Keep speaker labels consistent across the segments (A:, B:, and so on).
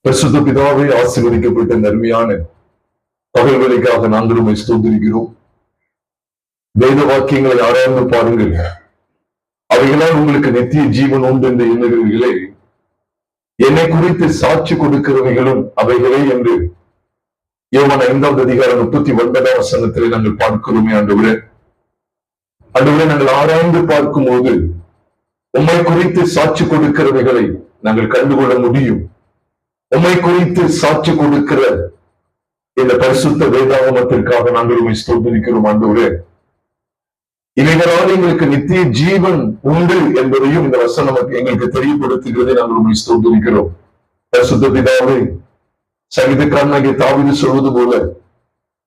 A: பரிசுத்த பிதாவே, ஆசீர்வதிக்கப்பட்ட நன்மையான பகல்களுக்காக நாங்கள் உம்மை ஸ்தோத்திரிக்கிறோம். வேத வாக்கியங்களை ஆராய்ந்து பாருங்கள், அவைகளால் உங்களுக்கு நித்திய ஜீவன் உண்டு என்று எண்ணுகிறீர்களே, என்னை குறித்து சாட்சி கொடுக்கிறவைகளும் அவைகளே என்று யோவான் 5வது அதிகாரம் 39வது வசனத்திலே நாங்கள் பார்க்கிறோமே. ஆண்டவரே, நாங்கள் ஆராய்ந்து பார்க்கும் போது உம்மை குறித்து சாட்சி கொடுக்கிறவைகளை நாங்கள் கண்டுகொள்ள முடியும். உம்மை குறித்து சாட்சி கொடுக்கிற இந்த பரிசுத்த வேதாகமத்திற்காக நாங்கள் உம்மை ஸ்தோத்திரிக்கிறோம். ஆண்டவரே, இவைகளால் எங்களுக்கு நித்திய ஜீவன் உண்டு என்பதையும் இந்த வசனம் எங்களுக்கு தெரியப்படுத்துகிறதை நாங்கள் உம்மை ஸ்தோத்திரிக்கிறோம். பரிசுத்த பிதாவே, சங்கீதக்காரனாகிய தாவீது சொல்வது போல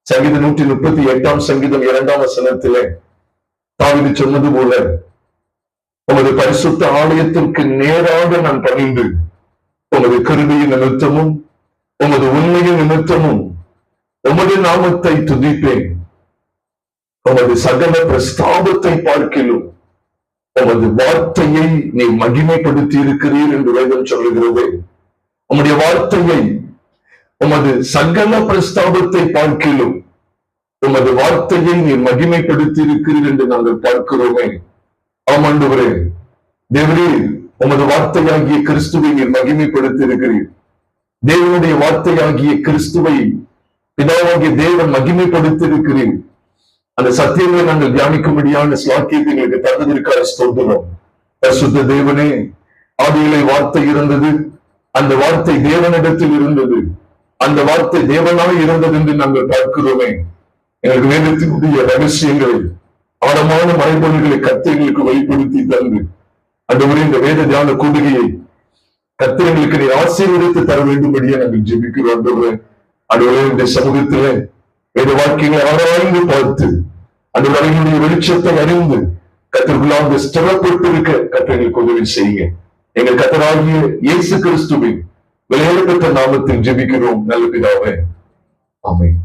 A: சங்கீதம் 138 சங்கீதம் 2 வசனத்திலே தாவீது சொன்னது போல, உமது பரிசுத்த ஆலயத்திற்கு நேராக நான் பணிந்து உமது கிருபையின் நிமித்தமும் உமது உண்மையின் நிமித்தமும் உமது நாமத்தை துதிப்பேன். உமது சகல பிரஸ்தாபத்தை பார்க்கிலும் உமது வார்த்தையை நீ மகிமைப்படுத்தி இருக்கிறீர் என்று வேதம் சொல்லுகிறது. உம்முடைய வார்த்தையை, உமது சகல பிரஸ்தாபத்தை பார்க்கிலும் உமது வார்த்தையை நீ மகிமைப்படுத்தி இருக்கிறீர் என்று நாங்கள் பார்க்கிறோமே. ஆமாண்டவரே, தேவரே, உமது வார்த்தையாகிய கிறிஸ்துவை நீர் மகிமைப்படுத்தி இருக்கிறீர். தேவனுடைய வார்த்தையாகிய கிறிஸ்துவை பிதாவாகிய தேவன் மகிமைப்படுத்தி இருக்கிறீர். அந்த சத்தியங்களை நாங்கள் தியானிக்கும்படியான ஸ்லாக்கியத்தை எங்களுக்கு தந்ததற்காக ஸ்தோத்திரம். பரிசுத்த தேவனே, ஆதியிலே வார்த்தை இருந்தது, அந்த வார்த்தை தேவனிடத்தில் இருந்தது, அந்த வார்த்தை தேவனாக இருந்தது என்று நாங்கள் பார்க்கிறோமே. எங்களுக்கு வேதத்தினுடைய ரகசியங்களை, ஆழமான மறைபொருள்களை கர்த்தர்களுக்கு வெளிப்படுத்தி தந்து ஆண்டவரே, இந்த வேத தியான கூடுகையை கர்த்தர்களுக்கு நீ ஆசீர்வதித்து தர வேண்டும்படியே நாங்கள் ஜெபிக்கிறோம். ஆண்டவரே, இந்த சமூகத்திலே வேத வாக்கியங்களை ஆராய்ந்து பார்த்து அந்த வரையினுடைய வெளிச்சத்தை அறிந்து கர்த்தருக்குள்ளாக ஸ்திரப்பட்டு இருக்க கர்த்தர்களுக்கு உதவி செய்யுங்க. எங்கள் கர்த்தராகிய இயேசு கிறிஸ்துவின் விலையேறப்பட்ட நாமத்தில் ஜெபிக்கிறோம் நல்ல பிதாவே, ஆமென்.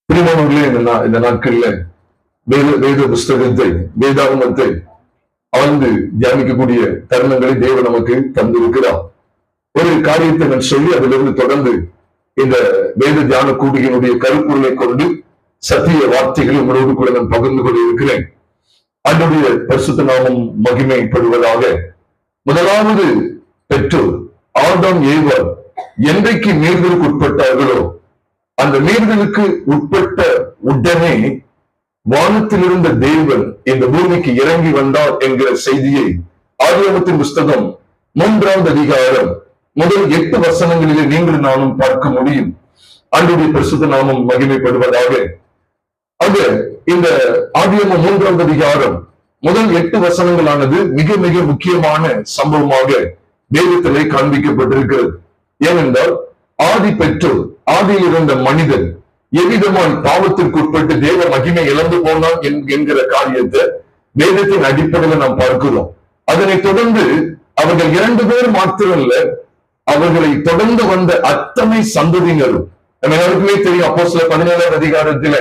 A: பிரியமானவர்களே, இந்த நாட்கள்ல வேத புஸ்தகத்தை, வேதாகமத்தை ஆழ்ந்து தியானிக்கக்கூடிய தருணங்களை தேவன் நமக்கு தந்திருக்கிறார். ஒரு காரியத்தை நான் சொல்லி அதிலிருந்து தொடர்ந்து இந்த வேத தியான கூடுகையினுடைய கருப்பொருளை கொண்டு சத்திய வார்த்தைகளை உங்களோடு கூட நான் பகிர்ந்து கொள்ள இருக்கிறேன். அதனுடைய பரிசுத்த நாமம் மகிமைப்படுவதாக. முதலாவது பெற்றோர் ஆதாம் ஏவாள் என்றைக்கு மீறுதலுக்கு உட்பட்டார்களோ, அந்த மீறுதலுக்கு உட்பட்ட உடனே வானத்தில் இருந்த தேவன் இந்த பூமிக்கு இறங்கி வந்தார் என்கிற செய்தியை ஆதியாகமத்தின் புஸ்தகம் 3வது அதிகாரம் முதல் 8 வசனங்களிலே நீங்கள் நானும் பார்க்க முடியும். ஆண்டவருடைய பரிசுத்த நாமம் மகிமைப்படுவதாக. ஆக இந்த ஆதியாகமம் 3வது அதிகாரம் முதல் 8 வசனங்களானது மிக மிக முக்கியமான சம்பவமாக வேதத்திலே காண்பிக்கப்பட்டிருக்கிறது. ஏனென்றால் ஆதி பெற்றோர், ஆதியில் இருந்த மனிதன் எவ்விதமாய் பாவத்திற்கு உட்பட்டு தேவ மகிமை இழந்து போனான் என்கிற காரியத்தை வேதத்தின் அடிப்படையில் நாம் பார்க்கிறோம். அதனை தொடர்ந்து அவர்கள் 2 பேர் மாத்திரமல்ல, அவர்களை தொடர்ந்து வந்த அத்தனை சந்ததியினரும், நம்ம எல்லாருக்குமே தெரியும், அப்போஸ்தலர் 17வது அதிகாரத்தில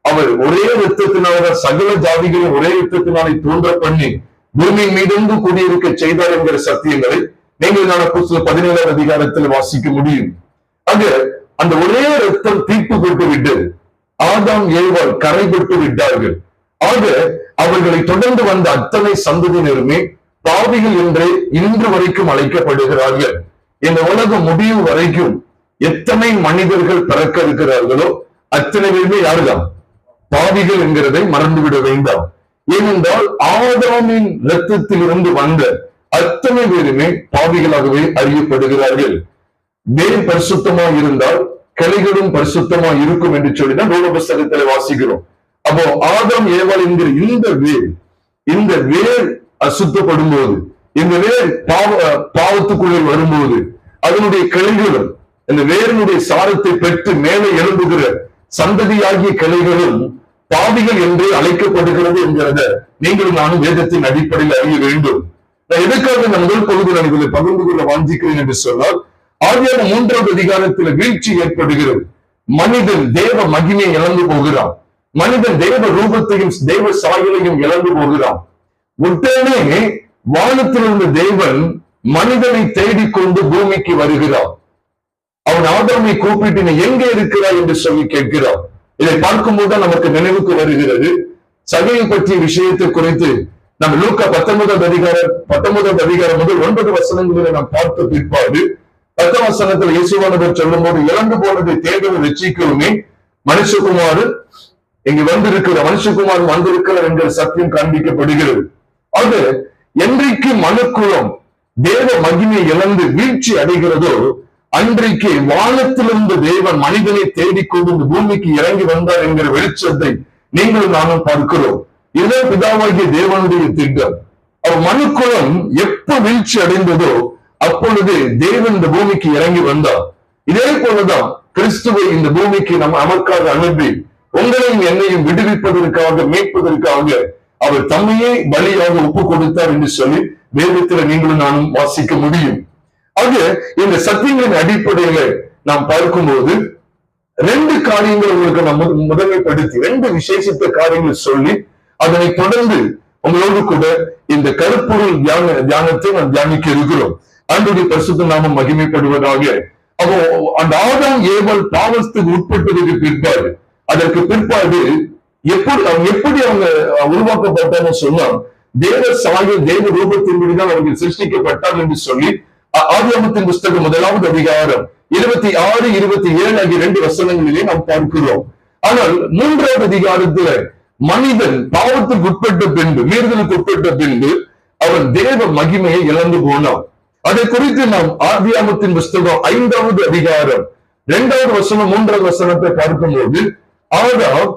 A: அவர் ஒரே இரத்தத்தினால சகல ஜாதிகளையும் ஒரே இரத்தத்தினாலே தோன்ற பண்ணி பூமியின் மீது குடியிருக்க செய்தார் என்கிற சத்தியங்களை நீங்கள் நான் அப்போஸ்தலர் 17வது அதிகாரத்தில் வாசிக்க முடியும். ஆக அந்த ஒரே ரத்தம் தீர்ப்பு பெற்று விட்டு ஆதாம் ஏவாள் கரைபட்டு விட்டார்கள். ஆக அவர்களை தொடர்ந்து வந்த அத்தனை சந்ததியினருமே பாவிகள் என்றே இன்று வரைக்கும் அழைக்கப்படுகிறார்கள். இந்த உலகம் முடிவு வரைக்கும் எத்தனை மனிதர்கள் பிறக்க இருக்கிறார்களோ அத்தனை பேருமே யாருதான்? பாவிகள் என்கிறதை மறந்துவிட வேண்டாம். ஏனென்றால் ஆதாமின் இரத்தத்தில் இருந்து வந்த அத்தனை பேருமே பாவிகளாகவே அறியப்படுகிறார்கள். வேர் பரிசுத்தமா இருந்தால் கிளைகளும் பரிசுத்தமா இருக்கும் என்று சொல்லிதான் ரோம புஸ்தகத்தில் வாசிக்கிறோம். அப்போ ஆதாம் ஏவாள் என்கிற இந்த வேர் அசுத்தப்படும் போது, இந்த வேர் பாவத்துக்குள்ளே வரும்போது அதனுடைய கிளைகளும் இந்த வேரினுடைய சாரத்தை பெற்று மேலே எழும்புகிற சந்ததியாகிய கிளைகளும் பாவிகள் என்று அழைக்கப்படுகிறது என்கிறத நீங்கள் நானும் வேதத்தின் அடிப்படையில் அறிய வேண்டும். நான் எதுக்காக இந்த முதல் பகுதி நான் இதில் பகிர்ந்து கொள்ள வாஞ்சிக்கிறேன் என்று சொன்னால், ஆதியாகமம் 3வது அதிகாரத்தில் வீழ்ச்சி ஏற்படுகிறது. மனிதன் தேவ மகிமையை இழந்து போகிறான். மனிதன் தேவ ரூபத்தையும் தேவ சாயலையும் இழந்து போகிறான். உடனே வானத்தில் இருந்த தேவன் மனிதனை தேடிக்கொண்டு பூமிக்கு வருகிறார். அவன் ஆதாமை கூப்பிட்டு நீ எங்கே இருக்கிறாய் என்று சொல்லி கேட்கிறார். இதை பார்க்கும்போது நமக்கு நினைவுக்கு வருகிறது சகையை பற்றிய விஷயத்தை குறித்து நம்ம லூக்கா 19 அதிகாரம் முதல் 9 வசனங்களை நாம் பார்த்த பிற்பாடு 10 வசனத்தில் இயேசுவானவர் சொல்லும் போது இழந்து போனதை தேடுவது ரட்சிக்கவுமே மனுஷகுமார் இங்கு மனுஷகுமார் வந்திருக்கிறார் என்கிற சத்தியம் காண்பிக்கப்படுகிறது. அது என்றைக்கு மனுக்குலம் தேவ மகிமை இழந்து வீழ்ச்சி அடைகிறதோ அன்றைக்கு வானத்திலிருந்து தேவன் மனிதனை தேடிக்கொண்டு இந்த பூமிக்கு இறங்கி வந்தார் என்கிற வெளிச்சத்தை நீங்கள் நானும் பார்க்கிறோம். இதுதான் பிதாவாகிய தேவனுடைய திட்டம். அவர் மனுக்குலம் எப்ப வீழ்ச்சி அடைந்ததோ அப்பொழுது தேவன் இந்த பூமிக்கு இறங்கி வந்தார். இதே போலதான் கிறிஸ்துவை இந்த பூமிக்கு நமக்காக அனுப்பி உங்களையும் என்னையும் விடுவிப்பதற்காக மீட்பதற்காக அவர் தம்மையே பலியாக ஒப்பு கொடுத்தார் என்று சொல்லி வேதத்தில் நீங்களும் நானும் வாசிக்க முடியும். ஆக இந்த சத்தியங்களின் அடிப்படையில நாம் பார்க்கும்போது 2 காரியங்கள் உங்களுக்கு நாம் முதன்மைப்படுத்தி 2 விசேஷித்த காரியங்கள் சொல்லி அதனை தொடர்ந்து உங்களோடு கூட இந்த கருப்பொருள் தியானத்தை நாம் தியானிக்க இருக்கிறோம். ஆண்டவருடைய பரிசுத்த நாமம் மகிமைப்படுவதாக. அப்போ அந்த ஆதாம் ஏவாள் பாவத்துக்கு உட்பட்டதுக்கு பிற்பாடு அதற்கு பிற்பாடு எப்படி அவங்க உருவாக்கப்பட்டான்னு சொன்னா தேவ சாயல் தேவ ரூபத்தின்படிதான் அவர்கள் சிருஷ்டிக்கப்பட்டார் என்று சொல்லி ஆதியாகமத்தின் புஸ்தகம் 1வது அதிகாரம் 26, 27 ஆகிய 2 வசனங்களிலே நாம் பார்க்கிறோம். ஆனால் 3வது அதிகாரத்துல மனிதன் பாவத்துக்கு உட்பட்ட பின்பு மீறுதலுக்கு உட்பட்ட பின்பு அவன் தேவ மகிமையை இழந்து போனான். அதை குறித்து நாம் ஆதியாகமத்தின் புஸ்தகம் 5வது அதிகாரம் 2வது வசனம் 3வது வசனத்தை பார்க்கும்போது ஆதாம்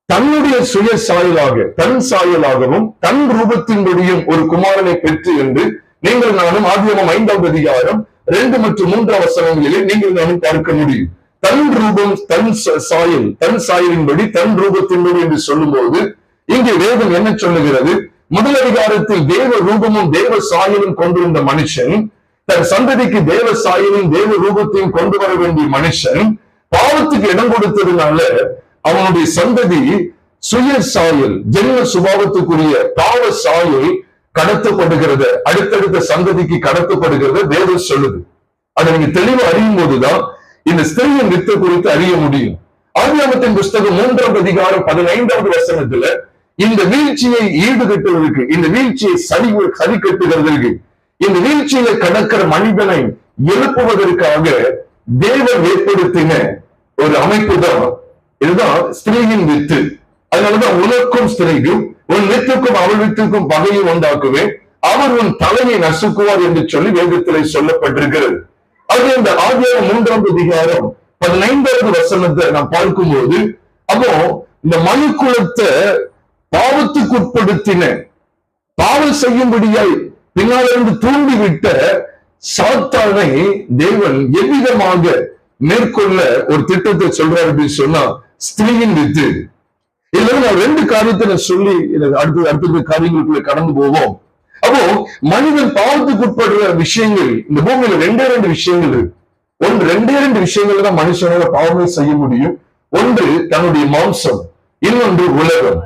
A: தன்னுடைய சுய சாயலாக தன் சாயலாகவும் தன் ரூபத்தின்படியும் ஒரு குமாரனை பெற்று என்று நீங்கள் நானும் ஆதியாகமம் 5வது அதிகாரம் 2 மற்றும் 3 வசனங்களிலே நீங்கள் நானும் பார்க்க முடியும். தன் ரூபம் தன் சாயலின்படி தன் ரூபத்தின்படி என்று சொல்லும் போது இங்கே வேதம் என்ன சொல்லுகிறது? முதல் அதிகாரத்தில் தேவ ரூபமும் தேவ சாயலும் கொண்டிருந்த மனுஷன் தன் சந்ததிக்கு தேவ சாயலும் தேவ ரூபத்தையும் கொண்டு வர வேண்டிய மனுஷன் பாவத்துக்கு இடம் கொடுத்ததுனால அவனுடைய சந்ததி சுய சாயல் ஜென்ம சுபாவத்துக்குரிய பாவ சாயல் கடத்தப்படுகிறது, அடுத்தடுத்த சந்ததிக்கு கடத்தப்படுகிறது வேதம் சொல்லுது. அதை நீங்க தெளிவா அறியும் போதுதான் இந்த ஸ்திரீயின் வித்தை குறித்து அறிய முடியும். ஆதியாகமத்தின் புஸ்தகம் 3வது அதிகாரம் 15வது வசனத்துல இந்த வீழ்ச்சியை ஈடுகட்டுவதற்கு இந்த வீழ்ச்சியை சரி கட்டுகிறதற்கு இந்த வீழ்ச்சியில கடக்கிற மனிதனை எழுப்புவதற்காக தேவன் ஏற்படுத்தின ஒரு அமைப்பு தான் இதுதான் ஸ்திரீயின் வித்து. அதனாலதான் உனக்கும் ஸ்திரீக்கும் உன் வித்துக்கும் அவள் வித்துக்கும் பகையை உண்டாக்குவேன், அவர் உன் தலையை நசுக்குவார் என்று சொல்லி வேதத்திலே சொல்லப்பட்டிருக்கிறது. அது இந்த ஆதியாகமம் 3வது அதிகாரம் 15வது வசனத்தை நாம் பார்க்கும்போது அப்போ இந்த மனு குலத்தை பாவத்துக்குட்படுத்தின பாவம் செய்யும்படியாய் பின்னாலிருந்து தூண்டிவிட்ட சாத்தானை தேவன் எவ்விதமாக மேற்கொள்ள ஒரு திட்டத்தை சொல்றாரு அப்படின்னு சொன்னா ஸ்திரீயின் வித்து. இதுல நான் 2 காரியத்தை சொல்லி அடுத்த காரியங்களுக்குள்ள கடந்து போவோம். அப்போ மனிதன் பாவத்துக்கு உட்படுற விஷயங்கள் இந்த பூமியில 2 விஷயங்கள் இருக்கு. ஒன்று 2 விஷயங்கள் தான் மனுஷனால பாவமே செய்ய முடியும். ஒன்று தன்னுடைய மாம்சம், இன்னொன்று உலகம்.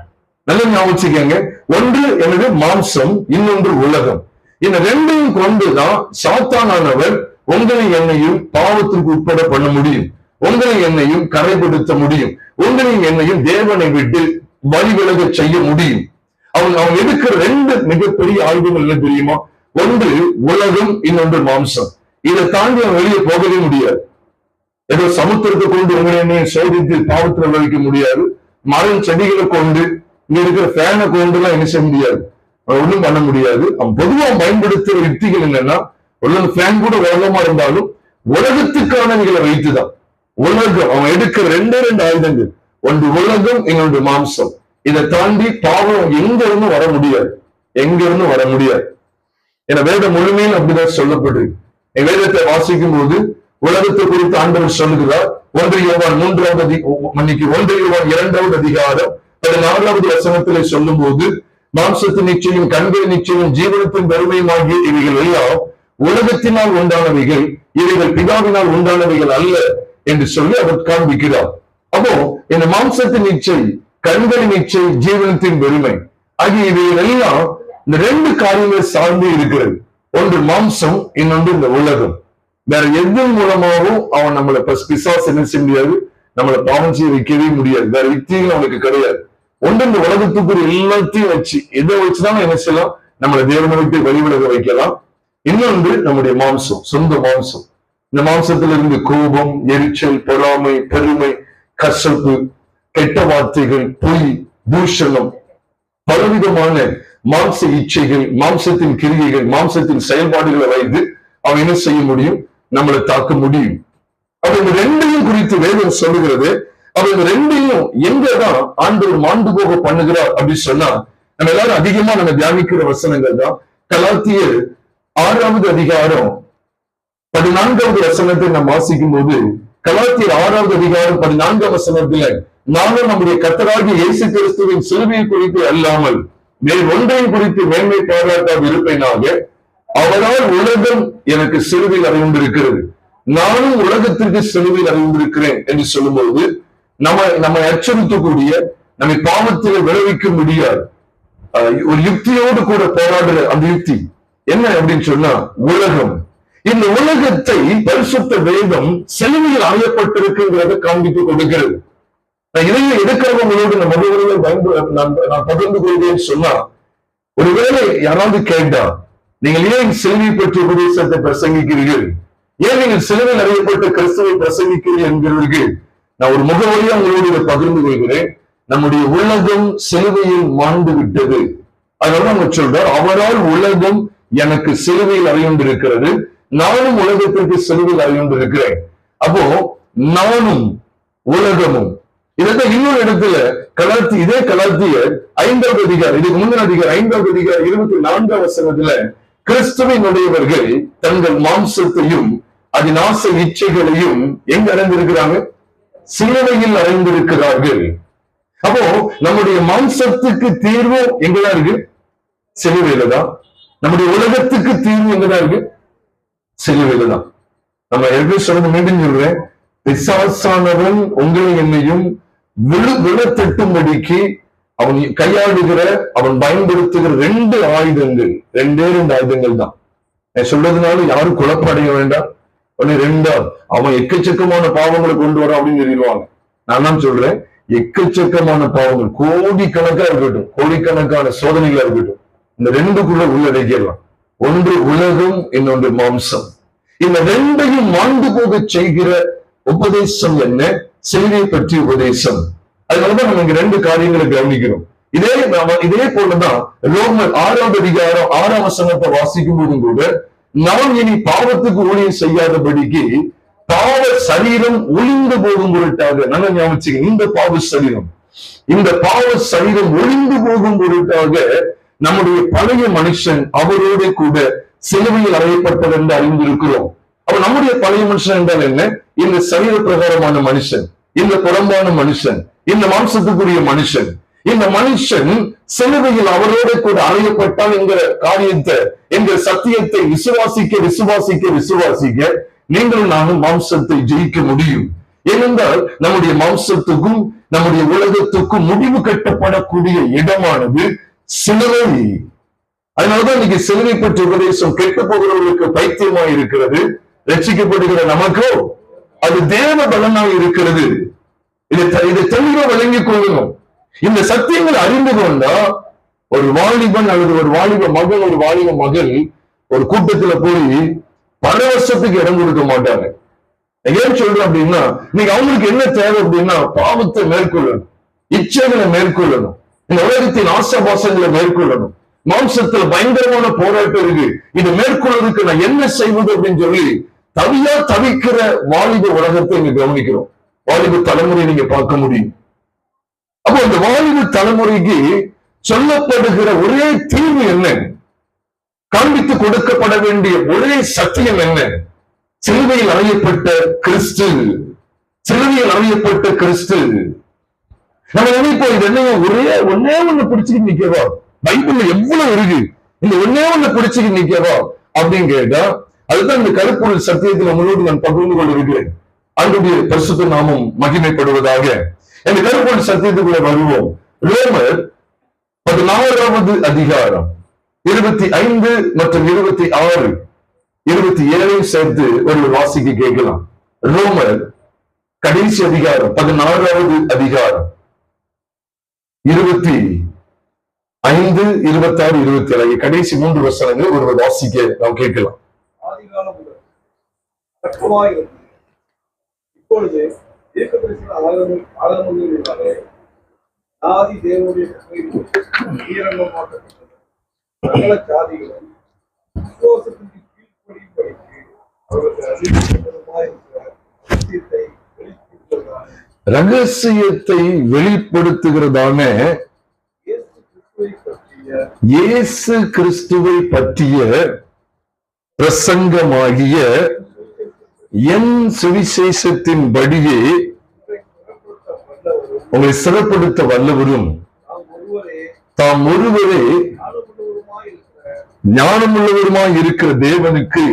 A: நல்ல ஞாபகம், ஒன்று எனது மாம்சம், இன்னொன்று உலகம். இந்த 2ஐயும் கொண்டுதான் சாத்தானானவர் உங்களை என்னையும் பாவத்திற்கு உட்பட பண்ண முடியும், உங்களை என்னையும் கரைப்படுத்த முடியும், உங்களை என்னையும் தேவனை விட்டு வழிவிலக செய்ய முடியும். அவன் எடுக்கிற 2 மிகப்பெரிய ஆயுதங்கள் என்ன தெரியுமா? ஒன்று உலகம், இன்னொன்று மாம்சம். இதை தாண்டி அவன் வெளியே போகவே முடியாது. ஏதோ சமுத்திரத்தை கொண்டு உங்களை என்னையும் சோதித்து பாவத்தில் வைக்க முடியாது. மரம் செடிகளை கொண்டு இங்க இருக்கிற ஃபேனை கொண்டு எல்லாம் என்ன செய்ய முடியாது, ஒண்ணும் பண்ண முடியாது. அவன் பொதுவாக பயன்படுத்துற யுக்திகள் என்னன்னா உள்ள ஃபேன் கூட உலகமா இருந்தாலும் உலகத்துக்கானவைகளை வைத்துதான். உலகம் அவன் எடுக்கிற 2 ஆயுதங்கள், ஒன்று உலகம், இன்னொன்று மாம்சம். இதை தாண்டி பாவம் எங்க இருந்து வர முடியாது. என வேதம் முழுமையில் அப்படிதான் சொல்லப்படுது. வேதத்தை வாசிக்கும் போது உலகத்தை குறித்து ஆண்டவர் சொல்லுகிறார். 1 யோவான் 2வது அதிகாரம் 14வது வசனத்திலே சொல்லும் போது மாம்சத்தின் நிச்சயம், கண்களின் நிச்சயம், ஜீவனத்தின் பெருமையுமாகிய இவைகள் எல்லாம் உலகத்தினால் உண்டானவைகள், இவைகள் பிதாவினால் உண்டானவைகள் அல்ல என்று சொல்லி அவர் காண்பிக்கிறார். அப்போ இந்த மாம்சத்தின் இச்சை, கண்களின் இச்சை, ஜீவனத்தின் பெருமை ஆகிய இவைகள் எல்லாம் இந்த 2 காரியங்கள் சார்ந்து இருக்கிறது. ஒன்று மாம்சம், இன்னொன்று இந்த உலகம். வேற எதன் மூலமாகவும் அவன் நம்மளை பிசாசு என்ன செய்ய முடியாது, நம்மளை பாவம் செய்ய வைக்கவே முடியாது. வேற யுக்தியும் அவனுக்கு கிடையாது. ஒன்று இந்த உலகத்துக்குரிய எல்லாத்தையும் வச்சு, எதை வச்சுதான் என்ன செய்யலாம், நம்மளை தேவனை விட்டு வழிவிலக வைக்கலாம். இன்னொன்று நம்முடைய மாம்சம், சொந்த மாம்சம். இந்த மாம்சத்திலிருந்து கோபம், எரிச்சல், பொறாமை, பெருமை, கசப்பு, கெட்ட வார்த்தைகள், பொய், தூஷணம், பலவிதமான மாம்ச இச்சைகள், மாம்சத்தின் கிரியைகள், மாம்சத்தின் செயல்பாடுகளை வைத்து அவன் என்ன செய்ய முடியும், நம்மளை தாக்க முடியும். அப்ப இந்த ரெண்டையும் குறித்து வேதம் சொல்லுகிறது. அப்ப இந்த ரெண்டையும் எங்கதான் ஆண்டவர் மாண்டு போக பண்ணுகிறார் அப்படின்னு சொன்னா, நம்ம எல்லாரும் அதிகமா நம்ம தியானிக்கிற வசனங்கள் தான் கலாத்தியர் 6வது அதிகாரம் 14வது வசனத்தை நாம் வாசிக்கும் போது, கலாத்தியர் 6வது அதிகாரம் 14வது வசனத்துல, நானும் நம்முடைய கர்த்தராகிய இயேசு கிறிஸ்துவின் சிலுவையை குறித்து அல்லாமல் வேறு ஒன்றையும் குறித்து மேன்மை பாராட்டாத இருப்பேனாக, அவரால் உலகம் எனக்கு சிலுவையில் அறைந்திருக்கிறது, நானும் உலகத்திற்கு சிலுவையில் அறைந்திருக்கிறேன் என்று சொல்லும்போது, நம்மை அச்சுறுத்தக்கூடிய, நம்மை பாவத்தில் விளைவிக்க முடியாது ஒரு யுக்தியோடு கூட போராடுற அந்த யுக்தி என்ன அப்படின்னு சொன்னா உலகம். இந்த உலகத்தை பரிசுத்த வேதம் சிலுவையில் அறையப்பட்டிருக்குங்கிறத காண்பித்து கொடுக்கிறது. இதையே எதுக்காக உங்களோடு நம்ம முகவரியில் நான் பகிர்ந்து கொள்வேன்னு சொன்னா, ஒருவேளை யாராவது கேட்டா, நீங்கள் ஏன் சிலுவை பற்றிய உபதேசத்தை பிரசங்கிக்கிறீர்கள், ஏன் நீங்கள் சிலுவையில் அறியப்பட்ட கிறிஸ்துவை பிரசங்கிக்கிறீர்கள் என்கிறீர்கள், நான் ஒரு முகவரியா உங்களோடு இதை பகிர்ந்து கொள்கிறேன். நம்முடைய உலகம் சிலுவையில் மாண்டு விட்டது. அதனால நம்ம சொல்றார், அவரால் உலகம் எனக்கு சிலுவையில் அறையுண்டிருக்கிறது, நானும் உலகத்திற்கு சிலுவையில் அறையுண்டிருக்கிறேன். அப்போ நானும் உலகமும், இதான் இன்னொரு இடத்துல இதே கலாத்தியர் 5வது அதிகாரம், இதுக்கு முந்தின அதிகாரம் 5வது அதிகாரம் 24வது வசனத்துல, கிறிஸ்துவினுடையவர்கள் தங்கள் மாம்சத்தையும் அதன் ஆசை இச்சைகளையும் எங்க அடைந்திருக்கிறாங்க, சிலுவையில் அடைந்திருக்கிறார்கள். அப்போ நம்முடைய மாம்சத்துக்கு தீர்வு எங்கதான் இருக்கு, சிலுவையில தான். நம்முடைய உலகத்துக்கு தீர்வு எங்கதான் இருக்கு, சிலுவையில தான். நம்ம எப்படி சொல்றது, மீண்டும் சொல்றேன், பிசாசானவன் உங்களை என்னையும் விழத்தட்டும்படிக்கு அவன் கையாளுகிற, அவன் பயன்படுத்துகிற ரெண்டு ஆயுதங்கள் தான். சொல்றதுனால யாரும் குழப்படைய வேண்டாம். அவன் எக்கச்சக்கமான பாவங்களை கொண்டு வர அப்படின்னு சொல்லிடுவாங்க. நான் தான் சொல்றேன், எக்கச்சக்கமான பாவங்கள், கோடிக்கணக்கா இருக்கட்டும், கோடிக்கணக்கான சோதனைகளா இருக்கட்டும், இந்த ரெண்டுக்குள்ள உள்ளடக்கிடலாம். ஒன்று உலகம், இன்னொன்று மாம்சம். இந்த ரெண்டையும் மாண்டு போக செய்கிற உபதேசம் என்ன, சிலுவை பற்றி உபதேசம். அதனாலதான் நம்ம இங்க ரெண்டு காரியங்களை கவனிக்கிறோம். இதே போலதான் ரோமர் 6வது அதிகாரம் 6ஆம் வசனத்தை வாசிக்கும் போதும் கூட, நாம் இனி பாவத்துக்கு ஊழியம் செய்யாதபடிக்கு பாவ சரீரம் ஒளிந்து போகும் பொருட்டாக, நல்ல ஞாபகம், இந்த பாவ சரீரம் ஒளிந்து போகும் பொருட்டாக நம்முடைய பழைய மனுஷன் அவரோட கூட சிலுவையில் அறையப்பட்டது என்று அறிந்திருக்கிறோம். அப்ப நம்முடைய பழைய மனுஷன் என்றால் என்ன, இந்த சரீர பிரகாரமான மனுஷன், இந்த புறம்பான மனுஷன், இந்த மாம்சத்துக்குரிய மனுஷன். இந்த மனுஷன் சிலுவையில் அவரோட கூட அறையப்பட்டான் என்கிற காரியத்தை, என்கிற சத்தியத்தை விசுவாசிக்க நீங்களும் நானும் மாம்சத்தை ஜெயிக்க முடியும். ஏனென்றால் நம்முடைய மாம்சத்துக்கும் நம்முடைய உலகத்துக்கும் முடிவு கட்டப்படக்கூடிய இடமானது சிலுவை. அதனாலதான் இன்னைக்கு சிலுவை பற்றிய உபதேசம் கெட்டு போகிறவர்களுக்கு பைத்தியமாய் இருக்கிறது, ரட்சிக்கப்படுகிற நமக்கோ அது தேவ பலனாய் இருக்கிறது. இதை தெளிவா விளங்கிக் கொள்ளணும். இந்த சத்தியங்களை அறிந்து கொண்டா ஒரு வாலிபன் அல்லது ஒரு வாலிப மகன், ஒரு வாலிப மகள் ஒரு கூட்டத்துல போய் பரவசத்துக்கு இடம் கொடுக்க மாட்டாங்க. ஏன் சொல்றேன் அப்படின்னா, நீங்க அவங்களுக்கு என்ன தேவை அப்படின்னா, பாவத்தை மேற்கொள்ளணும், இச்சைகளை மேற்கொள்ளணும், இந்த உலகத்தின் ஆசாபாசங்களை மேற்கொள்ளணும். மாம்சத்துல பயங்கரமான போராட்டம் இருக்கு, இது மேற்கொள்வதற்கு நான் என்ன செய்வது அப்படின்னு சொல்லி தவிக்கிற வாலிப உலகத்தை நீங்க கவனிக்கிறோம். வாலிப தலைமுறை நீங்க பார்க்க முடியும். அப்போ இந்த வாலிப தலைமுறைக்கு சொல்லப்படுகிற ஒரே தீர்வு என்ன, காண்பித்து கொடுக்கப்பட வேண்டிய ஒரே சத்தியம் என்ன, சிலுவையில் அறையப்பட்ட கிறிஸ்து. சிலுவையில் அறையப்பட்ட கிறிஸ்து. நம்ம நினைப்போம், இது என்ன ஒன்னே ஒண்ணு பிடிச்சிட்டு நிக்கவா, பைபிள்ல எவ்வளவு இருக்கு, இந்த ஒன்னே ஒண்ணு பிடிச்சிட்டு நிக்கவா அப்படின்னு கேட்டா, அதுதான் இந்த கருப்பொருள் சத்தியத்தில் உங்களோடு நான் பகிர்ந்து கொண்டிருக்கிறேன். அவருடைய பரிசுத்த நாமம் மகிமைப்படுவதாக. இந்த கருப்பொருள் சத்தியத்துக்குள்ள வருவோம். ரோமர் 14வது அதிகாரம் 25 மற்றும் 26, 27 சேர்த்து ஒரு வாசிக்கு கேட்கலாம். ரோமர் கடைசி அதிகாரம் 16வது அதிகாரம் 25, 26, 27 கடைசி 3 வசனங்கள் ஒரு வாசிக்க நாம் கேட்கலாம்.
B: இப்பொழுது ஆதி தேவனுடைய சகல ஜாதிகளும் விசுவாசத்திற்கு கீழ்ப்படியும்படிக்கு
A: ரகசியத்தை வெளிப்படுத்துகிறதான இயேசு கிறிஸ்துவை பற்றிய பிரசங்கமாகிய என் சுவிசேஷத்தின் படியே உங்களை சிறப்படுத்த வல்லவரும் தாம் ஒருவரே ஞானமுள்ளவருமாய் இருக்கிற தேவனுக்கு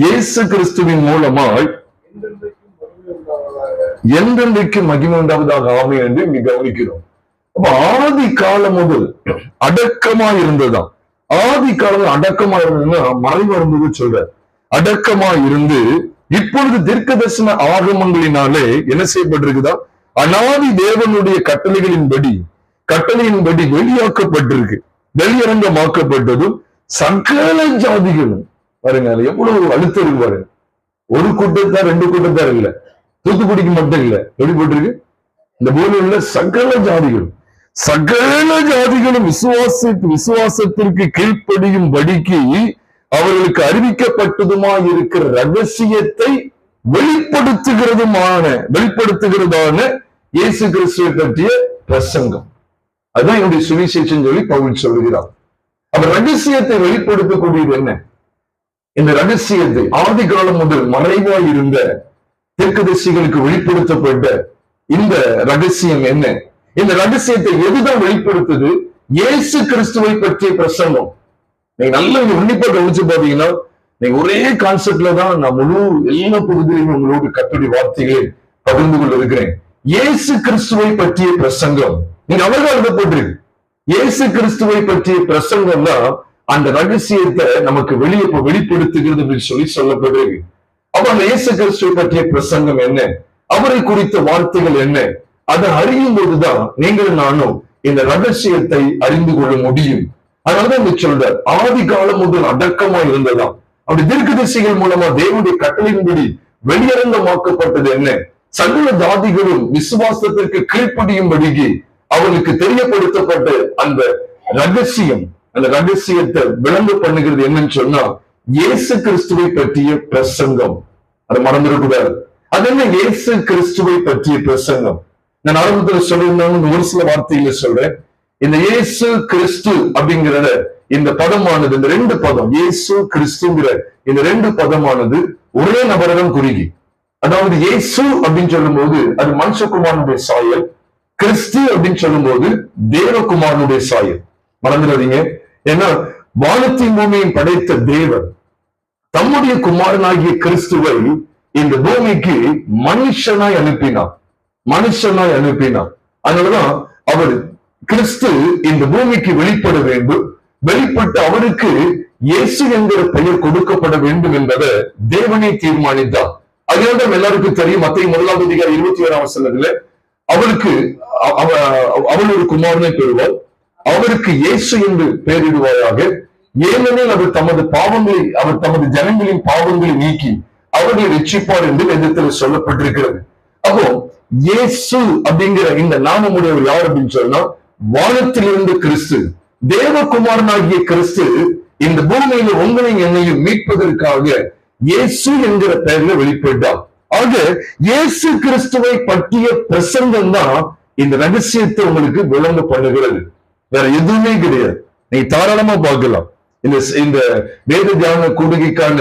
A: இயேசு கிறிஸ்துவின் மூலமாய் என்றென்றைக்கு மகிமை உண்டாவதாக ஆமை என்று இங்கு கவனிக்கிறோம். அப்ப ஆதி காலம் முதல் அடக்கமா இருந்ததுதான். ஆதி காலம் அடக்கமா இருந்ததுன்னா மறைவு இருந்தது சொல்ற. அடக்கமா இருந்து இப்பொழுது தீர்க்க தரிசன ஆகமங்களினாலே என்ன செய்யப்பட்டிருக்குதா? அநாதி தேவனுடைய கட்டளையின்படி வெளியாக்கப்பட்டிருக்கு. வெளியரங்கமாக்கப்பட்டதும் சகல ஜாதிகளும் பாருங்க, எவ்வளவு அழுத்தம் இருக்கு பாருங்க. ஒரு கூட்டத்தார் 2 கூட்டத்தார் இல்ல, தூத்துக்குடிக்கு மட்டும் இல்ல, எப்படி போட்டிருக்கு? இந்த பூமியில் உள்ள சகல ஜாதிகளும் விசுவாசத்திற்கு கீழ்ப்படியும் படிக்கு அவர்களுக்கு அறிவிக்கப்பட்டதுமா இருக்கிற ரகசியத்தை வெளிப்படுத்துகிறதான இயேசு கிறிஸ்துவை பற்றிய பிரசங்கம். அதுதான் என்னுடைய சுவிசேஷம் சொல்லி பவுல் சொல்லுகிறார். அப்ப ரகசியத்தை வெளிப்படுத்தக்கூடியது என்ன? இந்த ரகசியத்தை ஆதி காலம் முதல் மறைவாய் இருந்த தீர்க்கதரிசிகளுக்கு வெளிப்படுத்தப்பட்ட இந்த ரகசியம் என்ன? இந்த ரகசியத்தை எதுதான் வெளிப்படுத்துது? இயேசு கிறிஸ்துவை பற்றிய பிரசங்கம். நீங்க நல்லா உன்னிப்பா கவனிச்சு பாத்தீங்கன்னா, நீங்க ஒரே கான்செப்ட்ல தான் நான் எல்லா பகுதியிலும் உங்களோட கட்டுரை வார்த்தைகளை பகிர்ந்து கொள்ள இருக்கிறேன். இயேசு கிறிஸ்துவை பற்றிய பிரசங்கம் நீங்க அவர்கள் எழுதப்பட்டிருக்கு. இயேசு கிறிஸ்துவை பற்றிய பிரசங்கம் தான் அந்த ரகசியத்தை நமக்கு வெளிப்படுத்துகிறது என்று சொல்லப்படுறது. அப்ப அந்த இயேசு கிறிஸ்துவை பற்றிய பிரசங்கம் என்ன, அவரை குறித்த வார்த்தைகள் என்ன, அதை அறியும் போதுதான் நீங்களும் நானும் இந்த ரகசியத்தை அறிந்து கொள்ள முடியும். அதனாலதான் இந்த சொல்ற ஆதி காலம் முதல் அடக்கமா இருந்ததாம். அப்படி தீர்க்கதரிசிகள் மூலமா தேவனுடைய கட்டளையின்படி வெளியரங்கமாக்கப்பட்டது என்ன? சகல ஜாதிகளும் விசுவாசத்திற்கு கீழ்ப்படியும்படிக்கு அவனுக்கு தெரியப்படுத்தப்பட்ட அந்த ரகசியம், அந்த ரகசியத்தை விளங்க பண்ணுகிறது என்னன்னு சொன்னா இயேசு கிறிஸ்துவை பற்றிய பிரசங்கம். அதை மறந்துடக்கூடாது. அது என்ன இயேசு கிறிஸ்துவை பற்றிய பிரசங்கம்? நான் ஆரம்பத்துல சொல்லியிருந்தாங்க, ஒரு சில வார்த்தைகளை சொல்றேன். இந்த இயேசு கிறிஸ்து அப்படிங்கிறத இந்த பதமானது, இந்த 2 பதம் இயேசு கிறிஸ்துங்கிற இந்த 2 பதமானது ஒரே நபரிடம் குறிக்கி. அதாவது இயேசு அப்படின்னு சொல்லும் போது அது மனுஷகுமாரனுடைய சாயல், கிறிஸ்து அப்படின்னு சொல்லும் போது தேவகுமாரனுடைய சாயல். மறந்துடாதீங்க. ஏன்னா வானத்தின் பூமியும் படைத்த தேவன் தம்முடைய குமாரனாகிய கிறிஸ்துவை இந்த பூமிக்கு மனுஷனாய் அனுப்பினார். அதனாலதான் அவர் கிறிஸ்து இந்த பூமிக்கு வெளிப்பட வேண்டும். வெளிப்பட்டு அவருக்கு இயேசு என்கிற பெயர் கொடுக்கப்பட வேண்டும் என்பதை தேவனே தீர்மானித்தார். அதனால்தான் எல்லாருக்கும் தெரியும், மத்தேயு 1 அதிகாரம் 21 வசனத்துல அவருக்கு அவள் ஒரு குமாரனை பெறுவார், அவருக்கு இயேசு என்று பெயரிடுவாயாக, ஏனெனில் அவர் தமது ஜனங்களின் பாவங்களை நீக்கி அவர்களை ரட்சிப்பார் என்று வேதத்தில் சொல்லப்பட்டிருக்கிறது. அப்போ இயேசு அப்படிங்கிற இந்த நாமமுடையவர் யார் அப்படின்னு சொன்னா வானத்திலிருந்து கிறிஸ்து, தேவகுமாரனாகிய கிறிஸ்து இந்த பூமியில உங்களையும் என்னையும் மீட்பதற்காக இயேசு என்கிற பெயர்ல வெளிப்பட்டார். ஆக இயேசு கிறிஸ்துவை பற்றிய பிரசங்கம் தான் இந்த ரகசியத்தை உங்களுக்கு விளங்க பண்ணுகிறது. வேற எதுவுமே கிடையாது. நீ தாராளமா பார்க்கலாம். இந்த வேத தியான கூடுகைக்கான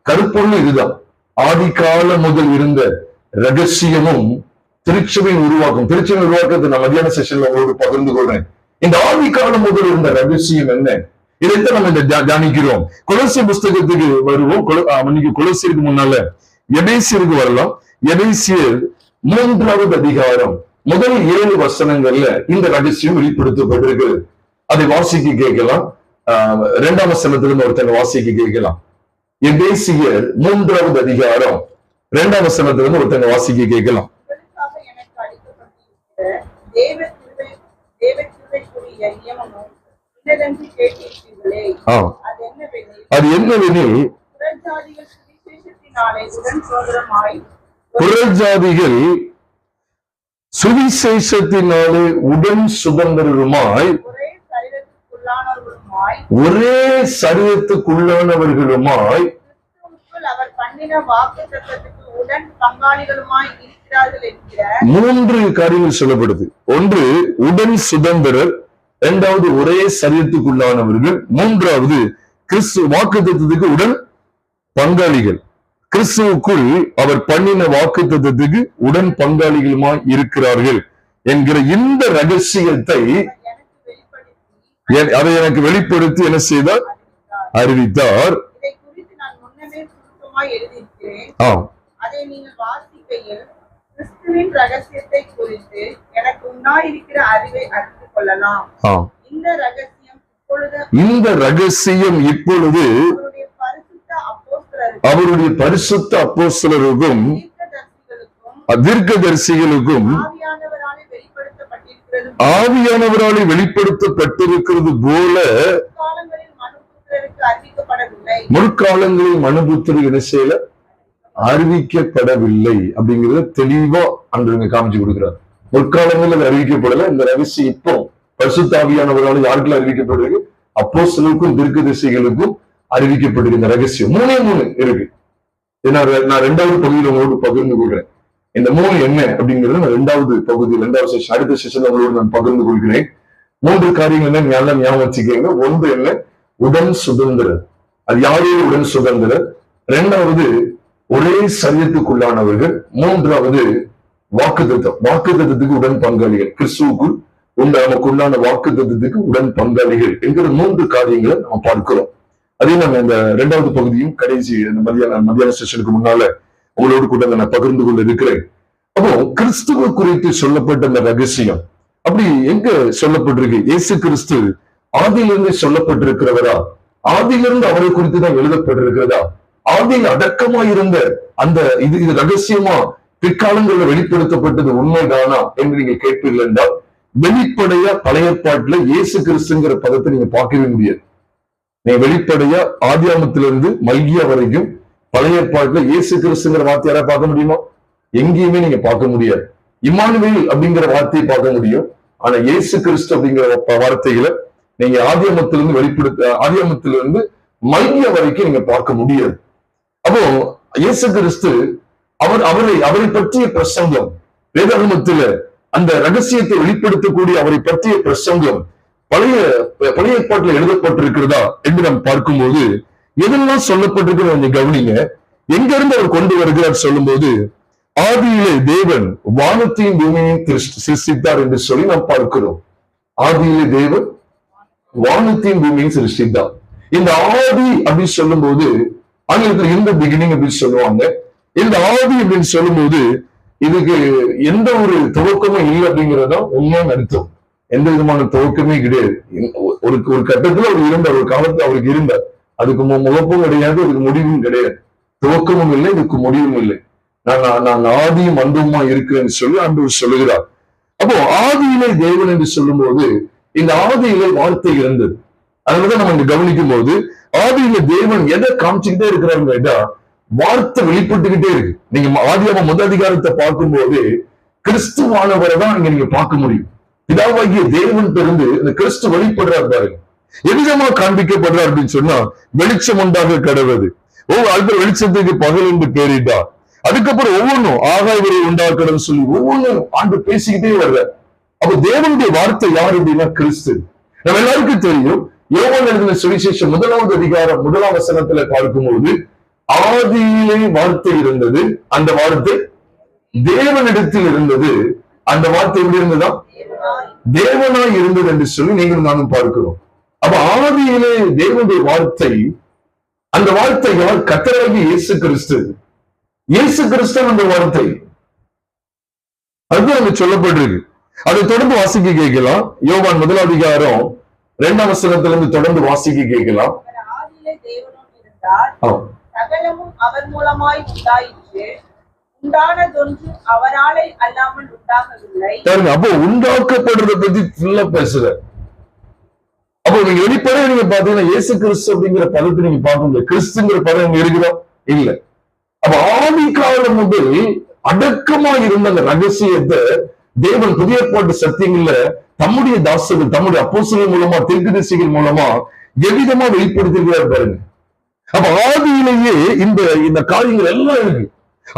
A: கருப்பொருள் இதுதான். ஆதி காலம் முதல் இருந்த ரகசியமும் திருச்சபையின் உருவாக்கத்தை நான் மத்தியான செஷன்ல உங்களோடு பகிர்ந்து கொள்றேன். இந்த ஆதி காலம் முதல் இருந்த ரகசியம் என்ன, இதைத்தான் நம்ம இந்த தியானிக்கிறோம். கொலோசியர் புஸ்தகத்துக்கு வருவோம். கொலோசியருக்கு முன்னால எபேசியருக்கு வரலாம். எபேசியர் 3வது அதிகாரம் முதல் 7 வசனங்கள்ல இந்த ரகசியம் வெளிப்படுத்தப்பட்டிருக்கிறது. அதை வாசிக்க கேட்கலாம். 2ஆம் வசனத்திலிருந்து ஒருத்தங்க வாசிக்க கேட்கலாம். எபேசியர் 3வது அதிகாரம் 2ஆம் வசனத்திலிருந்து ஒருத்தங்க வாசிக்க கேட்கலாம்.
C: உங்களுக்காக எனக்கு அளிக்கப்பட்டிருக்கிற தேவ கிருபைக்குரிய நியமமும் இன்னதென்று கேட்டிருக்கிறீர்களே, அது என்னவெனில், புறஜாதிகள் சுவிசேஷத்தினாலே உடன் சுதந்திரமாய்
A: புறஜாதிகள் சுவிசேஷத்தினாலே உடன் சுதந்திரமாய் ஒரே சரீரத்துக்குள்ளானவர்களுமாய்
C: அவர் பண்ணின வாக்குத்தத்தத்துக்கு உடன் பங்காளிகளுமாய் இருக்கிறார்கள் என்கிற
A: 3 காரியங்கள் சொல்லப்படுது. ஒன்று உடன் சுதந்திரர், 2வது ஒரே சரீரத்துக்குள்ளானவர்கள், 3வது கிறிஸ்து வாக்குத்தத்தத்துக்கு உடன் பங்காளிகள். கிறிஸ்துவுக்குள் அவர் பண்ணின வாக்குத்தத்தத்துக்கு உடன் பங்காளிகளுமாய் இருக்கிறார்கள் என்கிற இந்த ரகசியத்தை அதை எனக்கு வெளிப்படுத்தி என்ன செய்தார்? அறிவித்தார்.
C: இதை குறித்து நான் முன்னமே சுருக்கமாய் எழுதியிருக்கிறேன். அதை நீங்கள் வாசிக்கையில் கிறிஸ்துவின் ரகசியத்தை குறித்து எனக்கு உண்டாயிருக்கிற அறிவை அறிந்து கொள்ளலாம். இந்த ரகசியம் இப்பொழுது அவருடைய பரிசுத்த அப்போஸ்தலருக்கும் தீர்க்கதரிசிகளுக்கும் ஆவியானவராலே வெளிப்படுத்தப்பட்டிருக்கிறது போல முற்காலங்களில் மனுபுத்திரருக்கு என்ன செய்யல அறிவிக்கப்படவில்லை அப்படிங்கறத தெளிவா அன்று காமிச்சு கொடுக்கிறார். முற்காலங்களில் அறிவிக்கப்படல. இந்த ரகசியம் இப்போ பரிசுத்த ஆவியானவரால் யாருக்குள்ள அறிவிக்கப்படுறது? அப்போஸ்தலருக்கும் தீர்க்கதரிசிகளுக்கும் அறிவிக்கப்பட்டிருக்க இந்த ரகசியம் 3 இருக்கு. நான் 2வது பகுதியில் உங்களோடு பகிர்ந்து கொள்கிறேன். இந்த 3 என்ன அப்படிங்கிறது நான் 2வது பகுதி, 2வது செஷன், அடுத்த செஷன் உங்களோடு நான் பகிர்ந்து கொள்கிறேன். 3 காரியங்கள் என்ன ஞாபகம் வச்சுக்கோங்க. ஒன்று என்ன? உடன் சுதந்திரர். அது யாரோடு உடன் சுதந்திரர்? 2வது ஒரே சரீரத்துக்குள்ளானவர்கள். 3வது வாக்குத்தத்தம். வாக்குத்தத்தத்துக்கு உடன் பங்காளிகள். கிறிஸ்துவுக்குள் நமக்குள்ளான வாக்குத்தத்தத்துக்கு உடன் பங்காளிகள் என்கிற 3 காரியங்களை நம்ம பார்க்கிறோம். அதே நம்ம இந்த 2வது பகுதியும் கடைசி மத்தியான செஷனுக்கு முன்னால உங்களோடு கூட நான் பகிர்ந்து கொண்டு இருக்கிறேன். அப்போ கிறிஸ்துவ குறித்து சொல்லப்பட்ட அந்த ரகசியம் அப்படி எங்க சொல்லப்பட்டிருக்கு? இயேசு கிறிஸ்து ஆதியிலிருந்து சொல்லப்பட்டிருக்கிறவரா? ஆதியிலிருந்து அவரை குறித்து தான் எழுதப்பட்டிருக்கிறதா? ஆதியில் அடக்கமா இருந்த அந்த இது ரகசியமா பிற்காலங்களில் வெளிப்படுத்தப்பட்டது உண்மைதானா என்று நீங்க கேட்பீர்கள் என்றால், வெளிப்படையா பழைய ஏற்பாட்டுல இயேசு கிறிஸ்துங்கிற பதத்தை நீங்க பார்க்கவே முடியாது. நீங்க வெளிப்படையா ஆதியாமத்திலிருந்து மல்கியா வரைக்கும் பழைய ஏற்பாட்டுல இயேசு கிறிஸ்துங்கிற வார்த்தை யாரா பார்க்க முடியுமா? எங்கேயுமே நீங்க பார்க்க முடியாது. இம்மானுவேல் அப்படிங்கிற வார்த்தையை பார்க்க முடியும். ஆனா இயேசு கிறிஸ்து அப்படிங்கிற வார்த்தைகளை நீங்க ஆதியாமத்திலிருந்து மல்கியா வரைக்கும் நீங்க பார்க்க முடியாது. அப்போ இயேசு கிறிஸ்து அவரை பற்றிய பிரசங்கம் வேதாகமத்துல அந்த ரகசியத்தை வெளிப்படுத்தக்கூடிய அவரை பற்றிய பிரசங்கம் பழைய ஏற்பாட்டுல எழுதப்பட்டிருக்கிறதா என்று நாம் பார்க்கும்போது எதெல்லாம் சொல்லப்பட்டிருக்கிறது நீங்க கவனிங்க. எங்க இருந்து அவர் கொண்டு வருகிறார் சொல்லும் போது, ஆதியிலே தேவன் வானத்தையும் பூமியையும் சிருஷ்டித்தார் என்று சொல்லி நாம் பார்க்கிறோம். ஆதியிலே தேவன் வானத்தையும் பூமியையும் சிருஷ்டித்தார். இந்த ஆதி அப்படின்னு சொல்லும் போது ஆங்கிலத்தில் இந்த பிகினிங் அப்படின்னு சொல்லுவாங்க. இந்த ஆதி அப்படின்னு சொல்லும் போது இதுக்கு எந்த ஒரு துவக்கமும் இல்லை அப்படிங்கறதான் உண்மையான அர்த்தம். எந்த விதமான துவக்கமே கிடையாது. ஒரு கட்டத்துல அவர் இருந்தார், ஒரு காலத்துல அவருக்கு இருந்தார். அதுக்கு முகப்பும் கிடையாது, அதுக்கு முடிவும் கிடையாது. துவக்கமும் இல்லை, இதுக்கு முடிவும் இல்லை. நான் ஆதியும் அந்தமா இருக்கிறேன்னு சொல்லி ஆண்டவர் சொல்லுகிறார். அப்போ ஆதியிலே தேவன் என்று சொல்லும் போது இந்த ஆதியிலே வார்த்தை இருந்தது. அதனாலதான் நம்ம இங்க கவனிக்கும் போது ஆதியில தேவன் எதை காமிச்சுக்கிட்டே இருக்கிறாருன்னு கேட்டா வார்த்தை வெளிப்பட்டுக்கிட்டே இருக்கு. நீங்க ஆதியாகமம் 1 அதிகாரத்தை பார்க்கும்போது கிறிஸ்துவானவரை தான் நீங்க பார்க்க முடியும். பிதாவாகிய தேவன் இருந்து இந்த கிறிஸ்து வெளிப்படுறாரு பாருங்க. எதிரமா காண்பிக்கப்படுறார் அப்படின்னு சொன்னா வெளிச்சம் உண்டாக கடவுது. அடுத்த வெளிச்சத்துக்கு பகல் என்று பேரிட்டா. அதுக்கப்புறம் ஒவ்வொன்றும் ஆகாயவரை உண்டாக்கணும்னு சொல்லி ஒவ்வொன்றும் ஆண்டு பேசிக்கிட்டே வர்ற. அப்ப தேவனுடைய வார்த்தை யார் அப்படின்னா கிறிஸ்து. நம்ம எல்லாருக்கும் தெரியும். யோவான் எழுதின சுவிசேஷம் 1வது அதிகாரம் 1ஆம் வசனத்துல பார்க்கும்போது ஆதியிலே வார்த்தை இருந்தது, அந்த வார்த்தை தேவனிடத்தில் இருந்தது, அந்த வார்த்தை எப்படி இருந்ததா? தேவனாய் இருந்தது என்று சொல்லி நீங்கள் நானும் பார்க்கிறோம். அப்ப ஆதியிலே தேவனுடைய வார்த்தை, அந்த வார்த்தை யார்? கர்த்தராகிய இயேசு கிறிஸ்து. இயேசு கிறிஸ்து அந்த வார்த்தை அது அங்க சொல்லப்பட்டிருக்கு. அதை தொடர்ந்து வாசிக்க கேட்கலாம். யோவான் 1வது அதிகாரம் 2ஆம் வசனத்துல இருந்து தொடர்ந்து வாசிக்க கேட்கலாம்.
D: அவர் ஆதியிலே தேவனோடு இருந்தார். சகலமும் அவர் மூலமாய் உண்டாயிற்று. உண்டானதொன்று அவராலே அல்லாமல் உண்டாகவில்லை.
C: அப்போ உண்டாக்கப்படுறத பத்தி ஃபுல்லா பேசுறார். அப்போ நீங்க வெளிப்படையா நீங்க பாத்தீங்கன்னா இயேசு கிறிஸ்து அப்படிங்கிற பதத்தை நீங்க பார்க்க கிறிஸ்துங்கிற பதம் இங்க இருக்குதா? இல்ல. அப்ப ஆதி காலம் முதல் அடக்கமா இருந்த அந்த ரகசியத்தை தேவன் புதிய ஏற்பாட்டு சத்தியங்கள்ல தம்முடைய தாசர்கள் தம்முடைய அப்போஸ்தலர்கள் மூலமா தீர்க்கதரிசிகள் மூலமா எவ்விதமா வெளிப்படுத்திருக்கிறார் பாருங்க. அப்ப ஆதியிலேயே இந்த காரியங்கள் எல்லாம் இருக்கு.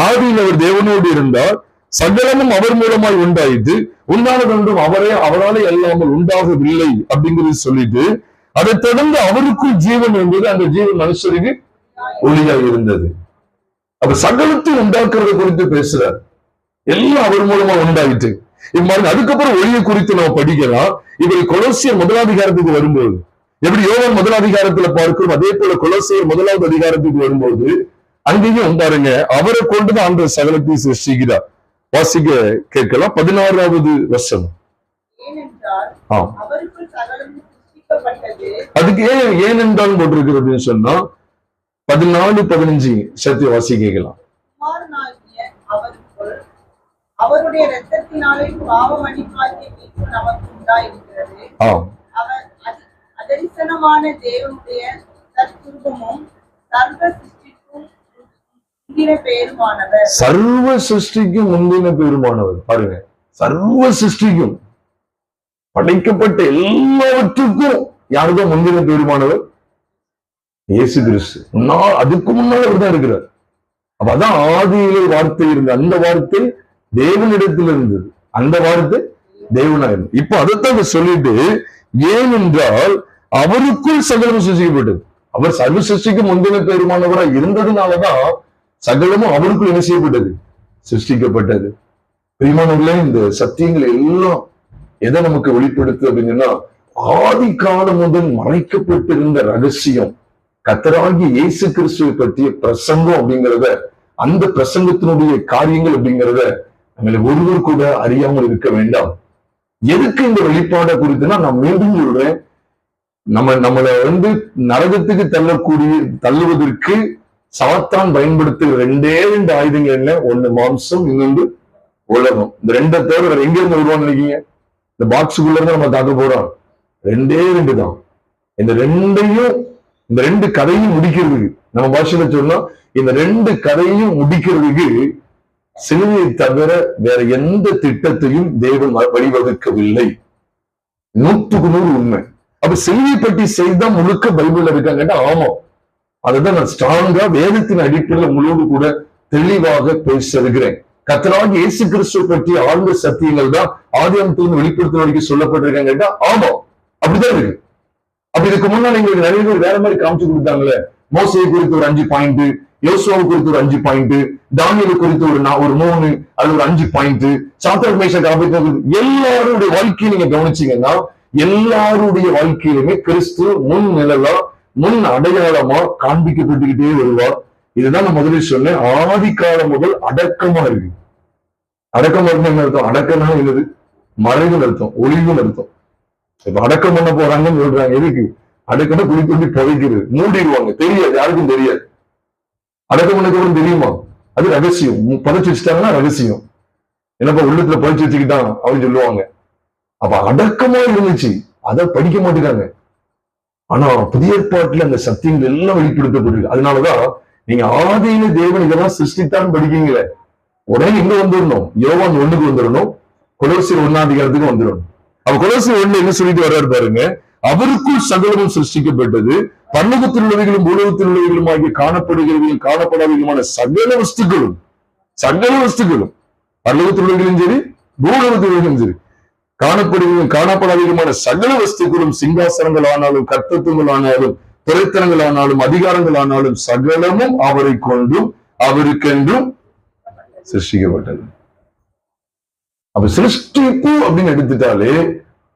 C: ஆதியில் அவர் தேவனோடு இருந்தார், சகலமும் அவர் மூலமாய் உண்டாயிட்டு, உண்டானதொன்றும் அவராலே அல்லாமல் உண்டாகவில்லை அப்படிங்கிறது சொல்லிட்டு, அதை தொடர்ந்து அவருக்கும் ஜீவன் என்பது அந்த ஜீவன் மனுஷருக்கு ஒளியாக இருந்தது. அப்ப சகலத்தை உண்டாக்குறத குறித்து பேசுறார். எல்லாம் அவர் மூலமா உண்டாயிட்டு அதுக்கப்புறம் ஒளியை குறித்து நம்ம படிக்கலாம். இவர் கொலோசியர் 1ஆம் அதிகாரத்துக்கு வரும்போது எப்படி யோவான் 1ஆம் அதிகாரத்துல பார்க்கிறோம், அதே போல கொலோசியர் 1ஆவது அதிகாரத்துக்கு வரும்போது அங்கேயும் பாருங்க அவரை கொண்டுதான் அந்த சகலத்தை சிருஷ்டிக்கிறார். வாசிக்க கேட்கலாம் 16வது வசனம். அதுக்கு ஏனென்றால் போட்டிருக்கிறது சொன்னா 14-15 சத்திய வாசிக்க கேட்கலாம்.
D: அவருடைய இரத்தத்தினாலே பாவ மன்னிப்பாகிய மீட்பு நமக்கு உண்டாயிருக்கிறது. அவர் அதரிசனமான தேவனுடைய தற்குருவமும் சர்வ சிருஷ்டிக்கும் முந்தின பெயருமானவர்.
C: சர்வ சிருஷ்டிக்கும் முந்தின பெயருமானவர். பாருங்க, சர்வ சிருஷ்டிக்கும் படைக்கப்பட்ட எல்லாவற்றுக்கும் யாருதான் முந்தின பெயருமானவர்? இயேசு கிறிஸ்து. அதுக்கு முன்னால அவர் தான் இருக்கிறார். அப்ப அதான் ஆதியிலே வார்த்தை இருந்த அந்த வார்த்தை தேவனிடத்தில் இருந்தது, அந்த வார்த்தை தேவனாயிருந்தது. இப்ப அதைத்தான் சொல்லிட்டு ஏனென்றால் அவருக்குள் சகலமும் சிருஷ்டிக்கப்பட்டது. அவர் சர்வ சிருஷ்டிக்கு முந்தின பெயருமானவராக இருந்ததுனாலதான் சகலமும் அவருக்குள் என்ன செய்யப்பட்டது? சிருஷ்டிக்கப்பட்டது. பிரியமானவர்களே, இந்த சத்தியங்கள் எல்லாம் எதை நமக்கு வெளிப்படுத்து அப்படின்னா, ஆதி காலம் முதல் மறைக்கப்பட்டிருந்த ரகசியம் கர்த்தராகிய இயேசு கிறிஸ்துவை பற்றிய பிரசங்கம் அப்படிங்கிறத, அந்த பிரசங்கத்தினுடைய காரியங்கள் அப்படிங்கிறத நம்மளை ஒருவர் கூட அறியாமல் இருக்க வேண்டாம். எதுக்கு இந்த வெளிப்பாடை குறித்துனா, நான் மீண்டும் சொல்றேன், நம்மளை நரகத்துக்கு தள்ளுவதற்கு சாத்தான் பயன்படுத்துகிற 2 ஆயுதங்கள் என்ன? ஒண்ணு மாம்சம், இன்னொன்று உலகம். இந்த 2 தவிர வேற எங்க இருந்து வருவான்னு நினைக்கீங்க? இந்த பாக்ஸுக்குள்ள இருந்து நம்ம தாக்க போறோம். 2 தான். இந்த 2 கதையும் முடிக்கிறதுக்கு, நம்ம பாஷையில சொன்னா இந்த 2 கதையும் முடிக்கிறதுக்கு சிலுவையை தவிர வேற எந்த திட்டத்தையும் தேவன் வழிவகுக்கவில்லை. 100% உண்மை. அப்ப சிலுவை பற்றி செய்தா முழுக்க பைபிள்ல இருக்காங்கன்னா ஆமா, அதுதான் நான் ஸ்ட்ராங்கா வேதத்தின் அடிப்படையில் முழுவது கூட தெளிவாக பேசுகிறேன். கர்த்தராகிய இயேசு கிறிஸ்துவை பற்றி ஆழ்ந்த சத்தியங்கள் தான் ஆதியாகமத்திலிருந்து வெளிப்படுத்தின வரைக்கும் சொல்லப்பட்டிருக்காங்க. ஆமா, அப்படிதான் இருக்கு. அப்ப இதுக்கு முன்னாடி எங்களுக்கு நிறைய பேர் வேற மாதிரி காமிச்சு கொடுத்தாங்களே. மோசையை குறித்து ஒரு 5 பாயிண்ட், யோசுவாவை குறித்து ஒரு 5 பாயிண்ட், தானியேலை குறித்து ஒரு 3 அது ஒரு 5 பாயிண்ட், சாத்ராக் மேஷாக் ஆபேத்நேகோ, எல்லாருடைய வாழ்க்கையை நீங்க கவனிச்சீங்கன்னா எல்லாருடைய வாழ்க்கையிலுமே கிறிஸ்து முன் நிழலா முன் அடையாளமா காண்பிக்கப்பட்டுக்கிட்டே வருவார். இதுதான் நான் முதலில் சொன்னேன். ஆதி காலம் முதல் அடக்கமா இருக்கு. அடக்கமா இருக்கு என்ன அர்த்தம்? அடக்கம்னா என்னது? மறைவுன்னு அர்த்தம், ஒளிவுன்னு அர்த்தம். இப்ப அடக்கம் பண்ண போறாங்கன்னு சொல்றாங்க. எதுக்கு? அடக்கம்னா குளிக்குண்டி புதைக்கிறது, மூடிடுவாங்க, தெரியாது, யாருக்கும் தெரியாது. அடக்கம் பண்ண தெரியுமா? அது ரகசியம். புதைச்சு வச்சுட்டாங்கன்னா ரகசியம். என்னப்பா உள்ளத்துல புதைச்சு வச்சுக்கிட்டான் அப்படின்னு சொல்லுவாங்க. அப்ப அடக்கமா இருந்துச்சு, அதை படிக்க மாட்டேங்காங்க. ஆனா புதிய ஏற்பாட்டுல அந்த சத்தியங்கள் எல்லாம் வெளிப்படுத்தப்பட்டிருக்கு. அதனாலதான் நீங்க ஆதியில தேவன் இதெல்லாம் சிருஷ்டித்தான் படிக்கீங்களே, உடனே இங்க வந்துடணும், யோவான் 1க்கு வந்துடணும், கொலோசியர் 1ஆம் அதிகாரத்துக்கு வந்துடணும். அப்ப கொலோசியர் 1 என்ன சொல்லிட்டு வர்றாரு பாருங்க, அவருக்குள் சகலமும் சிருஷ்டிக்கப்பட்டது, பரலோகத்தில் உள்ளவைகளும் பூலோகத்தில் உள்ளவைகளும் ஆகிய காணப்படுகிறவையும் காணப்படாதவையுமான சகல வஸ்துக்களும் பரலோகத்தில் உள்ளவைகளும் சரி பூலோகத்தில் உள்ளவைகளும் சரி காணப்படுவதும் காணப்படாததுமான சகல வஸ்துக்களும், சிங்காசனங்கள் ஆனாலும் கர்த்தத்துவங்கள் ஆனாலும் துறைத்தனங்கள் ஆனாலும் அதிகாரங்கள் ஆனாலும் சகலமும் அவரை கொண்டும் அவருக்கென்றும் சிருஷ்டிக்கப்பட்டது. அப்ப சிருஷ்டிப்பு அப்படின்னு எடுத்துட்டாலே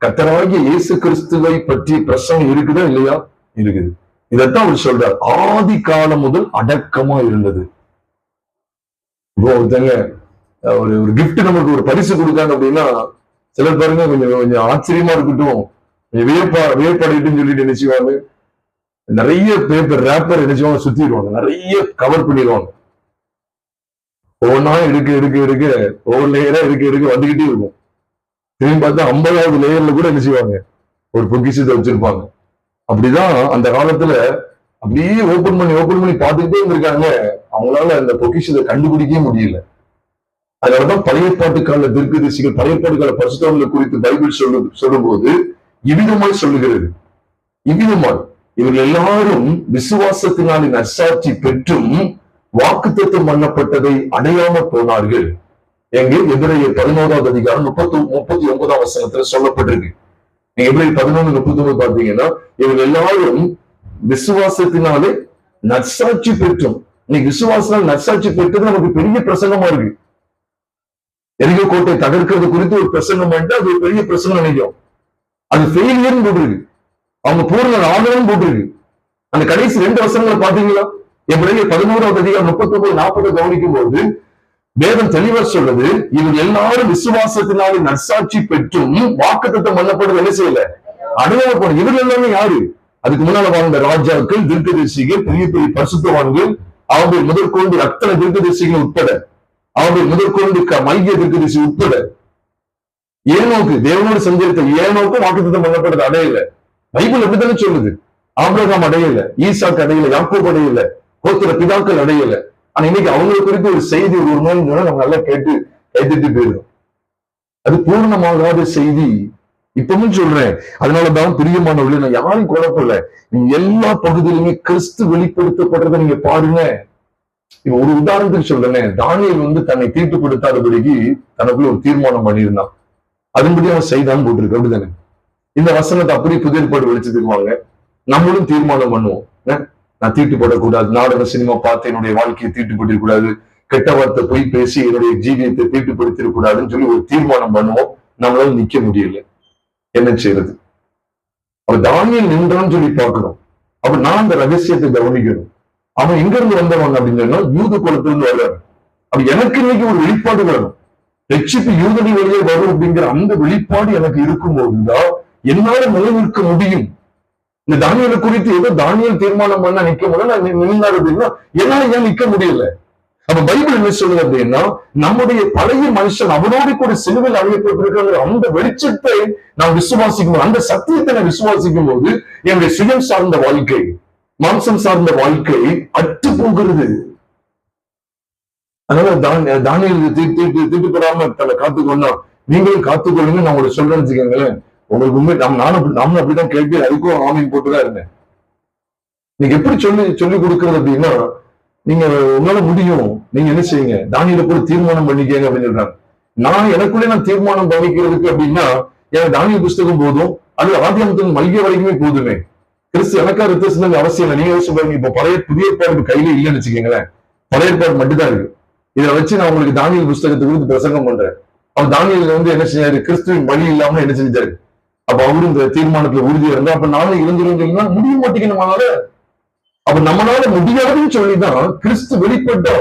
C: கர்த்தராகிய இயேசு கிறிஸ்துவை பற்றி பிரசங்கம் இருக்குதா இல்லையா? இருக்குது. இதைத்தான் அவர் சொல்றார், ஆதி காலம் முதல் அடக்கமா இருந்தது. இப்போ ஒருத்தங்க ஒரு கிஃப்ட் நமக்கு ஒரு பரிசு கொடுக்காங்க அப்படின்னா சிலர் பாருங்க கொஞ்சம் ஆச்சரியமா இருக்கட்டும், வியப்படைட்டுன்னு சொல்லிட்டு என்ன செய்வாங்க, நிறைய பேப்பர் ரேப்பர் என்ன செய்வாங்க, சுத்திடுவாங்க, நிறைய கவர் பண்ணிடுவாங்க. ஒவ்வொன்னா எடுக்க ஒவ்வொரு லேயரா எடுக்க வந்துகிட்டே இருக்கும். திரும்பி பார்த்தா 50வது லேயர்ல கூட என்ன செய்வாங்க, ஒரு பொக்கிஷத்தை வச்சிருப்பாங்க. அப்படிதான் அந்த காலத்துல அப்படியே ஓபன் பண்ணி பார்த்துக்கிட்டே இருந்திருக்காங்க. அவங்களால அந்த பொக்கிஷத்தை கண்டுபிடிக்கவே முடியல. அதனாலதான் பழைய பாட்டுக்கால தீர்க்கதரிசிகள், பழைய பாட்டுக்கால பரிசுத்தவான்களை குறித்து பைபிள் சொல்லும் போது இவ்விதமாய் சொல்லுகிறது. இவ்விதமாய் இவர்கள் எல்லாரும் விசுவாசத்தினாலே நற்சாட்சி பெற்றும் வாக்குத்தத்தம் பண்ணப்பட்டதை அடையாம போனார்கள். எங்கே? எபிரேயர் 11வது அதிகாரம் 39ஆம் வசனத்துல சொல்லப்பட்டிருக்கு. நீங்க எபிரேயர் 11:39 பார்த்தீங்கன்னா, இவர்கள் எல்லாரும் விசுவாசத்தினாலே நற்சாட்சி பெற்றும். இன்னைக்கு விசுவாசத்தினால் நற்சாட்சி பெற்றது நமக்கு பெரிய பிரசங்கமா இருக்கு. எரிகோ கோட்டை தகர்க்கிறது குறித்து ஒரு பிரசங்கம் பண்ணிட்டு அது ஒரு பெரிய பிரசங்கம் நினைக்கும். அது ஃபெயிலியர் போட்டிருக்கு, அவங்க பூர்ண ஆதரவும் போட்டிருக்கு. அந்த கடைசி 2 வசனங்களை பாத்தீங்களா? எபிரேயர் 11வது அதிகாரம் 39-40 கவனிக்கும் போது வேதம் தெளிவா சொல்றது, இவங்க எல்லாரும் விசுவாசத்தினாலே நற்சாட்சி பெற்றும் வாக்குத்தத்தம் பண்ணப்படுறது என்ன செய்யல, அடையாளப்படும். இவர்கள் எல்லாமே யாரு? அதுக்கு முன்னால வாழ்ந்த ராஜாக்கள், தீர்க்கதரிசிகள், பெரிய பெரிய பரிசுத்தவான்கள், அவங்க முதற்கொண்டு அத்தனை தீர்க்கதரிசிகள் உட்பட, அவங்க முதற்கொண்டு மைய தீர்க்கதரிசி உட்பட, ஏனோக்கு தேவனோடு சஞ்சரித்த ஏனோக்கும் வாக்குத்தத்தம் பண்ணப்படுறது அடையல. பைபிள் எப்படித்தானே சொல்லுது? ஆபிரகாம் அடையல, ஈசாக்கு அடையல, யாக்கோபு அடையல, கோத்திர பிதாக்கள் அடையல. ஆனா இன்னைக்கு அவங்களை குறித்து ஒரு செய்தி, ஒரு நோய் நம்ம நல்லா கேட்டு கைத்திட்டு போயிடும். அது பூர்ணமாகாத செய்தி. இப்பவும் சொல்றேன், அதனாலதான் பிரியமானவர்களே, நான் யாரும் குழப்பல, நீங்க எல்லா பகுதியிலுமே கிறிஸ்து வெளிப்படுத்தப்படுறதை நீங்க பாருங்க. இப்ப ஒரு உதாரணத்துக்கு சொல்றேன், தானியேல் தன்னை தீட்டுப்படுத்தாதபடிக்கு தனக்குள்ள ஒரு தீர்மானம் பண்ணியிருந்தான். அதன்படி அவன் செய்தான்னு போட்டிருக்கு, அப்படித்தானே? இந்த வசனத்தை அப்படி புதிய ஏற்பாடு வெளிச்சத்துக்குவாங்க. நம்மளும் தீர்மானம் பண்ணுவோம், நான் தீட்டுப்படக்கூடாது, நாடக சினிமா பார்த்து என்னுடைய வாழ்க்கையை தீட்டுப்பட்டிருக்கூடாது, கெட்ட வார்த்தை பொய் பேசி என்னுடைய ஜீவியத்தை தீட்டுப்படுத்திடக்கூடாதுன்னு சொல்லி ஒரு தீர்மானம் பண்ணுவோம். நம்மளால நிக்க முடியல, என்ன செய்யறது? அவ தானியேல் நின்றான்னு சொல்லி பார்க்கணும். அப்ப நான் அந்த ரகசியத்தை கவனிக்கணும். அவன் எங்க இருந்து வந்தவன் அப்படின்னு சொன்னா, யூத குலத்திலிருந்து வர்றாரு. அப்ப எனக்கு இன்னைக்கு ஒரு வெளிப்பாடு வேணும், ரட்சிப்பு யூதனி வழியே வரும் அப்படிங்கிற அந்த வெளிப்பாடு எனக்கு இருக்கும்போதுதான் என்னால நிலைநிற்க முடியும். இந்த தானியேலை குறித்து ஏதோ தானியேல் தீர்மானம் பண்ண நிக்க முடியல, நின்னாரு அப்படின்னா என்னால ஏன் நிக்க முடியல? அப்ப பைபிள் என்ன சொல்லுது அப்படின்னா, நம்முடைய பழைய மனுஷன் அவனோடு கூட சிலுவையில் அழியப்பட்டிருக்கிற அந்த வெளிச்சத்தை நாம் விசுவாசிக்கும் போது, அந்த சத்தியத்தை நான் விசுவாசிக்கும் போது என்னுடைய சுயம் சார்ந்த வாழ்க்கை, மாம்சம் சார்ந்த வாழ்க்கை அற்று போகிறது. அதனால தானியேல் தீட்டுப்படாம தன்னை காத்துக்கொண்டா நீங்களும் காத்துக்கொள்ளுங்க. நான் உங்களுக்கு சொல்றேன்னு வச்சுக்கோங்களேன், உங்களுக்கு உண்மை நானும் அப்படிதான் கேட்டு அதுக்கும் ஆமீன் போட்டுதான் இருந்தேன். நீங்க எப்படி சொல்லி கொடுக்கறது அப்படின்னா, நீங்க உங்களால முடியும், நீங்க என்ன செய்யுங்க, தானியேலை போய் தீர்மானம் பண்ணிக்கங்க அப்படின்னு சொல்றாங்க. நான் தீர்மானம் பண்ணிக்கிறதுக்கு அப்படின்னா எனக்கு தானியேல் புஸ்தகம் போதும், அது ஆதியாகமத்தின் மல்கிய வரைக்குமே போதுமே. கிறிஸ்து எனக்கா வித்தியாசம் அவசியம் இல்லை. நீங்க யோசிச்சு பாருங்க, இப்ப பழைய புதிய ஏற்பாடு கையில இல்லைன்னு வச்சுக்கோங்களேன், பழைய ஏற்பாடு மட்டும்தான் இருக்கு. இதை வச்சு நான் உங்களுக்கு தானியேல் புஸ்தகத்தை குறித்து பிரசங்கம் பண்றேன். அப்ப தானியேல் என்ன செஞ்சாரு, கிறிஸ்துவின் வழி இல்லாம என்ன செஞ்சாரு. அப்ப அவரும் இந்த தீர்மானத்துல உறுதியா இருந்தா, அப்ப நானும் இருந்துருந்தீங்கன்னா முடிய மாட்டேங்க நம்மளால. அப்ப நம்மளால முடியாதுன்னு சொல்லிதான் கிறிஸ்து வெளிப்பட்டா.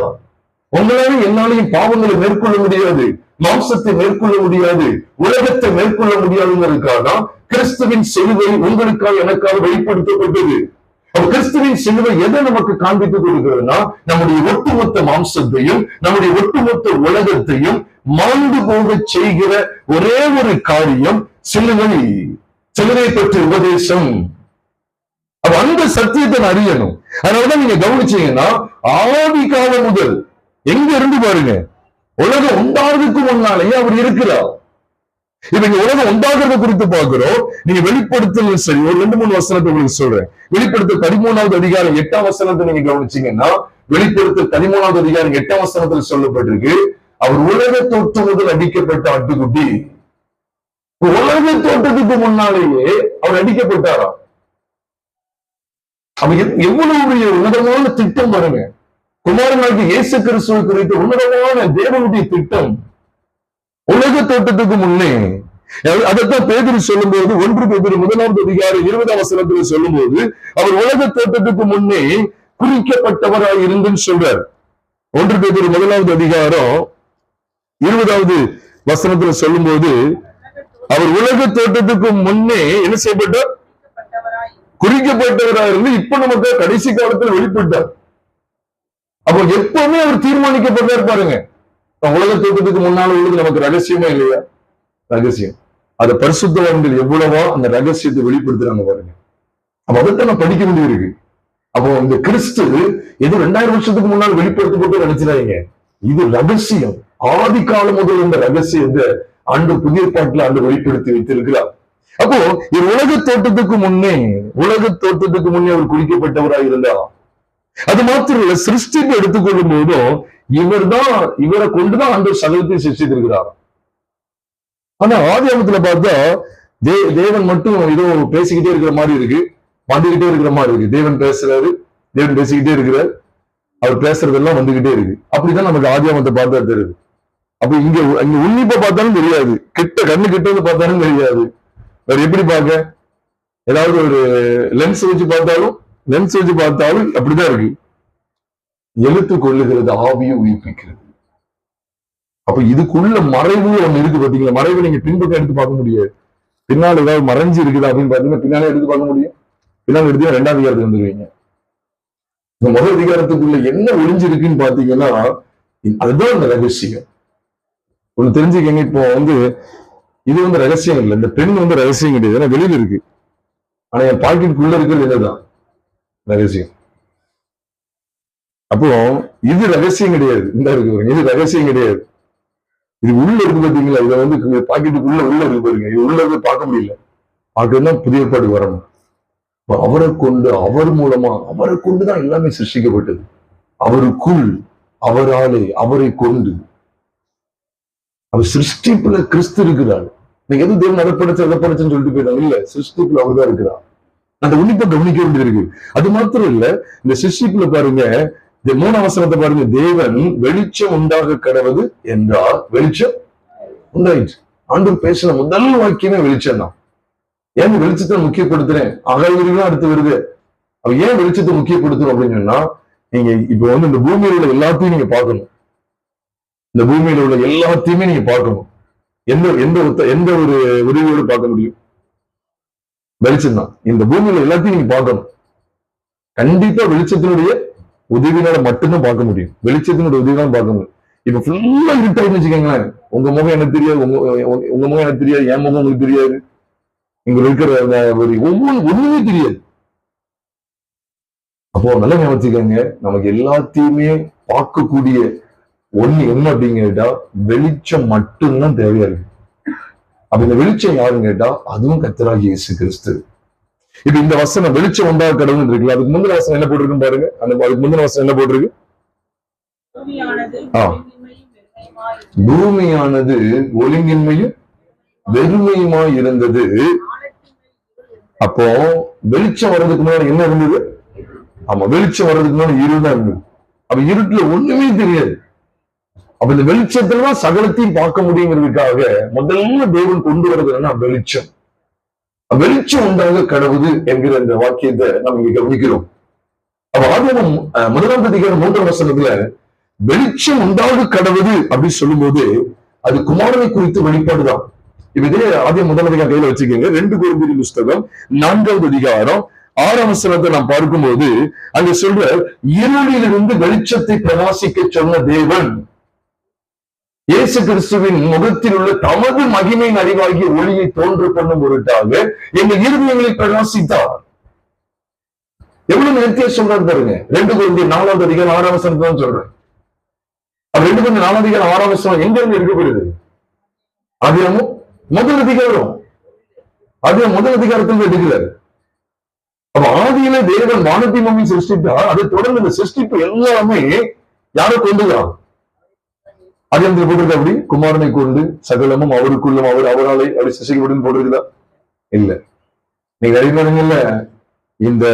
C: உங்களால என்னாலையும் பாவங்களை மேற்கொள்ள முடியாது, மாம்சத்தை மேற்கொள்ள முடியாது, உலகத்தை மேற்கொள்ள முடியாதுங்கிறதுக்காக கிறிஸ்துவின் சிலுவை உங்களுக்காக எனக்காக வெளிப்படுத்தப்பட்டது. அப்ப கிறிஸ்துவின் சிலுவை எதை நமக்கு காண்பித்து கொடுக்கிறதுனா, நம்முடைய ஒட்டுமொத்த மாம்சத்தையும் நம்முடைய ஒட்டுமொத்த உலகத்தையும் மாண்டு போக செய்கிற ஒரே ஒரு காரியம் சிலுவை பற்றிய உபதேசம். அப்ப அந்த சத்தியத்தை அறியணும். அதனாலதான் நீங்க கவனிச்சீங்கன்னா, ஆதி காலம் முதல் எங்க இருந்து பாருங்க, உலகம் உண்டாகிறதுக்கு முன்னாலேயே அவர் இருக்கிறார். இப்ப இங்க உலகம் உண்டாகிறத குறித்து பார்க்கிறோம். நீங்க வெளிப்படுத்தல் சரி, ஒரு 2-3 வசனத்தை உங்களுக்கு சொல்றேன். வெளிப்படுத்தல் 13வது அதிகாரம் 8ஆம் வசனத்தை நீங்க கவனிச்சீங்கன்னா, வெளிப்படுத்தல் 13வது அதிகாரம் 8ஆம் வசனத்தில் சொல்லப்பட்டிருக்கு, அவர் உலக தோற்றம் முதல் அடிக்கப்பட்ட ஆட்டுக்குட்டி. உலக தோற்றத்துக்கு முன்னாலேயே அவர் அடிக்கப்பட்டாராம். அப்ப எவ்வளவு உன்னதமான திட்டம் பாருங்க. குமாரனாகிய இயேசு கிறிஸ்துவை குறித்த உன்னதமான தேவனுடைய திட்டம் உலக தோட்டத்துக்கு முன்னே. அதைத்தான் பேதுரு சொல்லும் போது, 1 பேதுரு 1ஆம் அதிகாரம் 20ஆம் வசனத்தில் சொல்லும் போது, அவர் உலக தோட்டத்துக்கு முன்னே குறிக்கப்பட்டவராய் இருந்துன்னு சொல்றார். 1 பேதுரு 1ஆம் அதிகாரம் 20ஆவது வசனத்துல சொல்லும் போது, அவர் உலக தோற்றத்துக்கு முன்னே என்ன செய்யப்பட்டார்? குறிக்கப்பட்டவராக இருந்து இப்ப நமக்கு கடைசி காலத்துல வெளிப்பட்டார். அப்போ எப்பவுமே அவர் தீர்மானிக்கப்பட்டார் பாருங்க. உலக தோற்றத்துக்கு முன்னால உள்ளது நமக்கு ரகசியமா இல்லையா? ரகசியம். அதை பரிசுத்தவான்கள் எவ்வளவா அந்த ரகசியத்தை வெளிப்படுத்துறாங்க பாருங்க. அப்ப அதைத்தான் நான் படிக்க வேண்டியிருக்கு. அப்போ இந்த கிறிஸ்து எது 2000 வருஷத்துக்கு முன்னால் வெளிப்படுத்தப்பட்டு நினைச்சிடாதீங்க. இது ரகசியம். ஆதி காலம் முதல் இந்த ரகசியத்தை ஆண்டு புதிய பாட்டுல ஆண்டு வெளிப்படுத்தி வைத்திருக்கிறார். அப்போ இது உலக தோட்டத்துக்கு முன்னே அவர் குறிக்கப்பட்டவராக இருந்தா, அது மாத்திரம் இல்ல, சிருஷ்டிப்பு எடுத்துக்கொள்ளும் போதும் இவரை கொண்டுதான் ஆண்டு சகலத்தை சிருஷ்டித்திருக்கிறார். ஆனா ஆதியாகமத்துல பார்த்தா தேவன் மட்டும் ஏதோ பேசிக்கிட்டே இருக்கிற மாதிரி இருக்கு, வந்துகிட்டே இருக்கிற மாதிரி இருக்கு. தேவன் பேசுறாரு, தேவன் பேசிக்கிட்டே இருக்கிறார், அவர் பேசுறதெல்லாம் வந்துகிட்டே இருக்கு. அப்படிதான் நமக்கு ஆதியாகமத்தை பார்த்தா தெரியுது. அப்ப இங்க உன்னிப்பா பார்த்தாலும் தெரியாது, கண்ணு கிட்ட வந்து பார்த்தாலும் தெரியாது. வேற எப்படி பார்க்க? ஏதாவது ஒரு லென்ஸ் வச்சு பார்த்தாலும் அப்படிதான் இருக்கு. எழுத்து கொள்ளுகிறது, ஆவியை உயிர்ப்பிக்கிறது. அப்ப இதுக்குள்ள மறைவு ஒண்ணு இருக்கு பாத்தீங்களா? மறைவு நீங்க பின்பக்கம் எடுத்து பார்க்க முடியாது. பின்னால் ஏதாவது மறைஞ்சு இருக்குது அப்படின்னு பாத்தீங்கன்னா பின்னாலே எடுத்து பார்க்க முடியும். பின்னால் எடுத்து 2ஆம் அதிகாரத்துக்கு வந்துருவீங்க. இந்த முதல் அதிகாரத்துக்குள்ள என்ன ஒளிஞ்சிருக்குன்னு பாத்தீங்கன்னா அதுதான் இந்த ரகசியம். ஒண்ணு தெரிஞ்சுக்கங்க. இப்போ இது ரகசியம் இல்லை, இந்த பெண் ரகசியம் கிடையாது, ஏன்னா வெளியில இருக்கு. ஆனா என் பாக்கெட்டுக்குள்ள இருக்கிறது என்னதான் ரகசியம். அப்போ இது ரகசியம் கிடையாது, இந்த இருக்கு, இது ரகசியம் கிடையாது. இது உள்ள இருக்கு பாத்தீங்களா? இதை பாக்கெட்டுக்குள்ள இருக்கு பாருங்க. இது உள்ள இருந்து பார்க்க முடியல. பார்க்கணும்னா புதிய ஏற்பாடு வரணும். அவரை கொண்டு, அவர் மூலமா, அவரை கொண்டுதான் எல்லாமே சிருஷ்டிக்கப்பட்டது. அவருக்குள், அவராலே, அவரை கொண்டு. அவர் சிருஷ்டிப்புல கிறிஸ்து இருக்கிறார். நீங்க எதுவும் தேவன் அதை படைச்சுன்னு சொல்லிட்டு போயிட்டாங்க. இல்ல, சிருஷ்டிப்புல அவர் தான் இருக்கிறார். அந்த உன்னிப்பை கவனிக்க வேண்டியது இருக்கு. அது மாத்திரம் இல்ல, இந்த சிருஷ்டிப்புல பாருங்க, இந்த 3ஆம் வசனத்தை பாருங்க. தேவன் வெளிச்சம் உண்டாக கடவுது என்றால் வெளிச்சம் உண்டாயிற்று. ஆண்டவர் பேசின முதல் வாக்கியமே வெளிச்சம் தான். ஏன் வெளிச்சத்தை முக்கியப்படுத்துறேன்? அகழ்வுதான் அடுத்து வருது. அவ ஏன் வெளிச்சத்தை முக்கியப்படுத்துறோம் அப்படின்னு சொன்னா, நீங்க இப்ப இந்த பூமியில உள்ள எல்லாத்தையும் நீங்க பார்க்கணும். இந்த பூமியில உள்ள எல்லாத்தையுமே நீங்க பார்க்கணும். எந்த ஒரு உதவியோடு பார்க்க முடியும்? வெளிச்சம் தான். இந்த பூமியில எல்லாத்தையும் நீங்க பார்க்கணும். கண்டிப்பா வெளிச்சத்தினுடைய உதவினால மட்டும்தான் பார்க்க முடியும். வெளிச்சத்தினுடைய உதவினால பார்க்க முடியும். இப்ப ஃபுல்லா இருட்டாயின்னு வச்சுக்கோங்களேன். உங்க முகம் எனக்கு தெரியாது, உங்க முகம் எனக்கு தெரியாது, என் முகம் உங்களுக்கு தெரியாது, இங்க இருக்கிற ஒண்ணுமே தெரியாது. அப்போ நல்லா ஞாபகம், நமக்கு எல்லாத்தையுமே பார்க்கக்கூடிய ஒண்ணு என்ன அப்படின்னு கேட்டா வெளிச்சம் மட்டும்தான் தேவையா இருக்கு. அப்ப இந்த வெளிச்சம் யாருன்னு கேட்டா அதுவும் கர்த்தராகிய இயேசு கிறிஸ்து. இப்ப இந்த வசனம் வெளிச்சம் உண்டாக கடவுள் இருக்குல்ல, அதுக்கு முந்தின வசனம் என்ன போட்டிருக்குன்னு பாருங்க. அதுக்கு முந்தின வசனம் என்ன போட்டிருக்கு? பூமியானது ஒழுங்கின்மையும் வெறுமையுமாய் இருந்தது. அப்போ வெளிச்சம் வர்றதுக்கு முன்னாடி என்ன இருந்தது? ஆமா, வெளிச்சம் வர்றதுக்கு முன்னாடி இருள் தான் இருந்தது. அப்ப இருட்டுல ஒண்ணுமே தெரியாது. அப்ப இந்த வெளிச்சத்துலதான் சகலத்தையும் பார்க்க முடியுங்கிறதுக்காக முதல்ல தேவன் கொண்டு வர்றது என்னன்னா வெளிச்சம். வெளிச்சம் உண்டாக கடவுது என்கிற இந்த வாக்கியத்தை நம்ம இங்க கவனிக்கிறோம். அப்ப ஆதியாகமம் 1ஆம் அதிகாரம் 3ஆம் வசனத்துல வெளிச்சம் உண்டாக கடவுது அப்படின்னு சொல்லும் போது அது குமாரனை குறித்து வெளிப்பாடுதான். இப்ப இதே ஆதியாகமம் 1ஆம் அதிகாரம் கையில வச்சுக்கோங்க. 2 கொரிந்தியர் புஸ்தகம் 4ஆம் அதிகாரம் 6ஆம் வசனத்தை நாம் பார்க்கும்போது அங்க சொல்ற இருளிலிருந்து வெளிச்சத்தை பிரகாசிக்க சொன்ன தேவன் இயேசு கிறிஸ்துவின் முகத்தில் உள்ள தமது மகிமையின் அறிவாகிய ஒளியை தோன்று பண்ணும் பொருட்டாக எங்கள் இருதயங்களை பிரகாசித்தார். எவ்வளவு நேர்த்தியா சொல்றாரு பாருங்க. 2 கொரிந்தியர் 4ஆம் அதிகாரம் 6ஆம் வசனத்தை தான் சொல்றேன். 2 கொரிந்தியர் 4ஆம் அதிகாரம் 6ஆம் வசனம் எங்க இருந்து எடுக்கப்படுது? ஆதியாகமம் முதல் அதிகாரம். ஆதியாகமம் முதல் அதிகாரத்தில் எடுக்கிறாரு. அப்ப ஆதியில தேவன் வானத்தை பூமியை சிருஷ்டித்தார். அதை தொடர்ந்து இந்த சிருஷ்டிப்பு எல்லாமே யாரை கொண்டுதான்? அதிகாரத்தில் போட்டிருக்கா அப்படி? குமாரனை கொண்டு சகலமும் அவருக்குள்ளும் அவராலே அப்படி சிருஷ்டிக்கப்படும் போட்டிருக்குதா? இல்ல. நீங்க அறிஞர்கள்ல இந்த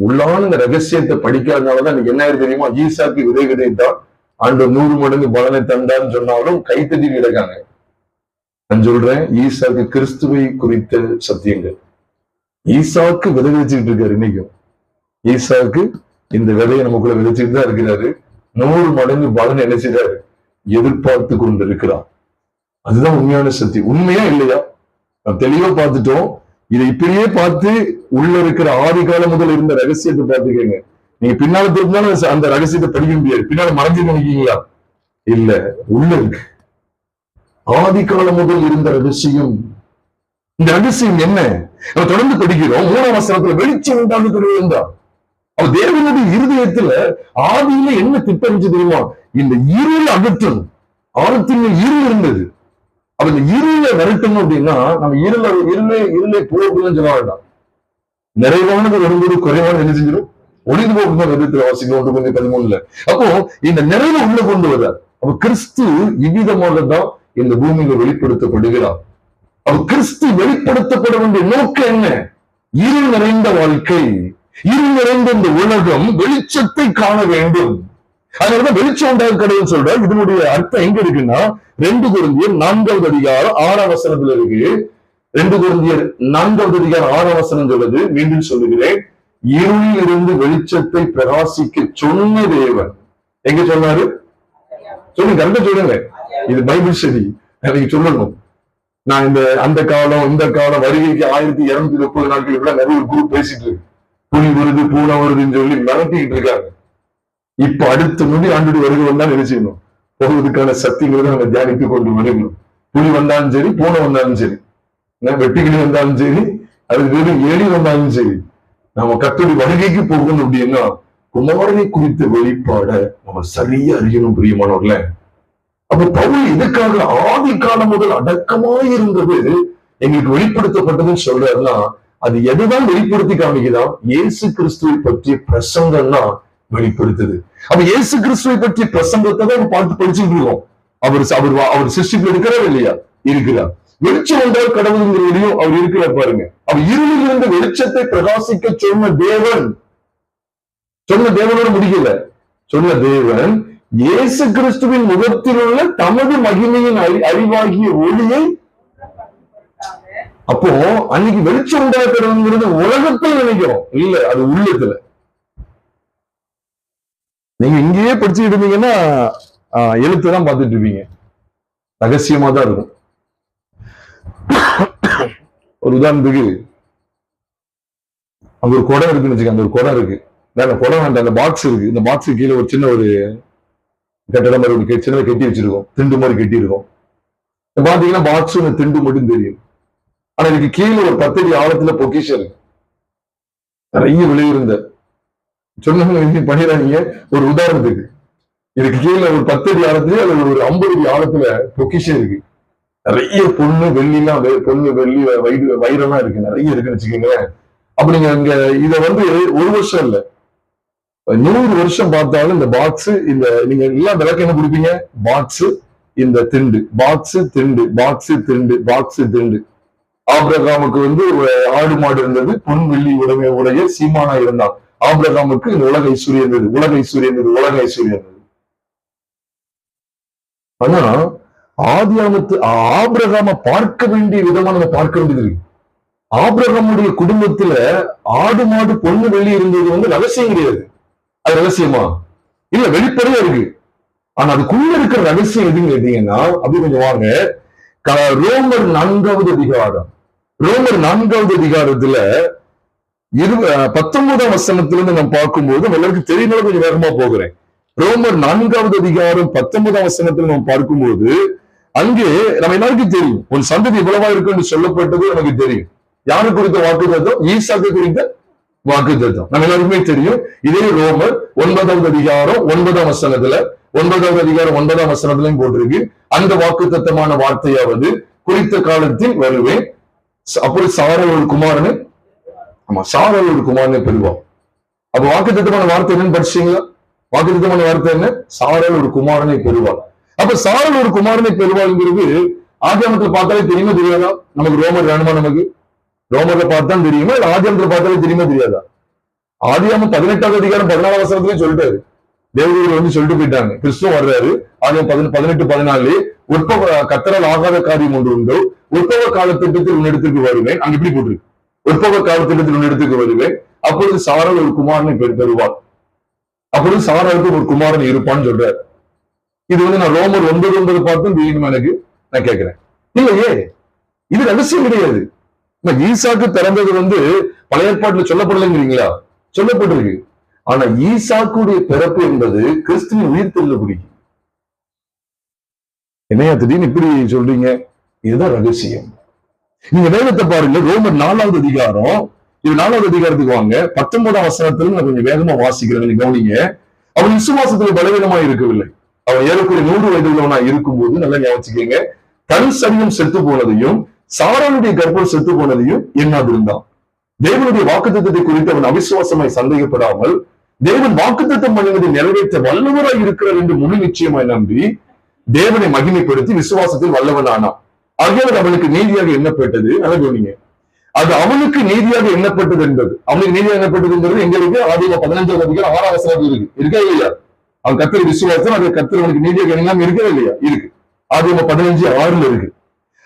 C: உள்ளான இந்த ரகசியத்தை படிக்காதனாலதான் நீங்க என்ன தெரியுமா? ஈசாக்கு விதை விதைத்தான் ஆண்டவர் 100 மடங்கு பலனை தந்தான்னு சொன்னாலும் கைத்தட்டி கிடக்காங்க. நான் சொல்றேன், ஈசாக்கு கிறிஸ்துவை குறித்த சத்தியங்கள். ஈசாக்கு விதை விதைச்சுக்கிட்டு இருக்காரு. இன்னைக்கும் ஈசாக்கு இந்த விதையை நமக்குள்ள விதைச்சுட்டு தான் இருக்கிறாரு. 100 மடங்கு பலன் என்ன செய்றாரு? எதிர்பார்த்து கொண்டிருக்கிறார். அதுதான் உண்மையான சத்தியம். உண்மையா இல்லையா? தெளிவா பார்த்துட்டோம். இதை இப்படியே பார்த்து உள்ள இருக்கிற ஆதி காலம் முதல் இருந்த ரகசியத்தை பார்த்துக்கங்க. நீங்க பின்னால திரும்பினாலும் அந்த ரகசியத்தை படிக்க முடியாது. பின்னால மறைஞ்சு நினைக்கீங்களா? இல்ல, உள்ள இருக்கு. ஆதி காலம் முதல் இருந்த ரகசியம். இந்த ரகசியம் என்ன? நம்ம தொடர்ந்து படிக்கிறோம். 3ஆம் வசனத்துல வெளிச்சம் உண்டாகுகிறது என்றார். அவ தேவனுடைய இருதயத்துல ஆதியில என்ன திட்டமிச்சு தெரியுமா? இந்த இருள் அகற்றணும். ஆழத்தின் இருள் இருந்தது. அப்ப இந்த இருளை விரட்டணும் அப்படின்னா நம்ம இருளை போகணும்னு சொல்ல வேண்டாம். நிறைவானது வரும்போது குறைவானது என்ன செஞ்சிடும்? ஒளிந்து போகும் விதத்துல வாசிக்கிறோம் 1:13. அப்போ இந்த நிறைவை உள்ள கொண்டு வர்றார். அப்ப கிறிஸ்து இவ்விதமாக தான் இந்த பூமியில வெளிப்படுத்தப்படுகிறார். அப்ப கிறிஸ்து வெளிப்படுத்தப்பட வேண்டிய நோக்கம் என்ன? இருள் நிறைந்த வாழ்க்கை, இருள் நிறைந்த இந்த உலகம் வெளிச்சத்தை காண வேண்டும். அதனாலதான் வெளிச்சம் உண்டாக கடவுள் சொல்றார். இதனுடைய அர்த்தம் எங்க இருக்குன்னா 2 கொரிந்தியர் 4வது அதிகாரம் 6ஆம் வசனத்துல இருக்கு. 2 கொரிந்தியர் 4வது அதிகாரம் 6ஆம் வசனம் சொல்லுது. மீண்டும் சொல்லுகிறேன், இருளில் இருந்து வெளிச்சத்தை பிரகாசிக்க சொன்ன தேவன். எங்க சொன்னாரு? சொல்லுங்க, கரெக்டா சொல்லுங்க. இது பைபிள் ஸ்டடி, நீங்க சொல்லணும். நான் அந்த காலம் இந்த காலம் வருகைக்கு 1230 நாட்கள் கூட நிறைய குரூப் பேசிட்டு இருக்கு. புலி வருது பூனை வருதுன்னு சொல்லி மிரட்டிக்கிட்டு இருக்காங்க. இப்ப அடுத்த நொடி ஆண்டு வருகை வந்தா நினைச்சுக்கணும், போவதுக்கான சக்திகளை நம்ம தியானித்துக் கொண்டு வருகிறோம். புலி வந்தாலும் சரி, பூனை வந்தாலும் சரி, வெட்டுக்கிளி வந்தாலும் சரி, அதுக்கு வெறும் ஏழி வந்தாலும் சரி, நம்ம கர்த்தருடைய வருகைக்கு போகணும் அப்படின்னா குமாரனை குறித்த வெளிப்பாட நம்ம சரியா அறியணும். பிரியமானவர்கள, அப்ப பவுல் இதுக்காக ஆதி காலம் முதல் அடக்கமாய் இருந்தது எங்களுக்கு வெளிப்படுத்தப்பட்டதுன்னு சொல்றாருன்னா அது எதுதான் வெளிப்படுத்தி காமிக்குதான்? இயேசு கிறிஸ்துவை பற்றிய பிரசங்கம்னா வெளிப்படுத்துது. அப்ப இயேசு கிறிஸ்துவை பற்றிய பிரசங்கத்தை தான் பார்த்து படிச்சுட்டு இருக்கோம். அவர் சிருஷ்டிப்பு இருக்கிறார் இல்லையா? இருக்கிறார். வெளிச்சம் வந்தால் கடவுளுங்கிறதையும் அவர் இருக்கிறார் பாருங்க. அவர் இருளில் இருந்து வெளிச்சத்தை பிரகாசிக்க சொன்ன தேவனோட முடிக்கல. சொன்ன தேவன் இயேசு கிறிஸ்துவின் முகத்தில் உள்ள தமது மகிமையின் அறிவாகிய ஒளியை, அப்போ அன்னைக்கு வெளிச்சம் உண்டாக்குறதுங்கிறது உலகத்தில் நினைக்கிறோம் இல்ல, அது உள்ளத்துல. நீங்க இங்கேயே படிச்சுட்டு இருந்தீங்கன்னா எழுத்துதான் பார்த்துட்டு இருப்பீங்க, ரகசியமா தான் இருக்கும். ஒரு உதாரணத்துக்கு அங்க ஒரு குடம் இருக்குன்னு வச்சுக்க. அந்த ஒரு குடம் இருக்கு, குடம் வேண்டாம், அந்த பாக்ஸ் இருக்கு. இந்த பாக்ஸுக்கு கீழே ஒரு சின்ன ஒரு கட்டடம் மாதிரி ஒரு சின்னதை கட்டி வச்சிருக்கோம், திண்டு மாதிரி கட்டி இருக்கும். பாத்தீங்கன்னா பாக்ஸ் திண்டு மட்டும் தெரியும். ஆனா இதுக்கு கீழே ஒரு 10 அடி ஆழத்துல பொக்கிஷம் இருக்கு, நிறைய விளையிருந்த சொன்ன பண்ணிடுறாங்க. ஒரு உதாரணத்துக்கு இதுக்கு கீழே ஒரு 10 அடி ஆழத்துலயே அது ஒரு 50 அடி ஆழத்துல பொக்கிஷம் இருக்கு. நிறைய பொண்ணு வெள்ளிலாம், பொண்ணு வெள்ளி வைரம்லாம் இருக்கு, நிறைய இருக்குன்னு வச்சுக்கோங்களேன். அப்படிங்க இங்க இத ஒரு வருஷம் இல்ல 100 வருஷம் பார்த்தாலும் இந்த பாக்ஸ், இந்த நீங்க எல்லாம் விளக்கு என்ன கொடுப்பீங்க? பாக்ஸ், இந்த திண்டு, பாக்ஸ் திண்டு, பாக்ஸ் திண்டு, பாக்ஸ் திண்டு. ஆபிரகாமுக்கு ஆடு மாடு இருந்தது, பொன் வெள்ளி உடைய சீமானா இருந்தான். ஆபிரகாமுக்கு இந்த உலக ஐஸ்வர்யம் இருந்தது, உலக ஐஸ்வர்யம் இருந்தது, உலக ஐஸ்வர்யம் இருந்தது. ஆனா ஆதியாமத்து ஆபிரகாம பார்க்க வேண்டிய விதமா நம்ம பார்க்க வேண்டியது. ஆபிரகாமுடைய குடும்பத்துல ஆடு மாடு பொண்ணு வெள்ளி இருந்தது ரகசியம் கிடையாது. அது ரகசியமா இல்ல, வெளிப்படையா இருக்கு. ஆனா அதுக்குள்ள இருக்கிற ரகசியம் எதுன்னு கேட்டீங்கன்னா, அப்படி கொஞ்சம் வாங்க, ரோமர் 4வது அதிகாரம். ரோமர் 4வது அதிகாரத்துல 19ஆம் வசனத்திலிருந்து நம்ம பார்க்கும்போது எல்லாருக்கும் தெரியல, கொஞ்சம் வேகமா போகிறேன். ரோமர் 4வது அதிகாரம் 19ஆம் வசனத்துல நம்ம பார்க்கும்போது அங்கே நம்ம எல்லாருக்கும் தெரியும், ஒரு சந்ததி இவ்வளவா இருக்குன்னு சொல்லப்பட்டது நமக்கு தெரியும். யாரு குறித்த வாக்குத்தத்தம்? ஈசாக்கு குறித்த வாக்குத்தத்தம் நம்ம எல்லாருக்குமே தெரியும். இதே ரோமர் 9வது அதிகாரம் 9ஆம் வசனத்துல, 9வது அதிகாரம் 9ஆம் வசனத்திலையும் போட்டிருக்கு, அந்த வாக்குத்தத்தமான வார்த்தையாவது குறித்த காலத்தில் வருவேன், அப்படி சாராள் ஒரு குமாரனை, ஆமா சாராள் ஒரு குமாரனை பெறுவான். அப்ப வாக்குத்தத்தமான வார்த்தை என்னன்னு படிச்சீங்களா? வாக்குத்தத்தமான வார்த்தை என்ன? சாராள் ஒரு குமாரனை பெறுவாள். அப்ப சாராள் ஒரு குமாரனை பெறுவாள்ங்கிறது ஆதியாமத்துல பார்த்தாலே தெரியுமா தெரியாதா? நமக்கு ரோமர் வேணுமா? நமக்கு ரோமர்ல பார்த்தான் தெரியுமா, இல்ல ஆதியாமத்துல பார்த்தாலே தெரியுமா தெரியாதா? ஆதியாமம் 18வது அதிகாரம் 14ஆம் வசனத்திலயும் சொல்லிட்டாரு, தேவதூதர் சொல்லிட்டு போயிட்டாங்க, கிறிஸ்துவ வர்றாரு. ஆதியாமம் 18:14 உற்பவ கத்தரால் ஆகாத காரியம் ஒன்று உண்டோ, உற்பவ காலத்திட்டத்தில் உன்னிடத்துக்கு வருவேன். அங்க இப்படி போட்டிருக்கு, உற்பவ காலத்திட்டத்தில் உன்னிடத்துக்கு வருவேன், அப்பொழுது சாராள் ஒரு குமாரனை பெறுவார், அப்பொழுது சாராளுக்கு ஒரு குமாரன் இருப்பான்னு சொல்றாரு. இது நான் ரோமர் 9:9 பார்த்தும் தெரியுமா எனக்கு? நான் கேட்கிறேன், இல்லையே. இது ரகசியம் கிடையாது. ஈசாக்கு பிறந்தது பழைய ஏற்பாட்டுல சொல்லப்படலைங்கிறீங்களா? சொல்லப்பட்டிருக்கு. ஆனா ஈசாக்குடைய பிறப்பு என்பது கிறிஸ்துவின் உயிர்த்தெழுதலை குறிக்கும். என்னையா திடீர்னு இப்படி சொல்றீங்க? இதுதான் ரகசியம். நீங்க வேதத்தை பாருங்க, ரோமர் 4வது அதிகாரம், இது 4வது அதிகாரத்துக்கு வாங்க. 19ஆம் வசனத்துல நான் கொஞ்சம் வேகமா வாசிக்கிறேன், நீங்க கவனிங்க. அவன் விசுவாசத்துல பலவீனமா இருக்கவில்லை. அவன் ஏறக்குறைய 100 வயது உள்ளவனா இருக்கும்போது, நல்லா ஞாபகிச்சுக்கீங்க, தன் சரீரம் செத்து போனதையும் சாராளுடைய கர்ப்பம் செத்து போனதையும் எண்ணாதிருந்தான். தேவனுடைய வாக்குத்தத்தத்தை குறித்து அவன் அவிசுவாசமாய் சந்தேகப்படாமல், தேவன் வாக்குத்தத்தம் பண்ணுவதை நிறைவேற்ற வல்லவராய் இருக்கிறார் என்று முழு நிச்சயமாய் நம்பி தேவனை மகிமைப்படுத்தி விசுவாசத்தில் வல்லவனானான். ஆகியவர் அவனுக்கு நீதியாக எண்ணப்பட்டது. நல்லா கவனிங்க, அது அவனுக்கு நீதியாக எண்ணப்பட்டது என்பது, அவனுக்கு நீதியாக எண்ணப்பட்டது என்பது எங்களுக்கு ஆதியாகமம் 15வது அதிகாரம் 6ஆம் வசனம் இருக்கு. இருக்கா இல்லையா? அவன் கர்த்தரை விசுவாசம், அது கர்த்தர் அவனுக்கு நீதியாக எண்ணாம இருக்கா இல்லையா? இருக்கு. ஆதியாகமம் 15:6 இருக்கு.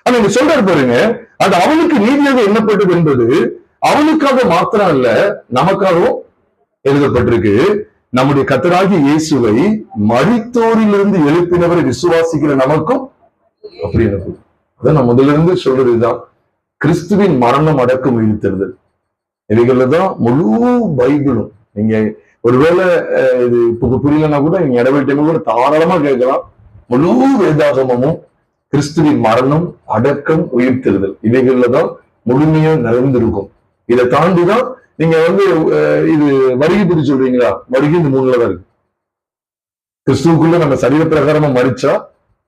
C: ஆனா இங்க சொல்றாரு பாருங்க, அது அவனுக்கு நீதியாக எண்ணப்பட்டது என்பது அவனுக்காக மாத்திரம் இல்ல, நமக்காகவும் எழுதப்பட்டிருக்கு. நம்முடைய கர்த்தராகிய இயேசுவை மரித்தோரிலிருந்து எழுப்பினவரை விசுவாசிக்கிற நமக்கும் அப்படி எனக்கு. அதான் நான் முதல்ல இருந்து சொல்றதுதான், கிறிஸ்துவின் மரணம் அடக்கம் உயிர்த்தெழுதல். இவைகள்லதான் முழு பைபிளும். நீங்க ஒருவேளை இது இப்ப புரியலன்னா கூட நீங்க இடவெட்டமே கூட தாராளமா கேட்கலாம். முழு வேதாகமும் கிறிஸ்துவின் மரணம் அடக்கம் உயிர்த்தெழுதல் இவைகள்லதான் முழுமையா நிறைந்திருக்கும். இதை தாண்டிதான் நீங்க இது வருகை பத்தி சொல்றீங்களா? வருகை இந்த 3ல தான் இருக்கு. கிறிஸ்துவுக்குள்ள நம்ம சரீர பிரகாரமா மரிச்சா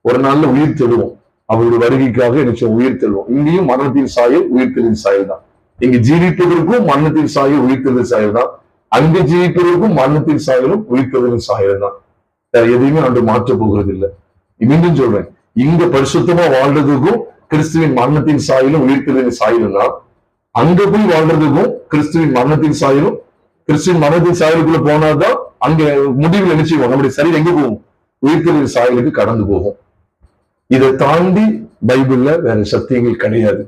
C: ஒரு நாள்ல உயிர் தெழுவோம். அவருடைய வருகைக்காக நிச்சயம் உயிர் தெழுவோம். இங்கேயும் மரணத்தின் சாயல் உயிர்த்தெழுதின் சாயல் தான். இங்க ஜீவிப்பதற்கும் மரணத்தின் சாயல் உயிர்த்தெழுதின் சாயல் தான். அங்க ஜீவிப்பதற்கும் மரணத்தின் சாயலும் உயிர்த்தெழுதின் சாயல் தான். எதையுமே அன்று மாற்ற போகிறது இல்லை. மீண்டும் சொல்றேன், இங்க பரிசுத்தமா வாழ்றதுக்கும் கிறிஸ்துவின் மரணத்தின் சாயலும் உயிர்த்தெழுதின் சாயலும் தான். அங்க போய் வாழ்றதுக்கும் கிறிஸ்துவின் மரணத்தின் சாயலும், கிறிஸ்துவின் மரணத்தின் சாயலுக்குள்ள போனாதான் அங்க முடிவில் என்ன செய்வோம்? நம்முடைய சரீரம் எங்க போகும்? உயிர்த்தெழுதின் சாயலுக்கு கடந்து போகும். இதை தாண்டி பைபிள்ல வேற சத்தியங்கள் கிடையாது.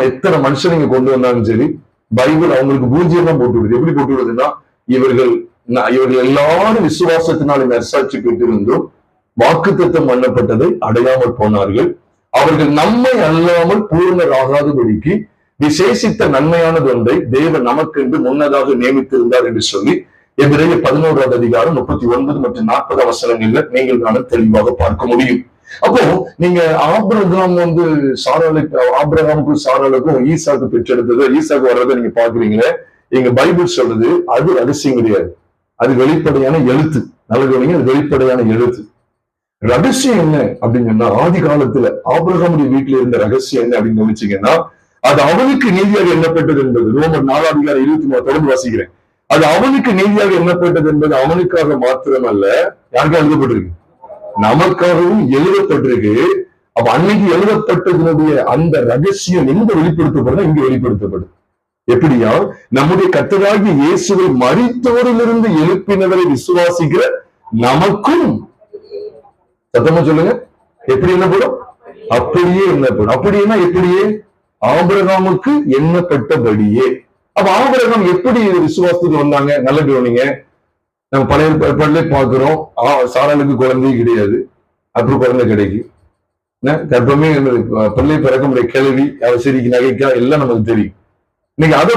C: எத்தனை மனுஷன் நீங்க கொண்டு வந்தாலும் சரி, பைபிள் அவங்களுக்கு பூஜ்யம் தான் போட்டு விடுது. எப்படி போட்டு விடுதுன்னா, இவர்கள் எல்லாரும் விசுவாசத்தினால நற்சாட்சி பெற்றிருந்தும் வாக்குத்தத்தம் பண்ணப்பட்டதை அடையாமல் போனார்கள். அவர்கள் நம்மை அல்லாமல் பூர்ணர் ஆகாதபடிக்கு விசேஷித்த நன்மையானது ஒன்றை தேவன் நமக்கென்று முன்னதாக நியமித்திருந்தார் என்று சொல்லி எபிரேயர் 11வது அதிகாரம் 39 மற்றும் 40 வசனங்கள்ல நீங்கள் நான் தெளிவாக பார்க்க முடியும். அப்போ நீங்க ஆபிரகாம் ஆபிரகாமுக்கும் சாராளுக்கும் ஈசாக்கு பெற்றெடுத்தது, ஈசாக்கு வர்றதை நீங்க பாக்குறீங்களே, எங்க பைபிள் சொல்றது அது ரகசியம் கிடையாது, அது வெளிப்படையான எழுத்து. நல்ல கவனிங்க, அது வெளிப்படையான எழுத்து. ரகசியம் என்ன அப்படின்னு சொன்னா, ஆதி காலத்துல ஆபிரகாமுடைய வீட்டுல இருந்த ரகசியம் என்ன அப்படின்னு கவனிச்சீங்கன்னா, அது அவனுக்கு நீதியாக எண்ணப்பட்டது என்பது ரோமர் 4ஆம் அதிகாரம் 23 தொடர்ந்து வாசிக்கிறேன். அது அவனுக்கு நீதியாக எண்ணப்பட்டது என்பது அவனுக்காக மாத்திரமல்ல, யாருக்காக எழுதப்பட்டிருக்கு? நமக்காகவும் எழுதப்பட்டிருக்கு. அப்ப அன்னைக்கு எழுதப்பட்டதனுடைய அந்த ரகசியம் எங்க வெளிப்படுத்தப்படுது? இங்க வெளிப்படுத்தப்படுது. எப்படியா? நம்முடைய கர்த்தராகிய இயேசுவை மரித்தோரிலிருந்து எழுப்பினவரை விசுவாசிக்கிற நமக்கும், சத்தமா சொல்லுங்க, எப்படி எண்ணப்படும்? அப்படியே எண்ணப்படும். அப்படின்னா எப்படியே? ஆபிரகாமுக்கு எண்ணப்பட்டபடியே. அப்ப ஆபிரகாம் எப்படி விசுவாசத்துக்கு வந்தாங்க? நல்ல கவனிங்க, நம்ம பழைய ஏற்பாட்டிலே பார்க்கிறோம். சாராளுக்கு குழந்தையே கிடையாது, அப்புறம் குழந்தை கிடைக்கும். கர்ப்பமே பிள்ளை பிறக்க முடிய கேள்வி, சிரிக்கு நகைக்கா எல்லாம் நமக்கு தெரியும். இன்னைக்கு அதை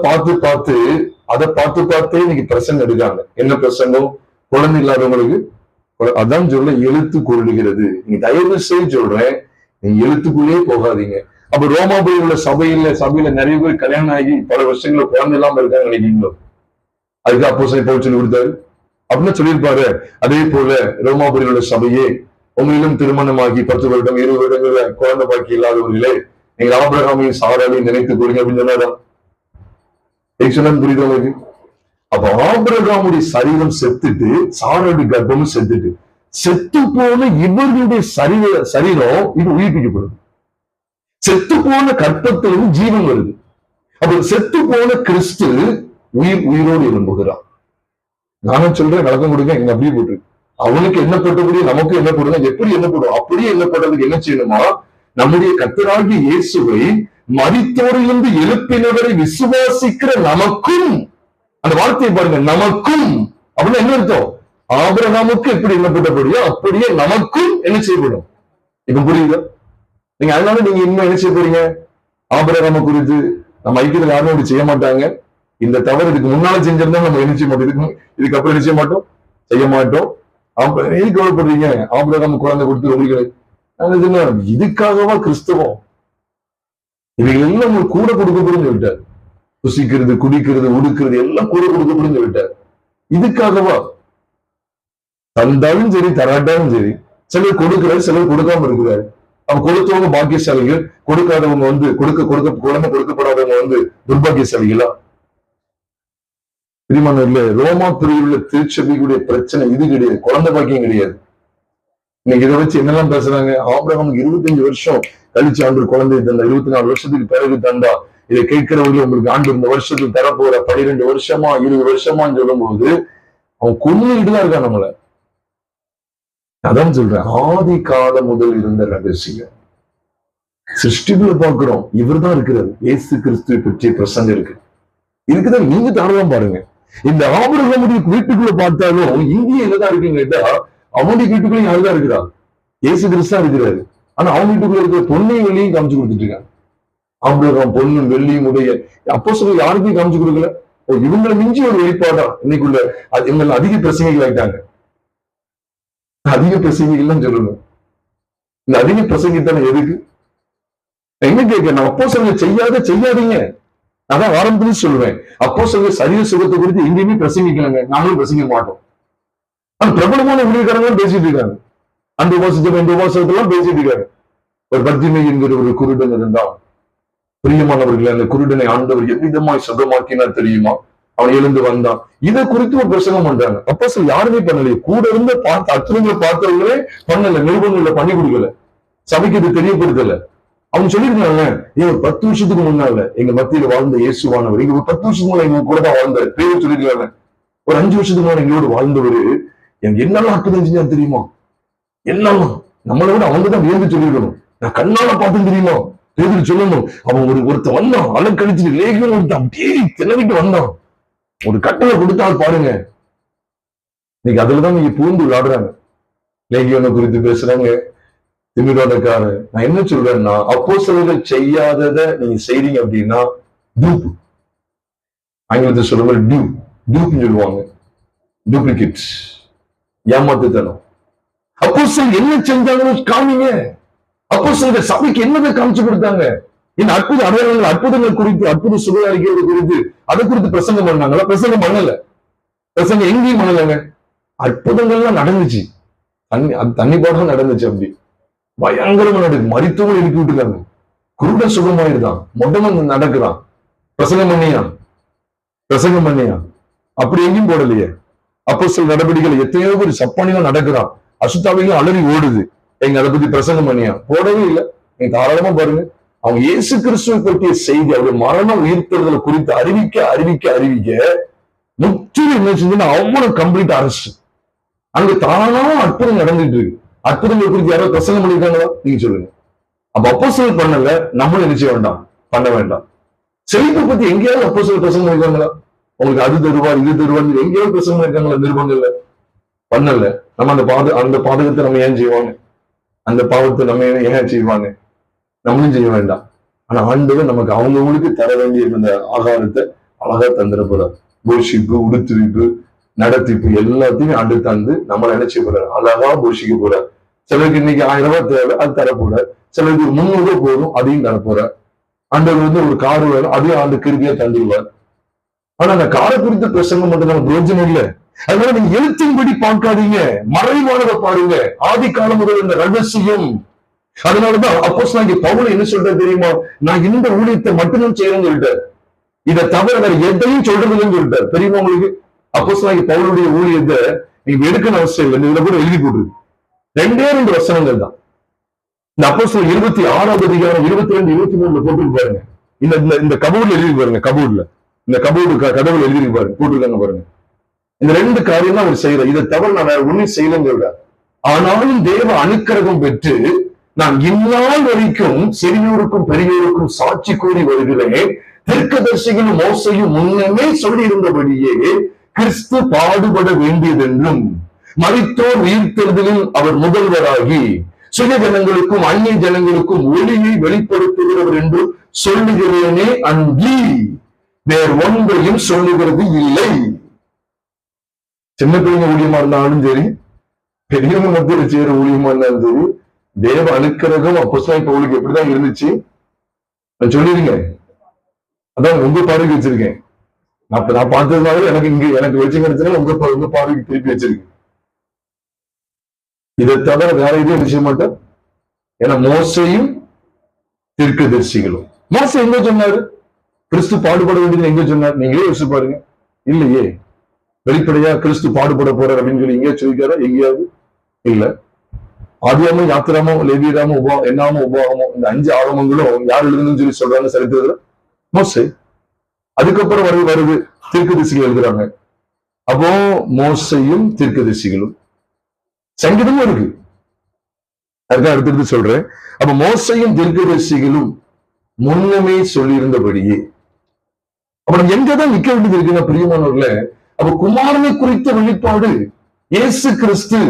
C: பார்த்து பார்த்தே இன்னைக்கு பிரசங்கம் எடுக்காங்க. என்ன பிரசங்கம்? குழந்தை இல்லாதவங்களுக்கு அதான் சொல்ல எழுத்து கொள்ளுகிறது. நீங்க தயவு செய்து சொல்றேன், நீங்க எழுத்துக்குள்ளே போகாதீங்க. அப்ப ரோமாபுரியில் உள்ள சபையில நிறைய பேர் கல்யாணம் ஆகி பல வருஷங்கள குழந்தை இல்லாம இருக்காங்க நினைக்கிறீங்களோ? அதுக்கு அப்போஸ்தலன் பவுல் சொல்லி கொடுத்தாரு அப்படின்னு சொல்லியிருப்பாரு. அதே போல ரோமாபுரியில் உள்ள சபையே, உங்களிலும் திருமணமாகி 10 வருடம் 20 வருடங்கள குழந்தை பாக்கி இல்லாதவர்களே, நீங்க ஆபிரகாமையும் சாராளையும் நினைத்துக் கொள்ளுங்க அப்படின்னு சொன்னாதான். சொன்னது புரியுது உங்களுக்கு? அப்ப ஆபிரகாமுடைய சரீரம் செத்துட்டு, சாராளுடைய கர்ப்பமும் செத்துட்டு, செத்து போன இவர்களுடைய சரீரம் இது உயிர்ப்பிக்கப்படுது. செத்து போன கர்ப்பத்திலிருந்து ஜீவன் வருது. அப்ப செத்து போன கிறிஸ்து உயிரோடு எழும்புகிறான். நானும் சொல்றேன், விளக்கம் கொடுங்க, இங்க அப்படியே போட்டு அவனுக்கு எண்ணப்பட்டபடி நமக்கு எண்ணப்படுது. எப்படி எண்ணப்படும்? அப்படியே எண்ணப்படுறதுக்கு என்ன செய்யணுமா? நம்முடைய கர்த்தராகிய இயேசுவை மரித்தோரிலிருந்து எழுப்பினவரை விசுவாசிக்கிற நமக்கும், அந்த வார்த்தையை பாருங்க, நமக்கும் அப்படின்னு என்ன அர்த்தம்? ஆபிரகாமுக்கு எப்படி எண்ணப்பட்டபடியோ அப்படியே நமக்கும் என்ன செய்யப்படும். இப்ப புரியுதா? நீங்க அதனால நீங்க இன்னும் என்ன செய்ய போறீங்க? ஆபிரகாமை குறித்து நம்ம ஐக்கியத்தில் யாரும் அப்படி செய்ய மாட்டாங்க. இந்த தவறு இதுக்கு முன்னால செஞ்சிருந்தா நம்ம என்ன செய்ய மாட்டோம், இதுக்கப்புறம் என்ன செய்ய மாட்டோம், செய்ய மாட்டோம். ஏன் கவலைப்படுறீங்க? ஆபிரகாம் குழந்தை கொடுத்து உங்களுக்கு இதுக்காகவா கிறிஸ்தவம்? இவைகள் எல்லாம் உங்களுக்கு கூட கொடுக்கப்படுன்னு சொல்லிட்டார். புசிக்கிறது, குடிக்கிறது, உடுக்கிறது எல்லாம் கூட கொடுக்கப்படுன்னு சொல்லிட்டார். இதுக்காகவா? தந்தாலும் சரி தராட்டாலும் சரி, சிலர் கொடுக்கிறாரு, சிலர் கொடுக்காம இருக்கிறாரு. அவன் கொடுத்தவங்க பாக்கியசாலிகள், கொடுக்காதவங்க குழந்தை கொடுக்கப்படாதவங்க துர்பாக்கியசாலிகளா? பிரிமானவர்களே, ரோமா பிரிவுள்ள திருச்சபைக்குடைய பிரச்சனை இது கிடையாது, குழந்தை பாக்கியம் கிடையாது. இன்னைக்கு இதை வச்சு என்னெல்லாம் பேசுறாங்க? ஆபிரகாமுக்கு 25 வருஷம் கழிச்சு ஆண்டு குழந்தை தந்தா, 24 வருஷத்துக்கு பிறகு தந்தா. இதை கேட்கிறவங்க உங்களுக்கு ஆண்டு இந்த வருஷத்துக்கு தரப்போற 12 வருஷமா 20 வருஷமான்னு சொல்லும் போது அவன் கொன்னுகிட்டுதான் இருக்கான் நம்மள. அதான் சொல்றேன், ஆதி காலம் முதல் இருந்த ரகசியம் சிருஷ்டிக்குள்ள பாக்குறோம். இவர் தான் இருக்கிறார். இயேசு கிறிஸ்துவை பற்றிய பிரசங்கம் இருக்கு இருக்குதான். நீங்க தாராளம் பாருங்க. இந்த ஆபிரகாமுடைய வீட்டுக்குள்ள பார்த்தாலும் இங்கேயும் என்னதான் இருக்குன்னு கேட்டா, அவனுடைய வீட்டுக்குள்ள யாருதான் இருக்கிறா? இயேசு கிறிஸ்து இருக்கிறாரு. ஆனா அவங்க வீட்டுக்குள்ள இருக்கிற பொன்னையும் வெள்ளியும் காமிச்சு கொடுத்துட்டு இருக்காங்க. ஆபிரகாம் பொண்ணும் வெள்ளியும் உடைய அப்போஸ்தலர்கள் யாருக்கும் காமிச்சு கொடுக்கல. இவங்களை மிஞ்சி ஒரு வெளிப்பாடா இன்னைக்குள்ள இவங்க அதிக பிரசங்கிகள் ஆயிட்டாங்க. அதிக பிரசங்கிகள் சொல்லணும். இந்த அதிக பிரசங்கித்தான எதுக்கு என்ன கேட்க? நான் அப்போஸ்தலர்கள் செய்யாதீங்க. அதான் ஆரம்பத்திலே சொல்லுவேன், அப்போஸ்தலர்கள் சரீர சுகத்தை குறித்து எங்கேயுமே பிரசங்கிக்கலங்க, நாங்களும் பிரசங்கிக்க மாட்டோம். ஆனா பிரபலமான ஊழியக்காரங்க பேசிட்டு இருக்காங்க. அந்த உபாசத்தை இந்த உபாசத்தெல்லாம் பேசிட்டு இருக்காங்க. ஒரு பர்த்திமை என்கிற ஒரு குருடன் இருந்தான். பிரியமானவர்கள், அந்த குருடனை ஆண்டவர் எவ்விதமாய் சுகமாக்கினார் தெரியுமா? அவன் எழுந்து வந்தான். இதை குறித்து ஒரு பிரசங்கம் பண்றாங்க. அப்போஸ்தலர்கள் யாருமே பண்ணலையே, கூட இருந்து பார்த்து அற்புதங்களை பார்த்தவங்களே பண்ணல, நிருபங்களை பண்ணி கொடுக்கல, சபைக்கு இது தெரியப்படுத்தல. அவங்க சொல்லிருக்காங்க, ஏன் 10 வருஷத்துக்கு முன்னால எங்க மத்தியில வாழ்ந்த இயேசுவானவர், இங்க ஒரு 10 வருஷத்துக்கு முன்னால எங்க கூட தான் வாழ்ந்தார். பேர் சொல்லிருக்காங்க, ஒரு 5 வருஷத்துக்கு முன்னாடி எங்களோட வாழ்ந்தவரு எனக்கு என்னெல்லாம் அற்புதம் செஞ்சாரு தெரியுமா? என்னெல்லாம் நம்மளை விட அவங்க தான் வியந்து சொல்லிருக்கணும். நான் கண்ணால பார்த்தேன் தெரியுமா? பேர் சொல்லணும். அவன் ஒருத்த வந்தான், அலக்கழிச்சுட்டு லேகியம் கொடுத்தான், அப்படியே திணறிட்டு வந்தான். ஒரு கட்டளை கொடுத்தால் பாருங்க. இன்னைக்கு அதுலதான் நீங்க பூந்து விளையாடுறாங்க. லேகியோனை குறித்து பேசுறாங்க, திமிரோடக்காரன். நான் என்ன சொல்றேன்னா, அப்போஸ்தலர்கள் செய்யாததை நீங்க செய்றீங்க அப்படின்னா டூப், ஆங்கிலத்தை சொல்ற மாதிரி டூப்னு சொல்லுவாங்க, டூப்ளிகேட், ஏமாத்துத்தனம். அப்போஸ்தலர்கள் என்ன செஞ்சாங்கன்னு காமிங்க. அப்போஸ்தலர்கள் சபைக்கு என்னதை காமிச்சு கொடுத்தாங்க? இந்த அற்புத அடையாளங்கள், அற்புதங்கள் குறித்து, அற்புத சுகாதாரிக்கிறது குறித்து, அதை குறித்து பிரசங்கம் பண்ணாங்களா? பிரசங்கம் பண்ணல. பிரசங்கம் எங்கேயும் பண்ணலங்க. அற்புதங்கள்லாம் நடந்துச்சு, தண்ணி பாடம் நடந்துச்சு. அப்படி பயங்கரமா நடக்கு. மருத்துவம் எழுப்பி விட்டுருக்காங்க, குருட சுகமாயிருதான், மொட்டமன் நடக்குறான். பிரசங்கம் பண்ணியா? அப்படி எங்கேயும் போடலையே. அப்போஸ்தலர் நடவடிக்கைகள் எத்தனையோ பேர் சப்பானிலாம் நடக்கிறான், அசுத்தாவிகளும் அலறி ஓடுது. எங்க அதை பத்தி பிரசங்கம் பண்ணியா? போடவே இல்லை. நீங்க தாராளமா பாருங்க. அவங்க இயேசு கிறிஸ்துவை பற்றிய செய்தி, அவருடைய மரணம் உயிர்த்தெழுதல் குறித்து அறிவிக்க முற்றிலும் என்ன செஞ்சுன்னா அவ்வளவு கம்ப்ளீட் அரெஸ்ட். அங்க தானா அற்புதம் நடந்துட்டு இருக்கு. அற்புதங்கள் குறித்து யாராவது பிரசங்கம் பண்ணிருக்காங்களா? நீங்க சொல்லுங்க. அப்ப அப்போஸ்தலர் பண்ணல, நம்மளும் என்ன செய்ய வேண்டாம், பண்ண வேண்டாம். செழிப்பை பத்தி எங்கேயாவது அப்போஸ்தலர் பிரசங்கம் பண்ணிருக்காங்களா? உங்களுக்கு அது தருவார் இது தருவார் எங்கேயாவது பிரசங்கம் பண்ணிருக்காங்களா? நிருபங்கள்ல பண்ணல. நம்ம அந்த பாதகத்தை நம்ம ஏன் செய்வாங்க? அந்த பாவத்தை நம்ம ஏன் செய்வாங்க? நம்மளும் செய்ய வேண்டாம். ஆனா ஆண்டவர் நமக்கு அவங்களுக்கு தர வேண்டிய இந்த ஆகாரத்தை அழகா தந்துட போறார். போஷிப்பு, உடுத்துவிப்பு, நடத்திப்பு எல்லாத்தையும் ஆண்டு தந்து நம்மளை நினைச்சு போறாரு, அழகா போஷிக்க போறார். சிலருக்கு இன்னைக்கு 1000 ரூபாய் தேவை, அது தரப்போறார். சிலருக்கு 300 ரூபாய் போதும், அதையும் தரப்போறார். ஆண்டவர் ஒரு கார் வேணும், அதையும் ஆண்டு கிருபியா தந்துடுவார். ஆனா அந்த காரை குறித்த பிரசங்கம் மட்டும் நம்ம பிரயோஜனம் இல்லை. அதனால நீங்க எழுத்தின்படி பார்க்காதீங்க, மறைவானதை பாருங்க. ஆதி காலம் முதல் இந்த ரகசியம். அதனாலதான் அப்போஸ்தலனாகிய பவுல் என்ன சொல்றது தெரியுமா? நான் இந்த ஊழியத்தை மட்டும்தான் செய்யறேன்னு சொல்லிட்டார், இதை தவிர வேற எதையும் சொல்றது இல்லைன்னு சொல்லிட்டார். தெரியுமா உங்களுக்கு? அப்போஸ்தலனாகிய பவுலுடைய ஊழியத்தை நீங்க எடுக்கணும் அவசியம் இல்லை. இதுல கூட எழுதி போட்டு 2 வசனங்கள் தான். இந்த அப்போஸ்தலர் 26ஆவது அதிகாரம் 22, 23 போட்டு பாருங்க. இந்த கபூர்ல எழுதி பாருங்க. கபூர்ல இந்த கபூர் கதவுல எழுதி பாருங்க, போட்டிருக்காங்க பாருங்க. இந்த 2 காரியம் தான் அவர் செய்யற. இதை தவிர நான் வேற ஒன்னும் செய்யலன்னு சொல்றார். ஆனாலும் தேவ அனுக்கிரகம் பெற்று நான் இந்நாள் வரைக்கும் சிறியோருக்கும் பெரியோருக்கும் சாட்சி கூறி வருகிறேன். தீர்க்கதரிசிகளும் மோசையும் முன்னமே சொல்லி இருந்தபடியே கிறிஸ்து பாடுபட வேண்டியதென்றும் மரித்தோர் உயிர்த்தெழுதலில் அவர் முதல்வராகி சுய ஜனங்களுக்கும் அந்நிய ஜனங்களுக்கும் ஒளியை வெளிப்படுத்துகிறவர் என்று சொல்லுகிறேனே அன்றி வேறு ஒன்றையும் சொல்லுகிறது இல்லை. சின்ன பிள்ளைங்க ஊழியமா இருந்தாலும் சரி, பெரியவங்க மத்தியில் செய்யற ஊழியமா இருந்தாலும் சரி, தேவ அனுக்கிரகம் அப்போஸ்தலனாகிய பவுலுக்கு எப்படிதான் இருந்துச்சு நான் சொல்லிருங்க. அதான் உங்க பார்வைக்கு வச்சிருக்கேன். நான் பார்த்ததுனால எனக்கு வச்சு கிடைச்சதுனால உங்க பார்வைக்கு திருப்பி வச்சிருக்கேன். இதை தவிர வேற எதுவும் என்ன செய்ய மாட்டேன். ஏன்னா மோசையும் தீர்க்கதரிசிகளும். மோசை எங்க சொன்னாரு? கிறிஸ்து பாடுபட வேண்டியது எங்க சொன்னார்? நீங்களே யோசிச்சு பாருங்க. இல்லையே. வெளிப்படையா கிறிஸ்து பாடுபட போறார் அப்படின்னு சொல்லி எங்கேயா சொல்லிக்காரா? எங்கேயாவது இல்ல. ஆதியாமோ, யாத்திராமோ, லேவியராமோ, என்னாமோ, உபாகமோ, இந்த 5 ஆகமங்களும் யார் எழுதுன்னு சொல்லி சொல்றாங்க சரித்திரத்துல? மோசே. அதுக்கப்புறம் வருது தீர்க்கதரிசிகள் எழுதுறாங்க. அப்போ மோசையும் தீர்க்கதரிசிகளும், சங்கீதமும் இருக்கு. அதுதான் அடுத்தது சொல்றேன். அப்ப மோசையும் தீர்க்கதரிசிகளும் முன்னமே சொல்லியிருந்தபடியே அப்ப நம்ம எங்கதான் நிக்க வேண்டியது இருக்குன்னா பிரியமானவர்கள, அப்ப குமாரனை குறித்த வெளிப்பாடு இயேசு கிறிஸ்து.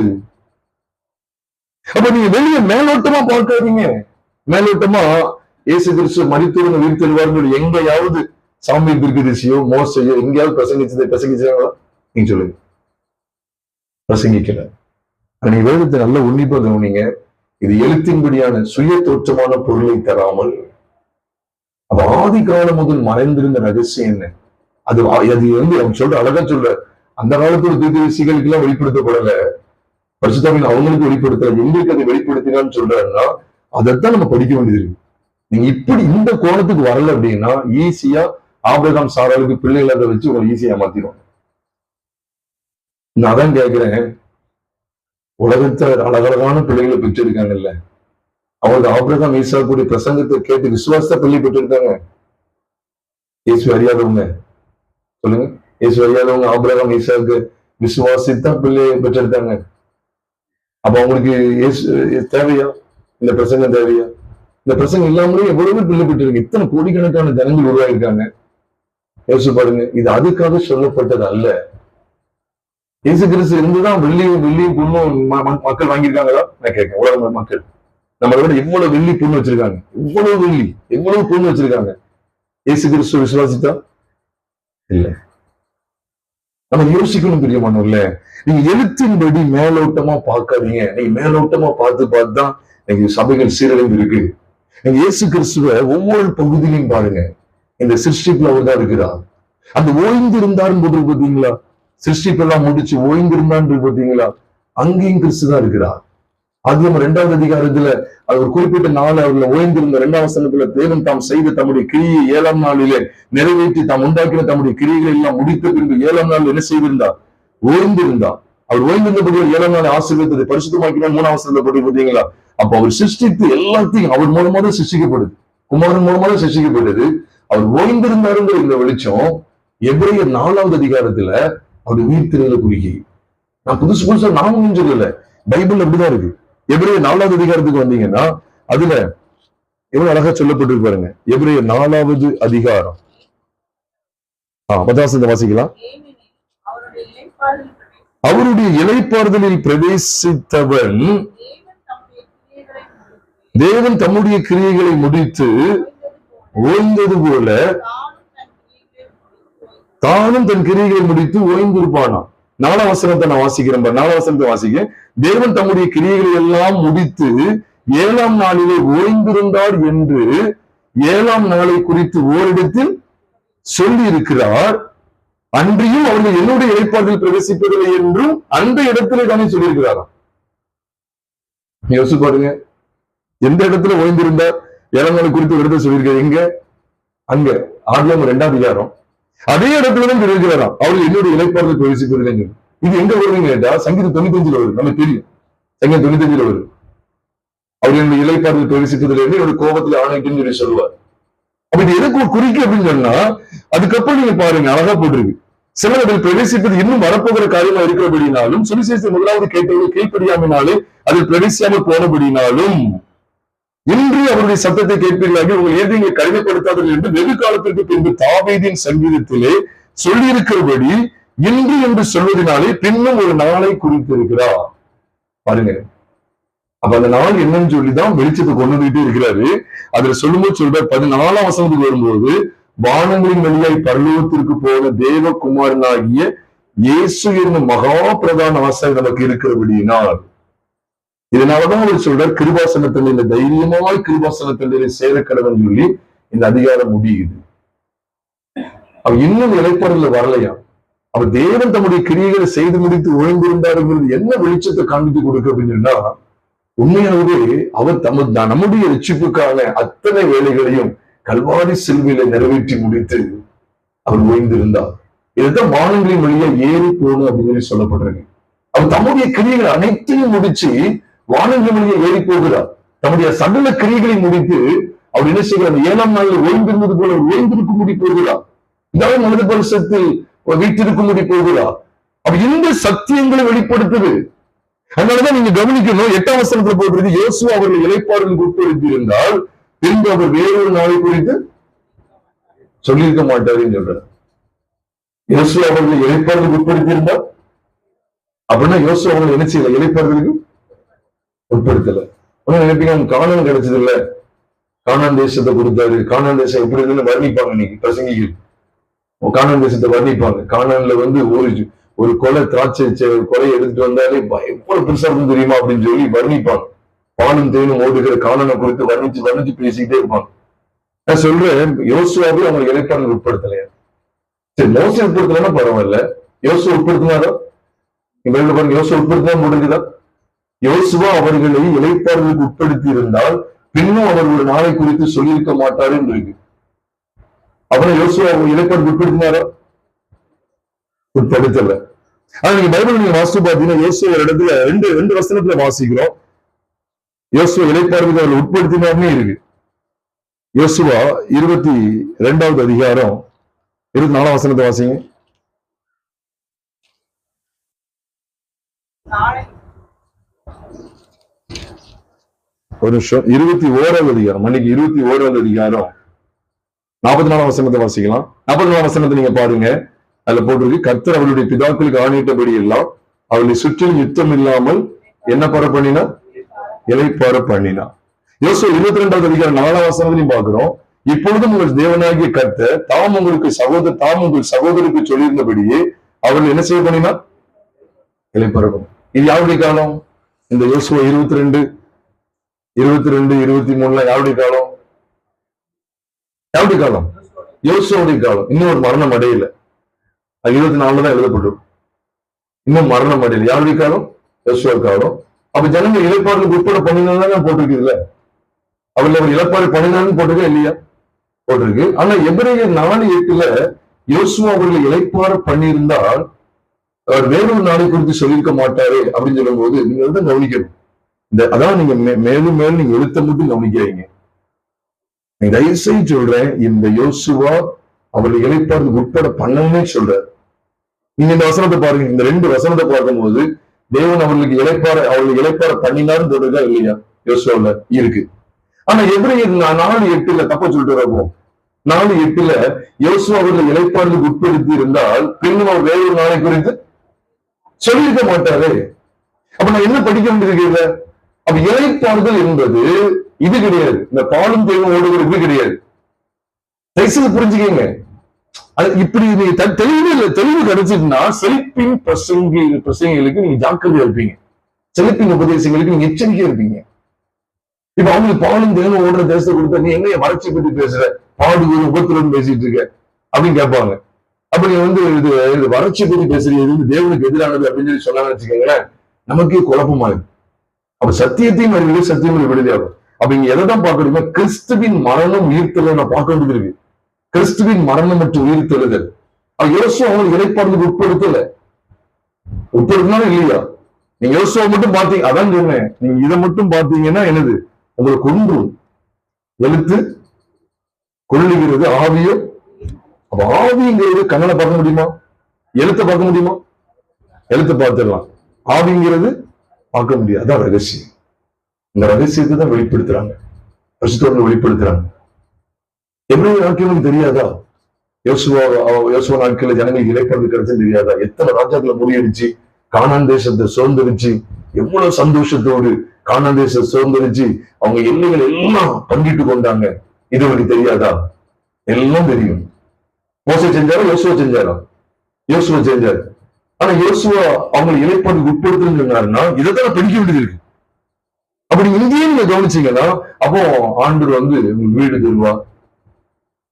C: அப்ப நீங்க வெளியே மேலோட்டமா பார்க்காதீங்க. மேலோட்டமா இயேசு கிறிஸ்து மரித்தோர் உயிர்த்தெழுவார்கள் எங்கேயாவது சாமியல் தீர்க்கதரிசியோ மோசையோ எங்கேயாவது பிரசங்கிச்சாங்களா? நீங்க சொல்லுங்க. பிரசங்கிக்கல. நீ வேதத்தை நல்ல உன்னிப்பா கவனிங்க. இது எழுத்தின்படியான சுய தோற்றமான பொருளை தராமல், அப்ப ஆதி காலம் முதல் மறைந்திருந்த ரகசியம் என்ன? அது அவன் சொல்ற அழகா சொல்ற, அந்த காலத்தோட தீர்க்கதரிசிகளுக்கு எல்லாம் வெளிப்படுத்தப்படல, பரிசுத்தாவின் அவங்களுக்கு வெளிப்படுத்தல, எங்களுக்கு அதை வெளிப்படுத்தினான்னு சொல்றாருன்னா அதைத்தான் நம்ம படிக்க வேண்டியது இருக்கு. நீங்க இப்படி இந்த கோணத்துக்கு வரல அப்படின்னா ஈஸியா ஆபிரகாம் சாராளுக்கு பிள்ளைகளை அதை வச்சு உங்களை ஈஸியா மாத்திரும். நான் அதான் கேட்கிறேன், உலகத்துல அழகழகான பிள்ளைகளை பெற்றிருக்காங்கல்ல, அவங்களுக்கு ஆபிரகாம் ஈசா கூடிய பிரசங்கத்தை கேட்டு விசுவாச பிள்ளை பெற்றிருக்காங்க. இயேசு அறியாதவங்க சொல்லுங்க. இயேசு அறியாதவங்க ஆபிரகாம் ஈசாவுக்கு விசுவாசித்தான் பிள்ளையை பெற்றிருக்காங்க. அப்ப அவங்களுக்கு இயேசு தேவையா? இந்த பிரசங்கம் தேவையா? இந்த பிரசங்கம் இல்லாமலே எவ்வளவு பிள்ளை பெற்றிருக்கு. இத்தனை கோடிக்கணக்கான ஜனங்கள் உருவாயிருக்காங்க. யோசிச்சு பாருங்க. இது அதுக்காக சொல்லப்பட்டது அல்ல. இயேசு கிறிஸ்து இருந்துதான் வெள்ளியும் பொண்ணும் மக்கள் வாங்கியிருக்காங்களா? நான் கேட்கிறேன். உலக மக்கள் நம்மளை விட இவ்வளவு வெள்ளி பொண்ணு வச்சிருக்காங்க, எவ்வளவு பொண்ணு வச்சிருக்காங்க. இயேசு கிறிஸ்து விசுவாசித்தா இல்ல. நம்ம யோசிக்கணும் பிரியமானவர்களே. நீங்க எழுத்தின்படி மேலோட்டமா பார்க்காதீங்க. நீங்க மேலோட்டமா பார்த்து தான் நீங்க சபைகள் சீரழிந்து இருக்கு. நீங்க இயேசு கிறிஸ்துவ ஒவ்வொரு பகுதியிலையும் பாருங்க. இந்த சிருஷ்டிப்புல அவர் தான் இருக்கிறார். அந்த ஓய்ந்து இருந்தாருன்னு போட்டு பார்த்தீங்களா? சிருஷ்டிப்பெல்லாம் முடிச்சு ஓய்ந்து இருந்தான்னு பார்த்தீங்களா? அங்கேயும் கிறிஸ்து தான் இருக்கிறார். ஆதியாகமம் 2வது அதிகாரத்துல அது ஒரு குறிப்பிட்ட நாள் அவர்ல ஓய்ந்திருந்த 2ஆம் வசனத்துல தேவன் தாம் செய்த தம்முடைய கிரியை 7ஆம் நாளிலே நிறைவேற்றி தாம் உண்டாக்கின தம்முடைய கிரியைகளை எல்லாம் முடித்த பின்பு 7ஆம் நாள் என்ன செய்திருந்தார்? ஓய்ந்திருந்தார். அவர் ஓய்ந்திருந்தபடி 7ஆம் நாள் ஆசீர்வதித்ததை பரிசுத்தமாக்கினார். 3ஆம் வசனத்துல போட்டு பார்த்தீங்களா? அப்ப அவர் சிருஷ்டித்து எல்லாத்தையும் அவர் மூலமா தான் சிருஷ்டிக்கப்படுது. குமாரன் மூலமா தான் சிருஷ்டிக்கப்பட்டது. அவர் ஓய்ந்திருந்தாருங்கிற இந்த வெளிச்சம் எபிரேயர் 4வது அதிகாரத்துல அவர் உயிர்த்தெழுதலை குறிக்கி. நான் புதுசா நாமும் சொல்லல, பைபிள் அப்படிதான் இருக்கு. எபிரேயர் 4வது அதிகாரத்துக்கு வந்தீங்கன்னா அதுல எவ்வளவு அழகா சொல்லப்பட்டிருக்கு பாருங்க. எபிரேயர் 4வது அதிகாரம் 10 வசனத்தை வாசிக்கலாம். அவருடைய இளைப்பாறுதலில் பிரவேசித்தவன் தேவன் தம்முடைய கிரியைகளை முடித்து ஓய்ந்தது போல தானும் தன் கிரியைகளை முடித்து ஓய்ந்திருப்பானா. 4ஆம் வசனத்தை நான் வாசிக்கிறேன். 4ஆம் வசனத்தை வாசிக்க, தேவன் தம்முடைய கிரியைகளை எல்லாம் முடித்து 7ஆம் நாளிலே ஓய்ந்திருந்தார் என்று 7ஆம் நாளை குறித்து ஓரிடத்தில் சொல்லி இருக்கிறார். அன்றியும் அவர்கள் என்னுடைய இளைப்பாறுதலில் பிரவேசிப்பதில்லை என்றும் அந்த இடத்திலே தானே சொல்லியிருக்கிறாராம். யோசிச்சு பாருங்க. எந்த இடத்துல ஓய்ந்திருந்தார்? 7ஆம் நாளை குறித்து ஒரு இடத்துல சொல்லியிருக்காரு. எங்க? அங்க ஆதியாகமம் 2ஆம் அதிகாரம் அதே இடத்துலதான் இருக்கிறாராம். அவர்கள் என்னுடைய இளைப்பாறுதல் பிரவேசிப்பதில்லை. இது எங்க வருதுன்னு கேட்டா சங்கீதம் 95 வருது. நமக்கு தெரியும். சங்கீதம் 95 வருது. அவர் என்னுடைய இளைப்பாறுதல் பிரவேசிப்பதில்லை என்று என்னுடைய கோபத்தில் ஆணைக்குன்னு சொல்லி சொல்லுவார். அப்ப இது எதுக்கு குறிக்கு அப்படின்னு சொன்னா, அதுக்கப்புறம் நீங்க பாருங்க அழகா போட்டிருக்கு. சிலர் அதில் பிரவேசிப்பது இன்னும் வரப்போகிற காரியமா இருக்கிறபடினாலும், சுவிசேஷத்தை முதலாவது கேட்டவர்கள் கீழ்ப்படியாமினாலே அதில் பிரவேசியாமல் போனபடினாலும், இன்று அவருடைய சத்தத்தை கேட்பீர்களாக உங்கள் ஏதையை கடினப்படுத்தாதீர்கள் என்று வெகு காலத்திற்கு பின்பு தாவீதின் சங்கீதத்திலே சொல்லியிருக்கிறபடி இன்று என்று சொல்வதனாலே பின்னும் ஒரு நாளை குறித்திருக்கிறார். பாருங்க, அப்ப அந்த நாள் என்னன்னு சொல்லிதான் வெளிச்சத்தை கொண்டு வந்துட்டே இருக்கிறாரு. அதுல சொல்லும்போது சொல்ற 14ஆம் வசனத்துக்கு வரும்போது, வானங்களின் வழியாய் பரலோகத்திற்கு போன தேவகுமாரனாகிய இயேசு என்னும் மகா பிரதான ஆசாரியர் நமக்கு இருக்கிறபடியினால், இதனாலதான் அவர் சொல்றார் கிருபாசனத்தில் இந்த தைரியமாய் கிருபாசனத்தில் சேர கடவுள் சொல்லி இந்த அதிகாரம் முடியுது. அவர் இன்னும் இளைப்பாறுதல வரலையா? அவர் தேவன் தம்முடைய கிரியைகளை செய்து முடித்து ஓய்ந்திருந்தாருங்கிறது என்ன வெளிச்சத்தை காண்பித்து கொடுக்க அப்படின்னு சொன்னா, உண்மையாகவே அவர் நம்முடைய ரட்சிப்புக்கான அத்தனை வேலைகளையும் கல்வாரி சிலுவையில நிறைவேற்றி முடித்து அவர் ஓய்ந்திருந்தார். இதுதான் வானங்களின் வழியா ஏறி போகணும் அப்படின்னு சொல்லி சொல்லப்படுறது. அவர் தம்முடைய கிரியைகள் அனைத்தையும் முடிச்சு வானங்களின் வழியா ஏறி போகிறார். தம்முடைய சகல கிரியைகளை முடித்து அவர் என்ன செய்கிறார்? 7ஆம் நாளில் ஓய்ந்திருந்தது போல ஓய்ந்திருக்கும்படி போகிறார். இதாவது மனித பரிசத்தில் வீட்டிற்கும்படி போகிறார். அப்ப இந்த சத்தியங்களை வெளிப்படுத்துது. அதனாலதான் நீங்க கவனிக்கணும், 8ஆம் வசனத்துல போட்டிருக்கு, யோசுவா அவர்கள் இளைப்பாறுதலுக்கு உட்படுத்தி இருந்தால் பின்பு அவர் வேறொரு நாளை குறித்து சொல்லியிருக்க மாட்டாருன்னு சொல்றார். யோசுவா அவர்கள் இளைப்பாறுதலுக்கு உட்படுத்தி இருந்தால் அப்படின்னா யோசுவா அவர்கள் என்ன செய்யல? இளைப்பாறுதலுக்கு உட்படுத்தல. நினைப்பீங்க காணான் கிடைச்சது இல்ல, காணான் தேசத்தை கொடுத்தாரு. காணான் தேசம் எப்படி இருக்குன்னு வர்ணிப்பாங்க. இன்னைக்கு பிரசங்கிகள் காணான் தேசத்தை வர்ணிப்பாங்க. காணான்ல ஒரு கொலை திராட்சை கொலையை எடுத்துட்டு வந்தாலே எவ்வளவு பெருசா இருக்கும் தெரியுமா அப்படின்னு சொல்லி வர்ணிப்பாங்க. பாலும் தேனும் ஓடுகிற காணானை குறித்து வர்ணிச்சு பேசிக்கிட்டே இருப்பாங்க. நான் சொல்றேன், யோசுவாவை அவங்க இளைப்பாறுதலுக்கு உட்படுத்தலையா? சரி, மோசே உட்படுத்தலன்னா பரவாயில்ல, யோசுவா உட்படுத்தினாரா? இவர்கள் பாருங்க, யோசுவா உட்படுத்தினா முடிஞ்சுதா? யோசுவா அவர்களை இளைப்பாறுதலுக்கு உட்படுத்தி இருந்தால் பின்னும் அவர் ஒரு நாளை குறித்து சொல்லியிருக்க மாட்டாருன்னு இருக்கு. அப்புறம் யோசுவா அவங்க இளைப்பாறுதலுக்கு உட்படுத்தினாரா? உட்படுத்தல. ஆனா நீங்க பைபிள் நீங்க வாசித்து பாத்தீங்கன்னா யோசுவா ஒரு இடத்துல ரெண்டு வசனத்துல வாசிக்கிறோம், யோசுவா இளைப்பாறுதலுக்கு அவர்கள் உட்படுத்தினார்னே இருக்கு. யோசுவா 22வது அதிகாரம் 24ஆம் வசனத்தை வாசிங்க. ஒரு நிமிஷம். 21வது அதிகாரம், அன்னைக்கு 21வது அதிகாரம் 44ஆம் வசனத்தை வாசிக்கலாம். 44ஆம் வசனத்தை நீங்க பாருங்க. அதுல போட்டிருக்கு, கர்த்தர் அவளுடைய பிதாக்களுக்கு ஆணையிட்டபடி எல்லாம் அவளை சுற்றிலும் யுத்தம் இல்லாமல் என்ன பார பண்ணினா? இளைப்பாற பண்ணினா. யோசுவா 22வது அதிகாரம் 4ஆம் வசனத்தையும் பார்க்கிறோம். இப்பொழுதும் உங்கள் தேவனாகிய கர்த்தர் தாம் உங்கள் சகோதரருக்கு சொல்லியிருந்தபடியே அவர்கள் என்ன செய்ய பண்ணினா? இளைப்பாறணும். இது யாருடைய காலம்? இந்த யோசுவா 22, 23 யாருடைய காலம்? யாருடைய காலம்? யோசுவாவுடைய காலம். இன்னும் ஒரு மரணம் அடையல. 24 தான் எழுதப்பட்டிருக்கும். இன்னும் மரணம் அடையல. யாருடைய காலம்? யோசுவா காலம். அப்ப ஜனங்கள் இளைப்பாறுதலுக்கு உட்பட பண்ணினாதான் போட்டிருக்கு. இல்ல, அவர்கள் அவர் இளைப்பாறு பண்ணினான்னு போட்டிருக்கா இல்லையா? போட்டிருக்கு. ஆனா எபிரேயர் 4:8 யோசுவா அவர்கள் இளைப்பாற பண்ணியிருந்தால் அவர் வேறொரு நாளை குறித்து சொல்லியிருக்க மாட்டாரு அப்படின்னு சொல்லும் போது நீங்க வந்து கவனிக்கணும். அதான் நீங்க மேலும் நீங்க எழுத்த மட்டும் கவனிக்கிறீங்க. நீங்க தயவுசெய்து சொல்றேன், இந்த யோசுவா அவர்கள் இளைப்பாறுதலுக்கு உட்பட பண்ணவே சொல்றாரு. நீங்க இந்த வசனத்தை பாருங்க. இந்த 2 வசனத்தை பார்க்கும்போது தேவன் அவர்களுக்கு இளைப்பாற பண்ணினார்னு போட்டிருக்கா இல்லையா? யோசுவால இருக்கு. ஆனா எபிரேயர் 4:8 தப்பா சொல்லிட்டு வரப்போம். 4:8 யோசுவா அவர்கள் இளைப்பாறுதலுக்கு உட்படுத்தி இருந்தால் பின்னும் அவர் வேறொரு நாளை குறித்து சொல்லியிருக்க மாட்டாரு. அப்ப நான் என்ன படிக்க வேண்டியிருக்கீங்க? அப்ப இளைப்பாறுதல் என்பது இது கிடையாது. இந்த பாலும் தேவன் ஓடுகிற இது கிடையாது. தயவுசெய்து புரிஞ்சுக்கீங்க. அது இப்படி நீங்க தெளிவு கிடைச்சிட்டுனா செழிப்பின் பிரசங்களுக்கு நீங்க ஜாக்கிரதையா இருப்பீங்க. செழிப்பின் உபதேசங்களுக்கு நீங்க எச்சரிக்கையா இருப்பீங்க. இப்ப அவங்களுக்கு பாலும் தேவன் ஓடுற தேசத்தை கொடுத்தா நீ எங்க வறட்சி பத்தி பேசுற, பாடு உபத்திரம் பேசிட்டு இருக்க அப்படின்னு கேட்பாங்க. அப்ப நீங்க வந்து இது வறட்சி பத்தி பேசுறீங்க, இது தேவனுக்கு எதிரானது அப்படின்னு சொல்லி சொன்னான்னு வச்சுக்கோங்களேன், நமக்கே குழப்பமாயிடும். அப்ப சத்தியத்தையும் அறிவியல் சத்தியமும் விடுதலையாகும். அப்ப இங்க எதைதான் பாக்குறீங்க? கிறிஸ்துவின் மரணம் உயிர்த்தலை நான் பார்க்க வேண்டியது இருக்கு. கிறிஸ்துவின் மரணம் மற்றும் உயிர்த்தெழுதல். யோசுவா அவங்களுக்கு இளைப்பாறுதலுக்கு உட்படுத்தினாலும் இல்லையா? நீங்க யோசுவா மட்டும் பாத்தீங்க, அதான் சொன்னேன், நீங்க இதை மட்டும் பாத்தீங்கன்னா என்னது? உங்களை கொன்றும். எழுத்து கொள்ளுகிறது, ஆவியோ. அப்ப ஆவிங்கிறது கண்ணனை பார்க்க முடியுமா? எழுத்தை பார்க்க முடியுமா? எழுத்தை பார்த்துடலாம். ஆவிங்கிறது பார்க்க முடியாது. அதான் ரகசியம். இந்த ரகசியத்தை தான் வெளிப்படுத்துறாங்க, பரிசுத்தோடு வெளிப்படுத்துறாங்க. எவ்வளவு நாட்களும் தெரியாதா? யோசுவா நாட்கள்ல ஜனங்களுக்கு இளைப்பாறுதல் கிடைச்சுன்னு தெரியாதா? எத்தனை ராஜாக்களை முறியடிச்சு கானான் தேசத்தை சுதந்திரிச்சு எவ்வளவு சந்தோஷத்தோடு கானான் தேசத்தை சுதந்திரிச்சு அவங்க எல்லைகள் எல்லாம் பங்கிட்டு கொண்டாங்க. இது உங்களுக்கு தெரியாதா? எல்லாம் தெரியும். மோசே செஞ்சாரா? யோசுவா செஞ்சாரா? யோசுவா செஞ்சாரு. ஆனா யோசுவா அவங்க இலைப்பாடு உட்படுத்துன்னு சொன்னாருன்னா இதைத்தான் படிக்க வேண்டியது இருக்கு. அப்படி இங்கேயும் நீங்க கவனிச்சீங்கன்னா அப்போ ஆண்டவர் உங்களுக்கு வீடு தருவா.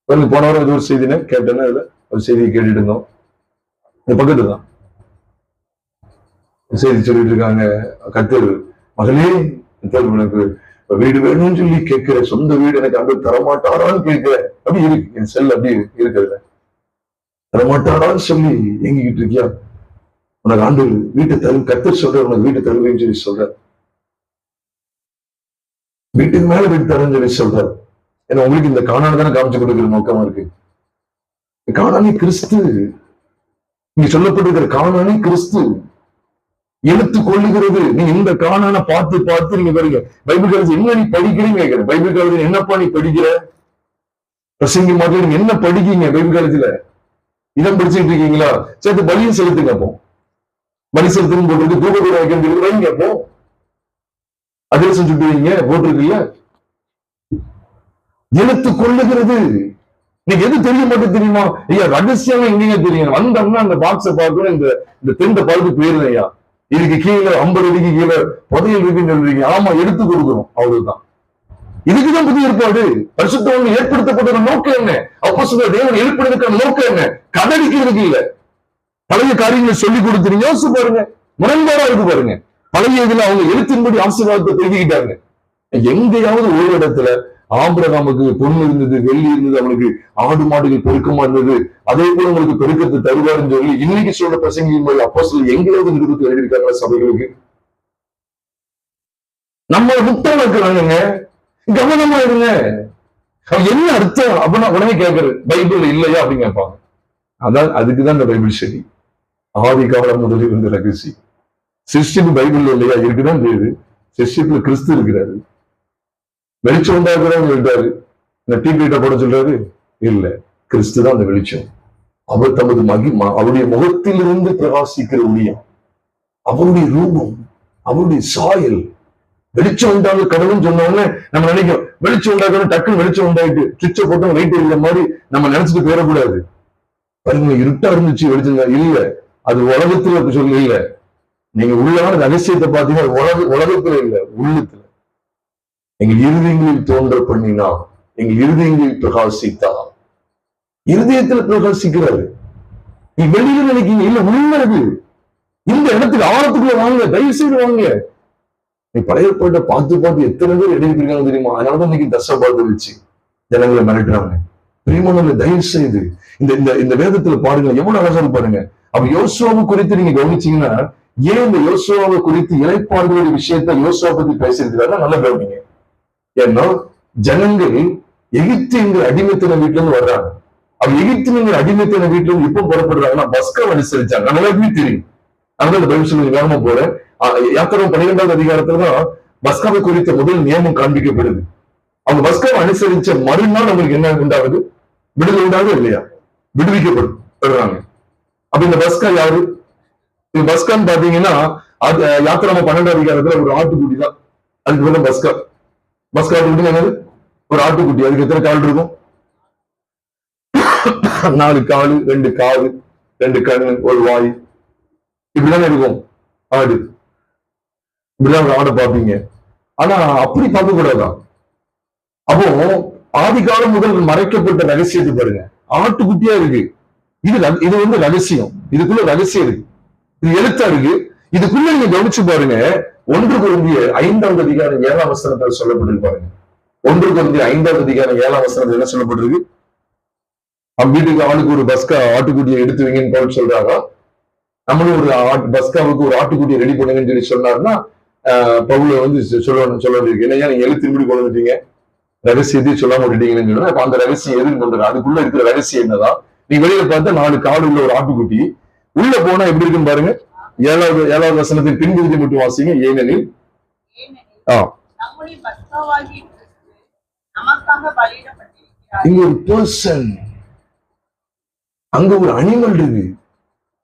C: போன வாரம் ஏதோ ஒரு செய்தினே கேட்டேன்னா இதுல ஒரு செய்தியை கேட்டுட்டு இருந்தோம். இந்த பக்கத்துல தான் செய்தி சொல்லிட்டு இருக்காங்க. கர்த்தர் மகளே உனக்கு வீடு வேணும்னு சொல்லி கேட்கிற, சொந்த வீடு எனக்கு அங்க தரமாட்டாரான்னு கேட்கிற. அப்படி இருக்கு என் செல் அப்படி இருக்கிறது. தரமாட்டாரான்னு சொல்லி எங்கிட்டு இருக்கியா? உனக்கு ஆண்டு வீட்டை தரும் கர்த்தர் சொல்ற, உனக்கு வீட்டை தருவேன்னு சொல்லி சொல்ற. வீட்டுக்கு மேல வீட்டு தரேன்னு சொல்லி சொல்றாரு. ஏன்னா உங்களுக்கு இந்த காணான தானே காமிச்சு கொடுக்கிற நோக்கமா இருக்கு. காணானி கிறிஸ்து, இங்க சொல்லப்பட்டிருக்கிற காணானி கிறிஸ்து எடுத்து கொள்ளுகிறது. நீங்க இந்த காணான பார்த்து பார்த்து நீங்க பாருங்க. பைபிள் காலேஜ் என்ன நீ படிக்கிறீங்க கேட்கிற. பைபிள் காலேஜ் என்னப்பா நீ படிக்கிற? பிரசங்கி மாதிரி நீங்க என்ன படிக்கீங்க பைபிள் காலேஜ்ல? இடம் படிச்சுட்டு இருக்கீங்களா? சேர்த்து பலியும் செலுத்துங்க. அப்போ பலி செலுத்துன்னு போட்டுருக்கு, தூக்க கூட வைக்கிறது வைங்க. அப்போ அதிரசம் சுட்டுவீங்க போட்டிருக்குல்ல. எடுத்து கொள்ளுகிறது. நீங்க எது தெரிய மாட்டேன் தெரியுமா? ஐயா ரகசியம் எங்கேங்க தெரியும்? வந்தோம்னா அந்த பாக்ஸை பார்க்கணும். இந்த தெண்டை பார்த்து போயிருந்தேன் ஐயா. இதுக்கு கீழே 50 அடிக்கு கீழே புதையல் இருக்குன்னு சொல்றீங்க. ஆமா, எடுத்து கொடுக்குறோம், அவ்வளவுதான். இதுக்குதான் புதிய ஏற்பாடு. பரிசுத்தம் ஏற்படுத்தப்பட்ட நோக்கம் என்ன? அப்போஸ்தலர் தேவன் ஏற்படுறதுக்கான நோக்கம் என்ன? கதடிக்கிறதுக்கு இல்ல. பழைய காரியங்களை சொல்லி கொடுத்துருங்க. யோசிச்சு பாருங்க, முரண்பாடா இருக்கு பாருங்க. பழைய இதுல அவங்க எழுத்தின்படி ஆசீர்வாதத்தை பெருகிக்கிட்டாங்க. எங்கேயாவது ஒரு இடத்துல ஆபிரகாமுக்கு பொண்ணு இருந்தது, வெள்ளி இருந்தது, அவனுக்கு ஆடு மாடுகள் பெருக்கமா இருந்தது, அதே போல உங்களுக்கு பெருக்கத்தை தருவாருன்னு சொல்லி இன்னைக்கு சொல்ற பிரசங்கியின் போது அப்போஸ்தலர் எங்கேயாவது நிறுவனத்தில் எழுதியிருக்காங்க சபைகளுக்கு? நம்ம புத்தகம் இருக்கிறாங்க, கவனமா இருங்க. என்ன அர்த்தம் அப்படின்னா உடனே கேட்கறது பைபிள் இல்லையா அப்படின்னு கேட்பாங்க. அதான் அதுக்குதான் இந்த பைபிள் சரி. ஆதி காலம் முதலில் இருந்த ரகசியம். சிருஷ்டிப்பு பைபிள் இல்லையா? இருக்குதான் தெரியுது. சிருஷ்டிப்புல கிறிஸ்து இருக்கிறாரு. வெளிச்சம் உண்டாக்குறவங்க சொல்றாரு. இந்த டிபிட்ட போட சொல்றாரு இல்ல, கிறிஸ்து தான் அந்த வெளிச்சம். அவர் தமது மகிமா அவருடைய முகத்திலிருந்து பிரகாசிக்கிற ஒளியம், அவருடைய ரூபம், அவருடைய சாயல். வெளிச்சம் உண்டாக கடவுள்னு சொன்ன உடனே நம்ம நினைக்கிறோம் வெளிச்சம் உண்டாக்கணும், டக்குன்னு வெளிச்சம் உண்டாயிட்டு சுவிட்சை போட்டு லைட் எரிக்கிற மாதிரி நம்ம நினைச்சிட்டு போயிடக்கூடாது. பாருங்க, இருட்டா இருந்துச்சு வெளிச்சம் இல்ல, அது உலகத்துல சொல்ல இல்ல. நீங்க உள்ளான ரகசியத்தை பாத்தீங்கன்னா உலகத்துல இல்ல, உள்ளத்துல. எங்கள் இருதயங்களில் தோன்ற பண்ணினா, எங்கள் இருதயங்களில் பிரகாசித்தா. இருதயத்துல பிரகாசிக்கிறாரு. நீ வெளியில நினைக்கீங்க இல்ல, உண்மை. இந்த இடத்துக்கு ஆழத்துக்குள்ள வாங்க, தயவு செய்து வாங்க. நீ பழைய பாட்டை பார்த்து பார்த்து எத்தனை பேர் எழுதிருக்காங்க தெரியுமா? அதனாலதான் இன்னைக்கு தசபாத்து வச்சு ஜனங்களை மிரட்டுறாங்க. பிரியமானவர்களே, தயவு செய்து இந்த வேதத்துல பாருங்க, எவ்வளவு அழகா பாருங்க. அப்ப யோசுவாவை குறித்து நீங்க கவனிச்சீங்கன்னா, ஏன் இந்த யோசுவாவை குறித்து இளைப்பாறுதலுடைய விஷயத்த யோசுவா பத்தி பேசியிருக்கிறாரு நல்லா கவனிங்க. ஏன்னா ஜனங்கள் எகிப்தியங்கிற அடிமைத்தன வீட்டுல இருந்து வர்றாங்க. அப்ப எகிப்தியங்கிற அடிமைத்தன வீட்டுல இருந்து எப்ப புறப்படுறாங்கன்னா பஸ்கா அனுசரிச்சாங்க. நம்மளுக்குமே தெரியும். அதனால இந்த பைபிள் சொல்லி கவனமா போற யாத்திரை 12வது அதிகாரத்துலதான் பஸ்காவை குறித்த முதல் நியமம் காண்பிக்கப்படுது. அவங்க பஸ்காவை அனுசரிச்ச மறுநாள் நம்மளுக்கு என்ன உண்டாகுது? விடுதலை உண்டாகுது இல்லையா? விடுவிக்கப்படுறாங்க. அப்ப இந்த பஸ்கா யாரு? இந்த பஸ்கான்னு பாத்தீங்கன்னா அது யாத்திரை 12வது அதிகாரத்துல ஒரு ஆட்டுக்குட்டி தான். அதுக்கு பேர் பஸ்கா. பஸ்கா என்னது? ஒரு ஆட்டுக்குட்டி. அதுக்கு எத்தனை கால் இருக்கும்? 4 காலு, 2 காது, 2 கண்ணு, ஒரு வாய், இப்படிதானே இருக்கும் ஆடு. இப்படிதான் ஆடை பார்ப்பீங்க. ஆனா அப்படி பார்க்க கூடாதான். அப்போ ஆதி காலம் முதல் மறைக்கப்பட்ட ரகசியத்தை பாருங்க, ஆட்டுக்குட்டியா இருக்கு. இது ரகசியம். இதுக்குள்ள ரகசியம் இருக்கு. இது எழுத்தா இருக்கு. இதுக்குள்ள நீங்க கவனிச்சு பாருங்க. 1 கொரிந்தியர் 5வது அதிகாரம் 7ஆம் வசனத்தில் சொல்லப்பட்டிருக்கு பாருங்க. 1 கொரிந்தியர் 5வது அதிகாரம் 7ஆம் வசனத்தில் என்ன சொல்லப்பட்டிருக்கு? வீட்டுக்கு ஆளுக்கு ஒரு பஸ்கா ஆட்டுக்குட்டியை எடுத்து வைங்கன்னு பவுல் சொல்றாங்க. நம்மளும் ஒரு பஸ்காவுக்கு ஒரு ஆட்டுக்குட்டியை ரெடி பண்ணுங்கன்னு சொல்லி சொன்னாருன்னா பவுல சொல்ல இருக்கு. என்னையா நீங்க எழுத்தின்படி கொண்டு வந்துட்டீங்க, ரகசியத்தையும் சொல்லாம விட்டுட்டீங்கன்னு சொன்னா அப்ப அந்த ரகசியம் எதுன்னு கொண்டு அதுக்குள்ள இருக்கிற ரகசியம் என்னதான்? நீ வெளியில பார்த்தா 4 காடு உள்ள ஒரு ஆட்டுக்குட்டி, உள்ள போனா எப்படி இருக்குன்னு பாருங்க. 7வது வசனத்தின் பின்பகுதி மட்டும் வாசிங்க. ஏனெனில் இங்க ஒரு பர்சன், அங்க ஒரு அனிமல் இருக்கு,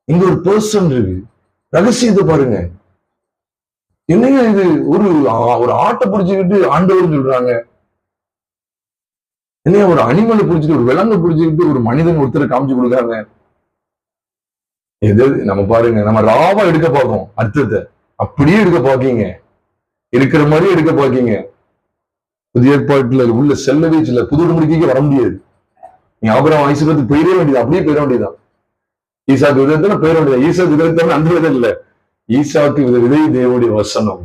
C: இங்க ஒரு பர்சன் இருக்கு. ரகசியத்தை பாருங்க. என்னையா இது? ஒரு ஆட்டை பிடிச்சுக்கிட்டு ஆண்டவர் சொல்றாங்க. என்னையா ஒரு அனிமலை பிடிச்சிட்டு, ஒரு விலங்கு பிடிச்சுக்கிட்டு ஒரு மனிதன் ஒருத்தரை காமிச்சு கொடுக்காங்க. எது நம்ம பாருங்க, நம்ம ராவா எடுக்க பார்ப்போம், அர்த்தத்தை அப்படியே எடுக்க பாக்கீங்க, இருக்கிற மாதிரி எடுக்க பாக்கீங்க. புதிய ஏற்பாட்டுல உள்ள செல்லவே சில புது உடன்படிக்கைக்கு வர முடியாது. நீ ஆபிரகாம் ஐசக்கு போயிட வேண்டியது, அப்படியே போயிட வேண்டியதான். ஈசாக்கு விதத்துல போயிட வேண்டியது. ஈசாக்கு விதத்தான அந்த விதம் இல்ல. ஈசாக்கு விதை தேவனுடைய வசனம்.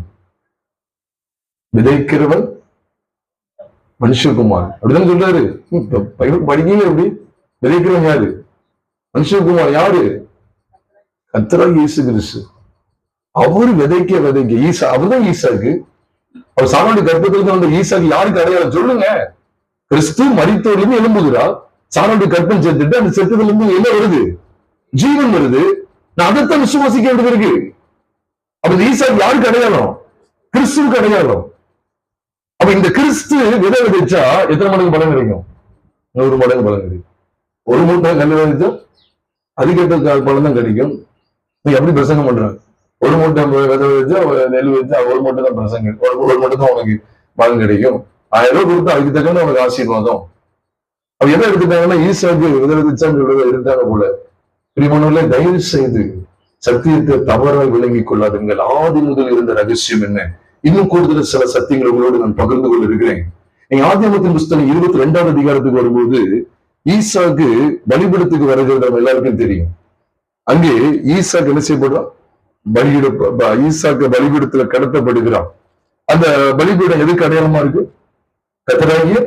C: விதைக்கிறவன் மனுஷகுமார் அப்படிதான் சொல்றாரு. படிக்கல எப்படி? விதைக்கிறவன் யாரு? மனுஷகுமார் யாரு? கர்த்தராகிய இயேசு கிறிஸ்து. அவரு விதைக்க ஈசா, அவர்தான் ஈசாக்கு. அவர் சாரோடைய கர்ப்பத்திலிருந்து வந்த ஈசாக்கு யாருக்கு அடையாளம் சொல்லுங்க? கிறிஸ்து மரித்தோரிலிருந்து எழும்புகிறார். சாரோடைய கற்பன் சேர்த்துட்டு அந்த செத்ததுல இருந்து என்ன வருது? ஜீவன் வருது. நான் அதைத்தான் விசுவாசிக்க வேண்டியது இருக்கு. அப்ப இந்த ஈசாக்கு யாருக்கு அடையாளம்? கிறிஸ்துவுக்கு அடையாளம். அப்ப இந்த கிறிஸ்து விதை விதைச்சா எத்தனை மடங்கு பலன் கிடைக்கும்? 100 மடங்கு பலன் கிடைக்கும். ஒரு மூட்டை நெல் விதைச்சா அதுக்கேற்ற பலன் தான் கிடைக்கும். நீ எப்படி பிரசங்கம் பண்ற? ஒரு மூட்டை விதை விதைச்சா நெல் வச்சா ஒரு மூட்டை தான் பிரசங்கம், ஒரு மூட்டை தான் உனக்கு பலன் கிடைக்கும். 1000 ரூபாய் கொடுத்தா அதுக்கு தக்கன உனக்கு ஆசீர்வாதம். அப்ப எதை எடுத்துட்டாங்கன்னா ஈசாக்கு விதை விதைச்சான்னு சொல்றத எடுத்தாங்க போல. பிரியமானவர்களே, தயவு செய்து சத்தியத்தை தவறாக விளங்கிக் கொள்ளாதுங்கள். ஆதி முதல் இருந்த ரகசியம் என்ன? இன்னும் கூடுதல் சில சத்தியங்கள் உங்களோடு நான் பகிர்ந்து கொள்ள இருக்கிறேன். நீங்க ஆதியாகமத்தின் புஸ்தகம் 22வது அதிகாரத்துக்கு வரும்போது ஈசாக்கு பலிபீடத்துக்கு வருகிறது நம்ம எல்லாருக்கும் தெரியும். அங்கே ஈசாக்கு என்ன செய்யப்படுறான்? ஈசாக்கு பலிபீடத்துல கடத்தப்படுகிறான். அந்த பலிபீடம் எதுக்கு அடையாளமா இருக்கு? கர்த்தராகிய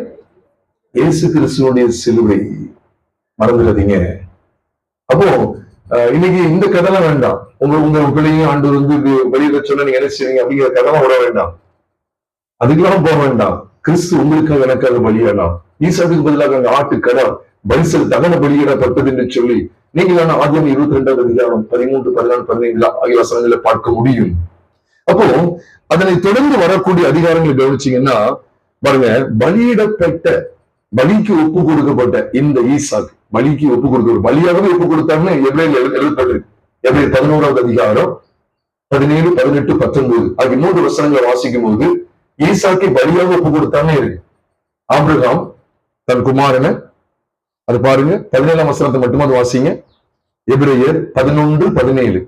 C: இயேசு கிறிஸ்துவுடைய சிலுவை. மறந்துடாதீங்க. அப்போ இன்னைக்கு இந்த கதைலாம் வேண்டாம். உங்க பிள்ளையும் ஆண்டு வந்து வெளியில சொன்ன நீங்க என்ன செய்வீங்க அப்படிங்கிற கதைலாம் விட வேண்டாம். அதுக்கெல்லாம் போக வேண்டாம். கிறிஸ்து உங்களுக்காக எனக்காக பலியானாம். ஈசாக்கு பதிலாக அங்க ஆட்டு கடை பரிசல் தகன பலியிடப்பட்டது என்று சொல்லி நீங்களான ஆதியாகமம் 22வது அதிகாரம் 13, 14, 15 ஆகிய வசனங்களை பார்க்க முடியும். அப்போ அதனை தொடர்ந்து வரக்கூடிய அதிகாரங்களை கவனிச்சீங்கன்னா பாருங்க, பலியிடப்பட்ட பலிக்கு ஒப்பு கொடுக்கப்பட்ட இந்த ஈசாக்கு பலிக்கு ஒப்பு கொடுக்க பலியாகவே ஒப்பு கொடுத்தாருன்னு எபிரேயர்ல எழுதப்பட்டிருக்கு. எபிரேயர் 11வது அதிகாரம் 17, 18, 19 ஆகிய 3 வசனங்களை வாசிக்கும் போது ஈசாக்கை பலியாக ஒப்பு கொடுத்தானே இருக்கு. ஆபிரகாம் தன் குமாரனை, அது பாருங்க 17ஆம் வசனத்தை மட்டுமாவது வாசிங்க. எபிரேயர் 11, 17.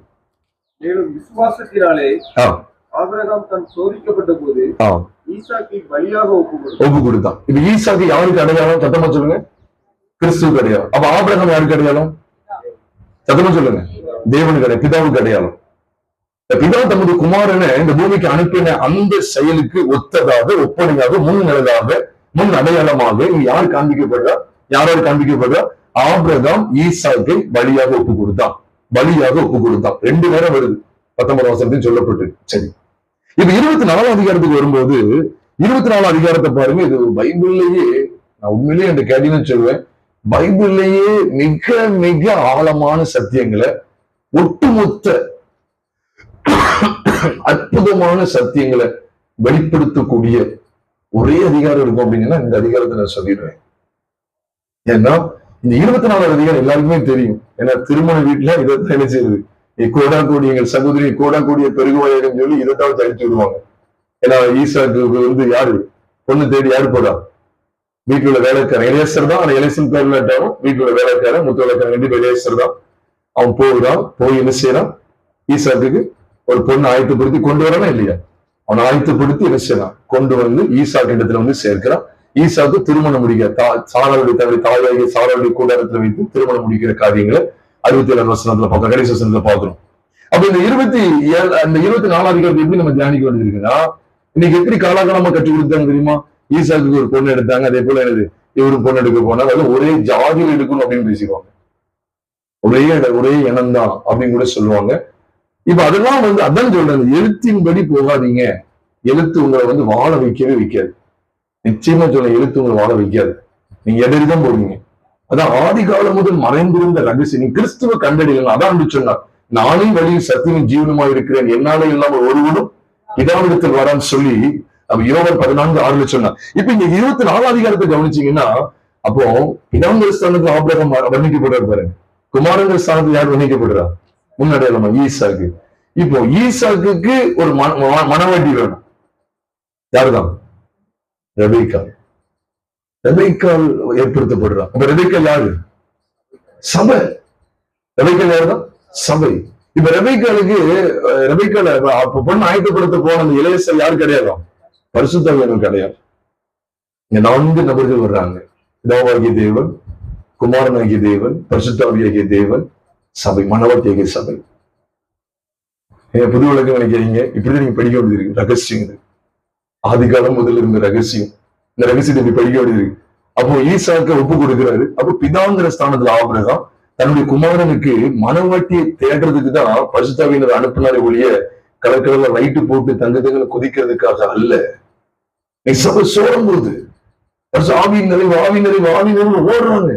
B: மேலும் விசுவாசத்தினாலே ஆபிரகாம் தான் சோதிக்கப்பட்ட போது ஈசாக்கை பலியாக ஒப்பு
C: கொடுத்தான். இப்ப ஈசாக்கு யாருக்கு அடையாளம்? சத்தமா சொல்லுங்க. கிறிஸ்துவுக்கு அடையாளம். அப்ப ஆபிரகாம் யாருக்கு அடையாளம்? சத்தமா சொல்லுங்க. தேவனுக்கு அடையாளம், பிதாவுக்கு அடையாளம். பிதா தமது குமாரனை இந்த பூமிக்கு அனுப்பின அந்த செயலுக்கு ஒத்ததாக, ஒப்பனையாக, முன் அடையாளமாக யார் காண்பிக்கப்படுறா? யாரால் காண்பிக்கப்படுறா? ஆபிரகாம் ஈசாக்கை பலியாக ஒப்பு கொடுத்தான். பலியாக ஒப்பு கொடுத்தான். 2 நேரம் வருது 19ஆம் வசனத்தில் சொல்லப்பட்டு. சரி, இப்ப 24ஆம் அதிகாரத்துக்கு வரும்போது 24ஆம் அதிகாரத்தை பாருங்க. இது பைபிள்லயே நான் உண்மையிலேயே இந்த கேட்டீங்கன்னு சொல்லுவேன், பைபிள்லயே மிக மிக ஆழமான சத்தியங்களை, ஒட்டுமொத்த அற்புதமான சத்தியங்களை வெளிப்படுத்தக்கூடிய ஒரே அதிகாரம் இருக்கும் அப்படின்னா இந்த அதிகாரத்தை நான் சொல்லிடுவேன். ஏன்னா இந்த 24ஆவது அதிகாரம் எல்லாருக்குமே தெரியும். ஏன்னா திருமண வீட்டுல இதைத்தான் என்ன செய்யுது? கோடா கூடிய எங்கள் சகோதரி கோடா கூடிய பெருகுவாயகம் சொல்லி இதைத்தான் தடுத்து விடுவாங்க. ஏன்னா ஈசாக்கு வந்து யாரு பொண்ணு தேடி யாரு போறா? வீட்டுல உள்ள வேலைக்காரன் எலியேசர் தான். ஆனா எலியேசர் பேர் இல்லாட்டாலும் வீட்டுல உள்ள வேலைக்காரன், முத்து வேலைக்காரன் கண்டிப்பா எலியேசர் தான். அவன் போகிறான். போய் என்ன செய்யறான்? ஈசாக்கு ஒரு பொண்ணு ஆயத்தப்படுத்தி கொண்டு வரானா இல்லையா? அவனை ஆயத்தப்படுத்தி என்ன செய்யறான்? கொண்டு வந்து ஈசாக்கு இடத்துல வந்து சேர்க்கிறான். ஈசாக்கு திருமணம் முடிக்கிற சாராளுடைய தன்னுடைய தாயாகிய சாராளுடைய கூடாரத்துல வைத்து திருமணம் முடிக்கிற காரியங்களை 67ஆம் வசனத்துல பார்க்கணும், கடைசி வசனத்துல பார்க்கணும். அப்ப இந்த 24ஆம் அதிகாரத்தை எப்படி நம்ம தியானிக்க வேண்டியது இருக்குன்னா, இன்னைக்கு எப்படி காலாகாலமா கற்றுக் கொடுத்தாங்க தெரியுமா? ஈசாக்கு ஒரு பொண்ணு எடுத்தாங்க, அதே போல என்னது இவரும் பொண்ணு எடுக்க போனா அது ஒரே ஜாதியில் எடுக்கணும் அப்படின்னு பேசிடுவாங்க. ஒரே இனம் தான் அப்படின்னு கூட சொல்லுவாங்க. இப்ப அதெல்லாம் வந்து அதான் சொல்றாங்க, எழுத்தின்படி போகாதீங்க. எழுத்து உங்களை வந்து வாழ வைக்கவே வைக்காது. நிச்சயமா சொல்ல, எழுத்து உங்களை வாழ வைக்காது. நீங்க எதிரிதான் போவீங்க. அதான் ஆதி காலம் முதல் மறைந்திருந்த ரகசியம். நீ கிறிஸ்துவ கண்டறியலாம். அதான் சொன்னார், நானே வழியும் சத்தியமும் ஜீவனுமா இருக்கிறேன், என்னாலே இல்லாமல் ஒருவனும் பிதாவிடத்தில் வரான்னு சொல்லி அப்ப யோவான் 14:6 சொன்னார். இப்ப இங்க 24ஆம் அதிகாரத்தை கவனிச்சீங்கன்னா, அப்போ பிதாங்கிற ஸ்தானத்துல ஆபிரகாம் வர்ணிக்கப்படுறாரு பாருங்க. குமாரங்கிற ஸ்தானத்துல யார் வர்ணிக்கப்படுறா? முன்னடையாளமா ஈசாக்கு. இப்போ ஈசாக்குக்கு ஒரு மனவாட்டி வேணும். யாருதான்? ரெபெக்காள். ரெபெக்காள் ஏற்படுத்தப்படுறான். அப்ப ரெபெக்காள் யாரு? சபை. ரெபெக்காள் யாருதான்? சபை. இப்ப ரெபெக்காளுக்கு பொண்ணு ஆயத்தப்படுத்த போன அந்த இளையசல் யாரு கிடையாது? பரிசுத்த ஆவியானவர் கிடையாது. இங்க 4 நபர்கள் வர்றாங்க. பிதாவாகிய தேவன், குமாரனாகிய தேவன், பரிசுத்த ஆவியாகிய தேவன், சபை, மனவாட்டியாகிய சபை. புது விளக்கம் நினைக்கிறீங்க, இப்படிதான் நீங்க படிக்க வேண்டியது இருக்கு. ரகசியம் இது, ஆதி காலம் முதல்ல இருந்த ரகசியம். இந்த ரகசியத்தை இப்படி படிக்க வேண்டியது இருக்கு. அப்போ ஈசாக்க ஒப்பு கொடுக்கிறாரு. அப்போ பிதாங்கிற ஸ்தானத்துல ஆபிரகாம் தன்னுடைய குமாரனுக்கு மனவாட்டியை தேடுறதுக்கு தான் பரிசுத்தாவியினர் அனுப்பினாரே ஒழிய கடற்கடல லைட்டு போட்டு தங்கங்களை கொதிக்கிறதுக்காக அல்ல. நீ சபை சோறும் போது ஆவியின் நிறைவு ஓடுறாங்க.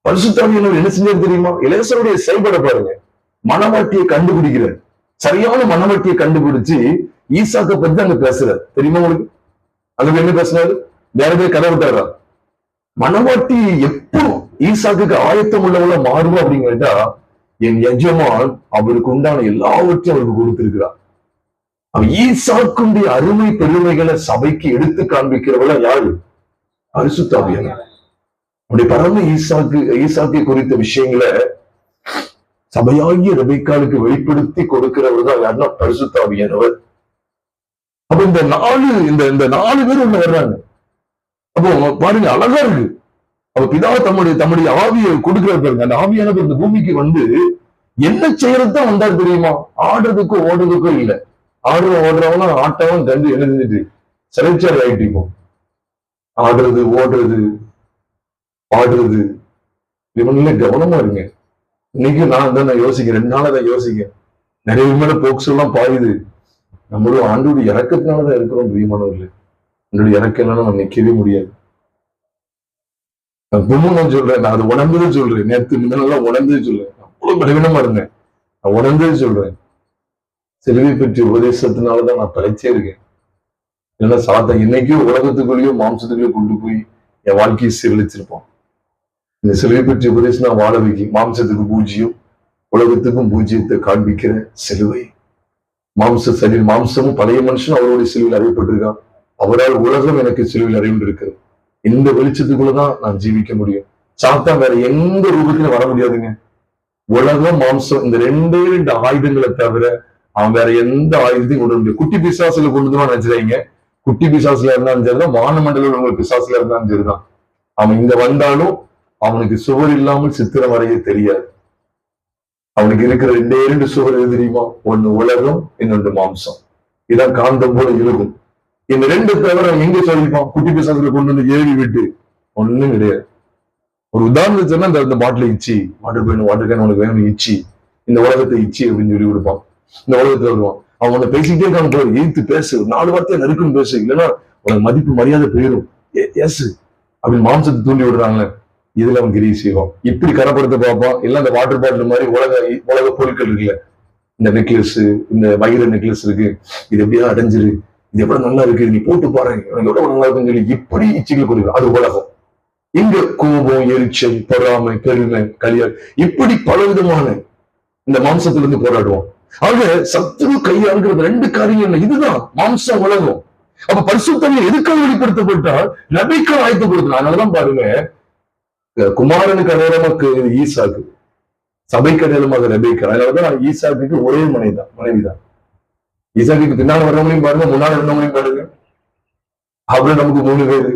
C: பரிசுத்தாவியினர் என்ன செஞ்சாரு தெரியுமா? இளையசனுடைய செயல்பட பாருங்க. மனவாட்டியை கண்டுபிடிக்கிறார். சரியான மனவாட்டியை கண்டுபிடிச்சு ஈசாக்க பத்தி அங்க பேசுறாரு. தெரியுமா உங்களுக்கு? அங்க என்ன பேசுறாரு? வேற பேர் கதை விட்டாரா? மனவாட்டி எப்போ ஈசாக்கு ஆயத்தம் உள்ளவள மாறுவோம் அப்படின்னு கேட்டா, என் எஜமான் அவருக்கு உண்டான எல்லாவற்றையும் அவருக்கு கொடுத்திருக்கிறார். அவன் ஈசாக்குடைய அருமை பெருமைகளை சபைக்கு எடுத்து காண்பிக்கிறவள யாரு? பரிசுத்த ஆவியானவர். அவருடைய பரம ஈசாக்கை குறித்த விஷயங்களை சபையாகிய ரெபெக்காளுக்கு வெளிப்படுத்தி கொடுக்கிறவர் தான் யாருன்னா பரிசுத்த ஆவியானவர். அப்ப இந்த 4 பேர் உள்ள வர்றாங்க. அப்போ பாருங்க, அழகா இருக்கு. அப்ப பிதா தம்முடைய ஆவியை கொடுக்கிறார் பாருங்க. அந்த ஆவியானவர் இந்த பூமிக்கு வந்து என்ன செய்யறதுதான் வந்தார் தெரியுமா? ஆடுறதுக்கோ ஓடுறதுக்கோ இல்ல. ஓடுறவனா ஆட்டவன் கண்டு என்ன செஞ்சுட்டு சிறைச்சாலை ஆயிட்டு இருக்கும். ஆடுறது, ஓடுறது, பாடுறது, இவங்கள கவனமா இருங்க. இன்னைக்கு நான் யோசிக்கிறேன், 2 நாளா தான் யோசிக்கிறேன். நிறைய மேல போக்ஸ் எல்லாம் பாயுது. நம்மளும் ஆண்டோட இறக்கத்தினாலதான் இருக்கிறோம் பிரியமானவர்கள். என்னுடைய இறக்கம் இல்லைன்னா நம்ம நிக்கவே முடியாது. நான் சொல்றேன், நான் அது உணர்ந்தது சொல்றேன். நேற்று முன்னெல்லாம் உணர்ந்தது சொல்றேன். அவ்வளவு பலவீனமா இருந்தேன். நான் உணர்ந்தது சொல்றேன். சிலுவை பற்றி உபதேசத்தினாலதான் நான் படைச்சே இருக்கேன். இல்லைன்னா சாத்தன் இன்னைக்கும் உலகத்துக்குள்ளேயோ மாம்சத்துக்குள்ளேயோ கொண்டு போய் என் வாழ்க்கையை சீரழிச்சிருப்பான். இந்த சிலுவை பற்றி உபதேசம் நான் வாழ வைக்கும். மாம்சத்துக்கு பூஜ்யம், உலகத்துக்கும் பூஜ்யத்தை காண்பிக்கிற சிலுவை. மாம்சமும் பழைய மனுஷனும் அவருடைய சிலுவையில் அறியப்பட்டிருக்கான். அவரால் உலகம் எனக்கு சிலுவையில் அறிவு இருக்கிறது. இந்த வெளிச்சத்துக்குள்ளதான் நான் ஜீவிக்க முடியும். சாத்தான் வேற எந்த ரூபத்திலும் வர முடியாதுங்க. உலகம், மாம்சம், இந்த 2 ஆயுதங்களை தவிர அவன் வேற எந்த ஆயுதத்தையும் கொண்டு முடியும். குட்டி பிசாசுல கொண்டு தான் நினைச்சிருங்க. குட்டி பிசாசுல இருந்தாலும் சரிதான், வானமண்டல உள்ள பிசாசுல இருந்தாலும் சரிதான். அவன் இங்க வந்தாலும் அவனுக்கு சுவர் இல்லாமல் சித்திரம் வரைய தெரியாது. அவனுக்கு இருக்கிற 2 சுவர் எது தெரியுமா? ஒண்ணு உலகம், இன்னொன்று மாம்சம். இதான் காந்தம் போல இழுகும். இந்த 2 தவிர எங்க சொல்லிப்பான்? குட்டி பிசாசுல கொண்டு வந்து ஏறி விட்டு ஒண்ணும் கிடையாது. ஒரு உதாரணம் சொன்னா, இந்த பாட்டில இச்சி, வாட்டர் கேன் உனக்கு வேணும் இச்சி, இந்த உலகத்தை இச்சி அப்படின்னு சொல்லி கொடுப்பான். இந்த உலகத்துல வருவான். அவனை பேசிக்கிட்டே இருக்கான் போய் எதிர்த்து பேசு, 4 வார்த்தையை நறுக்குன்னு பேசு, இல்லைன்னா உனக்கு மதிப்பு மரியாதை போயிடும். எஸ் அப்படின்னு மாம்சத்தை தூண்டி விடுறாங்க. இதுல அவன் கிரியை செய்வான். இப்படி கரப்படுத்த பார்ப்பான். இல்ல அந்த வாட்டர் பாட்டில் மாதிரி உலக பொருட்கள் இருக்குல்ல, இந்த நெக்லஸ், இந்த வைர நெக்லஸ் இருக்கு, இது எப்படியா அடைஞ்சிரு, இது எவ்வளவு நல்லா இருக்கு, நீ போட்டு பாருங்க, எனக்கு எவ்வளவு நல்லா இருக்குன்னு சொல்லி இப்படி இச்சைகள் கொடுக்கும். அது உலகம். இங்க கோபம், எரிச்சல், பொறாமை, பெருமை, கலியால், இப்படி பலவிதமான இந்த மாம்சத்திலிருந்து போராடுவோம். ஆக சத்துரு கையாளுகிற 2 காரியங்கள் இதுதான் மாம்சம், உலகம். அப்ப பரிசுத்தம் எதுக்காக வெளிப்படுத்தப்பட்டால் ரெபெக்காள் ஆயத்தப்படுத்தணும். அதனாலதான் பாருங்க, குமாரனுக்கு அடையாளமாக ஈசாக்கு, சபைக்கு அடையாளமாக ரெபெக்காள். அதனாலதான் ஈசாக்கு ஒரே மனைவிதான். ஈசாக்கு பின்னால் வர்றவங்களையும் பாருங்க, முன்னாடி இருந்தவங்களையும் பாருங்க. அப்புறம் நமக்கு 3 பேரு,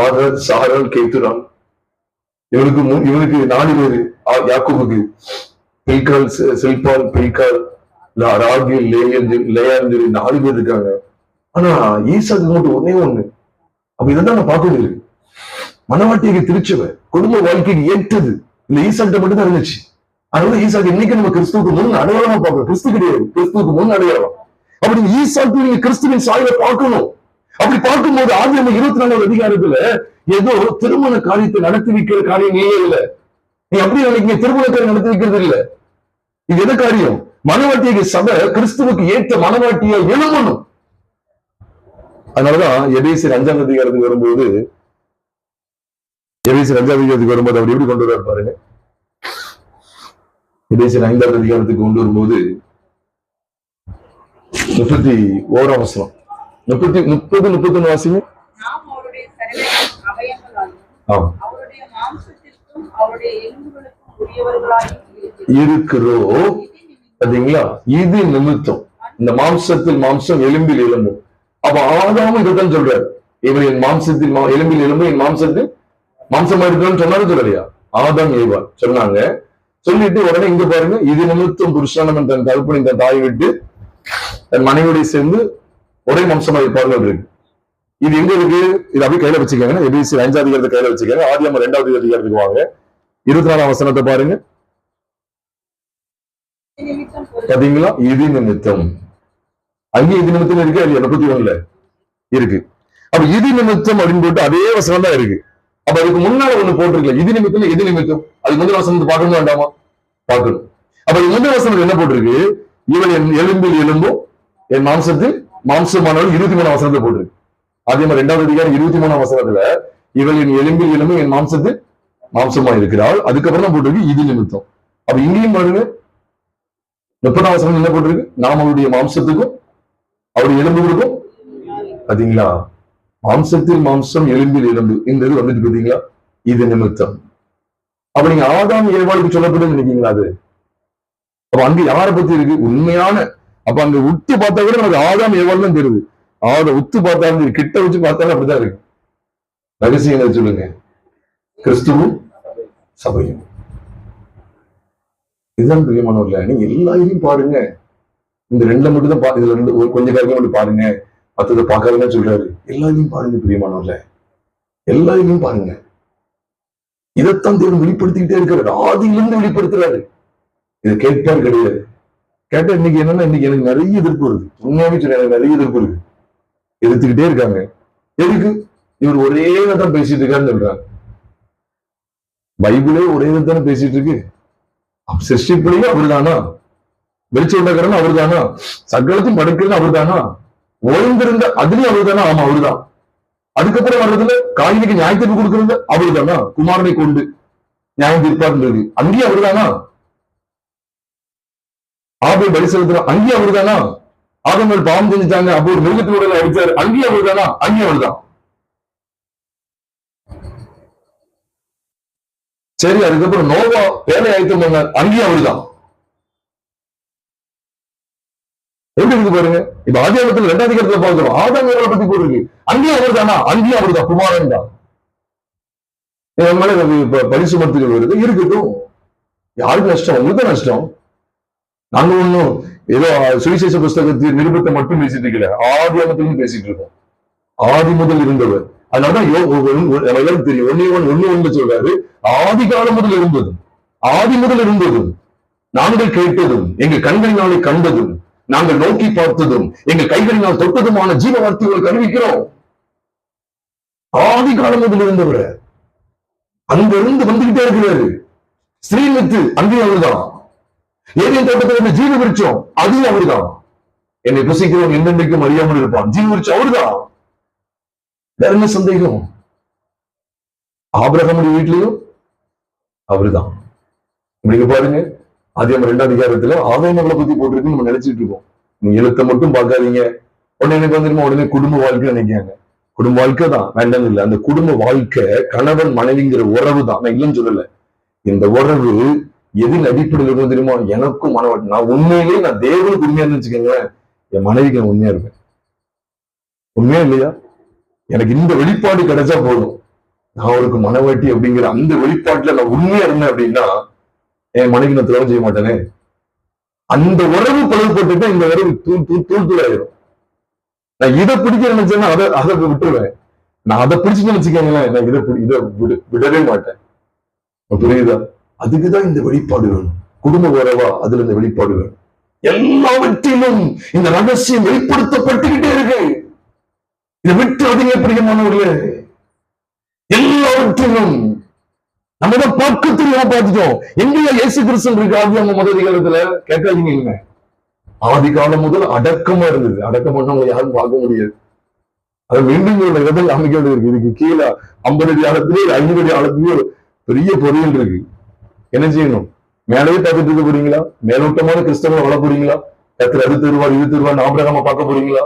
C: ஆதர், சாரல், கேத்துரான். இவனுக்கு 4 பேரு. யாக்கோபுக்கு பில்கால், செல்பால், பில்கால், ராகில், லேயான்னு சொல்லி 4 பேர் இருக்காங்க. ஆனா ஈசாக்கு மட்டும் ஒன்னே ஒண்ணு. அப்ப இதான் நான் பார்க்க முடியுது. மனவாட்டியை திருச்சவ குடும்ப வாழ்க்கைக்கு ஏற்றது இந்த ஈசாக்கிட்ட மட்டும் தான் இருந்துச்சு. அதனால ஈசாக்கு இன்னைக்கு நம்ம கிறிஸ்துவுக்கு முன் அடையாளமா பார்க்கணும். கிறிஸ்து கிடையாது, கிறிஸ்துவுக்கு முன் அடையாளம். அப்படி ஈசாக்கு நீங்க கிறிஸ்துவின் சாயலை பார்க்கணும். அப்படி பார்க்கும்போது ஆதியாகமம் 24வது அதிகாரத்துல ஏதோ திருமண காரியத்தை நடத்தி வைக்கிற காரியம் நீயே இல்லை. நீ அப்படி நினைக்கிறீங்க, திருமண காரியம் நடத்தி வைக்கிறது இல்லை. இது எது காரியம்? மனவாட்டியை சபை கிறிஸ்துவுக்கு ஏற்ற மனவாட்டியை எழுமணும். அதனாலதான் எபேசியர் 5ஆம் அதிகாரத்துக்கு வரும்போது, அவர் எப்படி கொண்டு வர்றாரு பாருங்க. எபேசியர் 5வது அதிகாரத்துக்கு கொண்டு வரும்போது 31ஆம் வசனம் 30-31 வாசிங்க.
D: நாம் அவருடைய சரீரத்தின் அவயவங்களாயும் அவருடைய மாம்சத்திற்கும் அவருடைய எலும்புகளுக்கும் உரியவர்களாயும்
C: இருக்கிறோம். பாத்தீங்களா? இது நிமித்தம் இந்த மாம்சத்தில் மாம்சம், எலும்பில் எலும்பும். அப்ப ஆதாமும் இதைத்தான் சொல்றாரு. இவன் என் மாம்சத்தில் எலும்பில் எலும்பு, என் மாம்சத்தில் மாம்சமா இருக்கிறன்னு சொன்னாரு சொல்லலையா? ஆதாம் ஏவாள் சொன்னாங்க. சொல்லிட்டு உடனே இங்க பாருங்க, இது நிமித்தம் புருஷானவன் தன் தகப்பனை தன் தாயை விட்டு தன் மனைவியோட சேர்ந்து ஒரே மாம்சமா இருப்பார்கள் இருக்கு. இது எங்க இருக்கு? இது அப்படியே கையில வச்சுக்கோங்க. எபேசியர் 5வது அதிகாரத்தை கையில வச்சுக்கோங்க. ஆதியாகமம் 2வது அதிகாரத்துக்கு வாங்க. 24ஆம் வசனத்தை பாருங்க. பாத்தீங்களா? இது நிமித்தம் அங்கே இது நிமித்தம் இருக்கு. அது 31ல இருக்கு. அப்ப இது நிமித்தம் அப்படின்னு போட்டு அதே வசனம் தான் இருக்கு. அப்ப அதுக்கு முன்னால ஒண்ணு போட்டிருக்கல, இது நிமித்தம் இது நிமித்தம். அதுக்கு முந்தின வசனத்தை பார்க்கணும் வேண்டாமா? பார்க்கணும். அப்ப முந்தின வசனம் என்ன போட்டிருக்கு? இவன் என் எலும்பில் எலும்பும் என் மாம்சத்தில் மாம்சமானவள் 23ஆம் வசனத்தை போட்டிருக்கு. ஆதியாகமம் 2வது அதிகாரம் 23ஆம் வசனத்துல இவள் என் எலும்பில் எலும்பும் என் மாம்சத்தில் மாம்சமா இருக்கிறாள். அதுக்கப்புறம் தான் போட்டிருக்கு இது நிமித்தம். அப்ப இங்கேயும் பாருங்க 30ஆம் வசனம் என்ன போட்டிருக்கு? நாம் அவருடைய மாம்சத்துக்கும் அவருடைய எலும்புகளுக்கும். பாத்தீங்களா? மாம்சத்தில் மாம்சம், எலும்பில் எலும்பு இந்த இது வந்துட்டு பாத்தீங்களா? இது நிமித்தம். அப்ப நீங்க ஆதாம் ஏவாளுக்கு சொல்லப்படுது நினைக்கீங்களா? அது அப்ப அங்க யாரை பத்தி இருக்கு? உண்மையான அப்ப அங்க உத்து பார்த்தா கூட நமக்கு ஆதாம் ஏவாள் தான் தெரியுது. உத்து பார்த்தா கிட்ட வச்சு பார்த்தாலும் அப்படிதான் இருக்கு. ரகசியங்களை சொல்லுங்க. கிறிஸ்துவும் சபையும். இதுதான் பிரியமானவர்களே. நீங்க எல்லாரையும் பாருங்க. இந்த ரெண்டுல மட்டும் தான் இதுல ரெண்டு கொஞ்சம் காரியம் மட்டும் பாருங்க, மற்றதை பார்க்காதுன்னு சொல்றாரு. எல்லாரையும் பாருங்க பிரியமானவர்களே, எல்லாரையும் பாருங்க. இதைத்தான் தேவன் வெளிப்படுத்திக்கிட்டே இருக்கிறாரு. ஆதியிலிருந்து வெளிப்படுத்துறாரு. இதை கேட்பார் கிடையாது. கேட்டா இன்னைக்கு என்னன்னா, இன்னைக்கு எனக்கு நிறைய எதிர்ப்பு வருது. உண்மையாவே சொல்ல எனக்கு நிறைய எதிர்ப்பு இருக்கு. எதிர்த்துக்கிட்டே இருக்காங்க. எதுக்கு? இவர் ஒரே தான் பேசிட்டு இருக்காருன்னு சொல்றாங்க. பைபிளே ஒரே தானே பேசிட்டு இருக்கு. சிருஷ்டிப்படியும் அவர்தானா? வெளிச்சம் உண்டாக்குறன்னு அவர்தானா? சகலத்தையும் படைக்கிறது அவர்தானா? ஓய்ந்திருந்த அதுலயும் அவர்தானா? ஆமா அவர்தான். அதுக்கப்புறம் வர்றதுல காயினுக்கு நியாயத்தீர்ப்பு கொடுக்கறது அவர்தானா? குமாரனை கொண்டு நியாயம் தீர்ப்பார்ன்றது அங்கேயும் அவர்தானா? ஆபேல் பலி செலுத்தினா அங்கேயும் அவர்தானா? ஆதங்கள் பாவம் செஞ்சுட்டாங்க, அப்போ ஒரு மிருகத்தோட அடிச்சாரு, அங்கேயும் அவர்தானா? அங்கேயும் அவர்தான். சரி, அதுக்கப்புறம் நோவா வேலை ஆயத்தம் பண்ணார், அங்கேயும் அவர்தான். எப்படி இருக்கு பாருங்க. இப்ப ஆதியாகமத்துல 2வது அதிகாரத்துல பாக்குறோம், ஆதாம் ஏவாளை பத்தி போட்டிருக்கு, அங்கேயும் அவர்தானா? அங்கேயும் அவர்தான், குமாரன் தான். பரிசுமத்துகள் வருது, இருக்கட்டும். யாருக்கு நஷ்டம்? உங்களுக்கு நஷ்டம். நாங்க ஒண்ணும் ஏதோ சுவிசேஷ புஸ்தகத்தின் நிருபத்தை மட்டும் பேசிட்டு இருக்கல, ஆதியாகத்திலும் பேசிட்டு இருக்கோம். ஆதி முதல் இருந்தவர். அதனாலதான் எல்லாரும் தெரியும், 1:1 சொல்றாரு. ஆதி காலம் முதல் இருந்ததும், ஆதி முதல் இருந்ததும், நாங்கள் கேட்டதும், எங்கள் கண்களினாலே கண்டதும், நாங்கள் நோக்கி பார்த்ததும், எங்கள் கைகளினால் தொட்டதுமான ஜீவ வார்த்தைகளுக்கு அறிவிக்கிறோம். ஆதி காலம் முதல் இருந்தவர் அங்க இருந்து வந்துகிட்டே இருக்கிறாரு. ஸ்ரீமித்து அங்கேயும் அவர்தான். ஏதேன் தோட்டத்தில் ஜீவ விருட்சம் அதுவும் அவர்தான். என்னை புசிக்கிறவன் என்னென்றைக்கும் அறியாமல் இருப்பான். ஜீவ விருட்சம் அவர்தான். வேற என்ன சந்தேகம்? ஆபிரகாமுடைய வீட்லயும் அவர்தான். நீங்க பாருங்க, ஆதியாகமம் 2வது அதிகாரத்துல ஆதாயங்களை பத்தி போட்டிருக்கு. நம்ம நினைச்சிட்டு இருக்கோம், நீங்க எழுத்தை மட்டும் பார்க்காதீங்க. உடனே எனக்கு வந்துருமா, உடனே குடும்ப வாழ்க்கை நினைக்காங்க. குடும்ப வாழ்க்கை தான் வேண்டாம் இல்லை. அந்த குடும்ப வாழ்க்கை கணவன் மனைவிங்கிற உறவு தான். நான் இல்லைன்னு சொல்லல. இந்த உறவு எதில் அடிப்படையில் இருக்கும் தெரியுமா? எனக்கும் மனவாட்டி. நான் உண்மையிலேயே நான் தேவனுக்கு உண்மையா வச்சுக்கோங்களேன், என் மனைவிக்கு நான் உண்மையா இருப்பேன். உண்மையா இல்லையா? எனக்கு இந்த வெளிப்பாடு கிடைச்சா போதும், நான் அவருக்கு மனவாட்டி அப்படிங்கிற அந்த வெளிப்பாட்டுல நான் உண்மையா இருந்தேன் அப்படின்னா என் மனைவி நான் துரோகம் செய்ய மாட்டேனே. அந்த உறவு பழுதுபட்டுட்டா இந்த உறவு தூள் ஆயிரும். நான் இதை பிடிக்க நினைச்சேன்னா அதை விட்டுருவேன். நான் அதை பிடிச்சுன்னு வச்சுக்கோங்களேன், நான் இதை விடவே மாட்டேன். புரியுதா? அதுக்குதான் இந்த வெளிப்பாடு வேணும். குடும்ப உறவா அதுல இந்த வெளிப்பாடு வேணும். எல்லாவற்றிலும் இந்த ரகசியம் வெளிப்படுத்தப்பட்டுக்கிட்டே இருக்கு. இதை விட்டு அதிக பிரியமானவர்களே, எல்லாவற்றிலும் நம்ம தான் பார்க்க தெரியாம பார்த்துட்டோம். எங்கேயா இயேசு கிறிஸ்து இருக்கு? ஆதியாகமம் 1வது அதிகாரத்துல கேட்காதீங்க. இல்ல, ஆதி காலம் முதல் அடக்கமா இருந்தது. அடக்கம் பண்ணவங்க யாரும் பார்க்க முடியாது. அதை மீண்டும் இடத்தில் அமைக்க இருக்கு. இதுக்கு கீழே 50 அடி ஆழத்திலேயே 5 அடி ஆழத்திலேயே பெரிய பொறியல் இருக்கு. என்ன செய்யணும்? மேலேயே பார்த்துட்டு இருக்க போறீங்களா? மேலோட்டமான கிறிஸ்தவங்களை வளர போறீங்களா? கர்த்தர் அது தருவார் இது தருவார் ஆபிரகாமை பார்க்க போறீங்களா?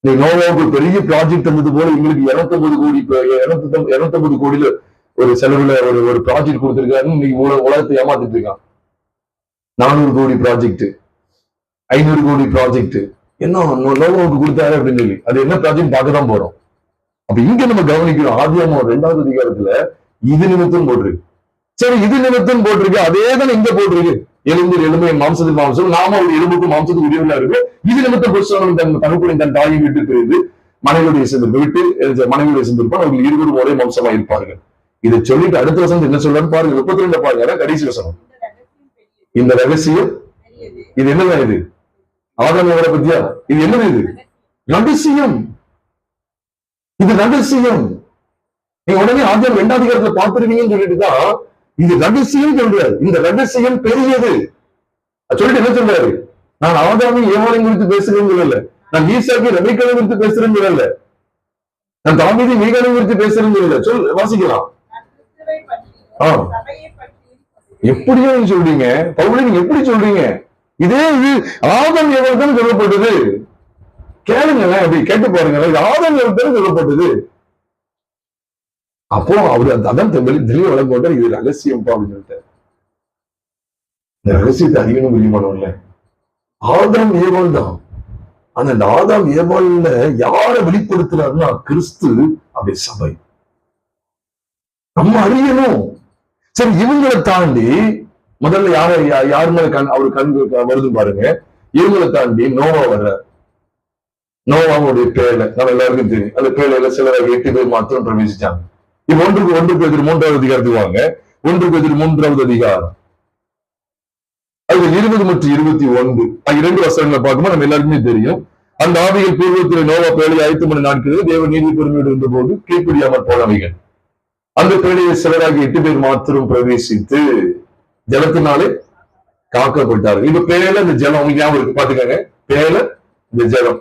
C: நீ நோவாவுக்கு ஒரு பெரிய ப்ராஜெக்ட் வந்தது போல எங்களுக்கு 250 கோடியில ஒரு செலவுல ஒரு ப்ராஜெக்ட் கொடுத்திருக்காருன்னு இன்னைக்கு உலகத்தை ஏமாத்திட்டு இருக்கான். 400 கோடி ப்ராஜெக்ட், 500 கோடி ப்ராஜெக்ட், என்ன நோவாவுக்கு கொடுத்தாரு அப்படின்னு சொல்லி அது என்ன ப்ராஜெக்ட் பார்க்க தான் போறோம். அப்ப இங்க நம்ம கவனிக்கிறோம், ஆதியாகமம் 2வது அதிகாரத்துல இது நிமித்தம் போட்டிருக்கு. சரி, இது நிமித்தம் போட்டிருக்கு, அதே தான் இங்க போட்டிருக்கு. எலும்பை மாம்சத்துக்கு மாம்சம், நாம ஒரு எலும்புக்கு மாம்சத்துக்கு உரியவனா இருக்கு. இது நிமித்தம் புருஷனும் தன் தகப்பனையும் தன் தாயை விட்டு பிரிந்து மனைவியுடைய சேர்ந்து விட்டு மனைவியுடைய சேர்ந்திருப்பான், அவர்கள் இருவரும் ஒரே மாம்சமா இருப்பார்கள். இதை சொல்லிட்டு அடுத்த வசனம் என்ன சொல்றான்னு பாருங்க. 32 பாருங்க, கடைசி வசனம். இந்த ரகசியம் இது என்னதான்? இது ஆதாம் அவரை பத்தியா? இது என்னது? இது ரகசியம். இது ரகசியம். நீங்க உடனே ஆதியாகமம் 2வது அதிகாரத்துல பார்த்திருக்கீங்கன்னு சொல்லிட்டுதான் இது ரகசியம் சொல்றாரு. இந்த ரகசியம் பெரியது சொல்லிட்டு என்ன சொல்றாரு? நான் ஆதாமையும் ஏவாளையும் குறித்து பேசுறேன்னு சொல்லல, நான் ஈசாக்கு ரெபெக்காவை குறித்து பேசுறேன்னு சொல்லல, நான் தாவீது மீகாலை குறித்து பேசுறேன்னு சொல்லல. வாசிக்கலாம். எப்படியோ நீங்க சொல்றீங்க பவுலே, நீங்க எப்படி சொல்றீங்க? இதே இது ஆதாம் ஏவாள் தான் சொல்லப்பட்டது. கேளுங்களேன், அப்படி கேட்டு பாருங்களேன். இது ஆதாம் ஏவாள் தான் சொல்லப்பட்டது. அப்போ அவரு அதான் தெளிவு வழங்க போட்டார், இது ரகசியம்ப்பா அப்படின்னு சொல்லிட்டாரு. இந்த ரகசியத்தை அறியணும் பிரியமானவன்ல, ஆதாம் ஏவாள் தான். ஆனா அந்த ஆதாம் ஏவாள்ல யார வெளிப்படுத்துறாருன்னா கிறிஸ்து, அப்படி சபை. நம்ம அறியணும். சரி, இவங்களை தாண்டி முதல்ல யாரு மேல அவரு கண் வருது பாருங்க. இவங்களை தாண்டி நோவா வர்ற, நோவாவுடைய பேலை நம்ம எல்லாருக்கும் தெரியும். அந்த பேலையில சிலராக 8 பேர் மாத்திரம் பிரவேசிச்சாங்க. இப்ப 1 பேதுரு 3வது அதிகாரத்துக்கு வாங்க. 1 பேதுரு 3வது அதிகாரம் அது 20 மற்றும் 21 2 வசனங்களை பார்க்கும்போது நம்ம எல்லாருக்குமே தெரியும். அந்த ஆவிகள் பூர்வத்தில் நோவா பேழையை ஆயத்தம் பண்ண நாட்களில் தேவ நீதி பொறுமையோடு இருந்த போது கீழ்ப்படியாமல் போனவைகள். அந்த பேழையை சிலராகி 8 பேர் மாத்திரம் பிரவேசித்து ஜலத்தினாலே காக்கப்பட்டார்கள். இப்ப பேழையில இந்த ஜலம் உங்களுக்கு ஞாபகம் இருக்கு, பாத்துக்காங்க. பேழையில இந்த ஜலம்,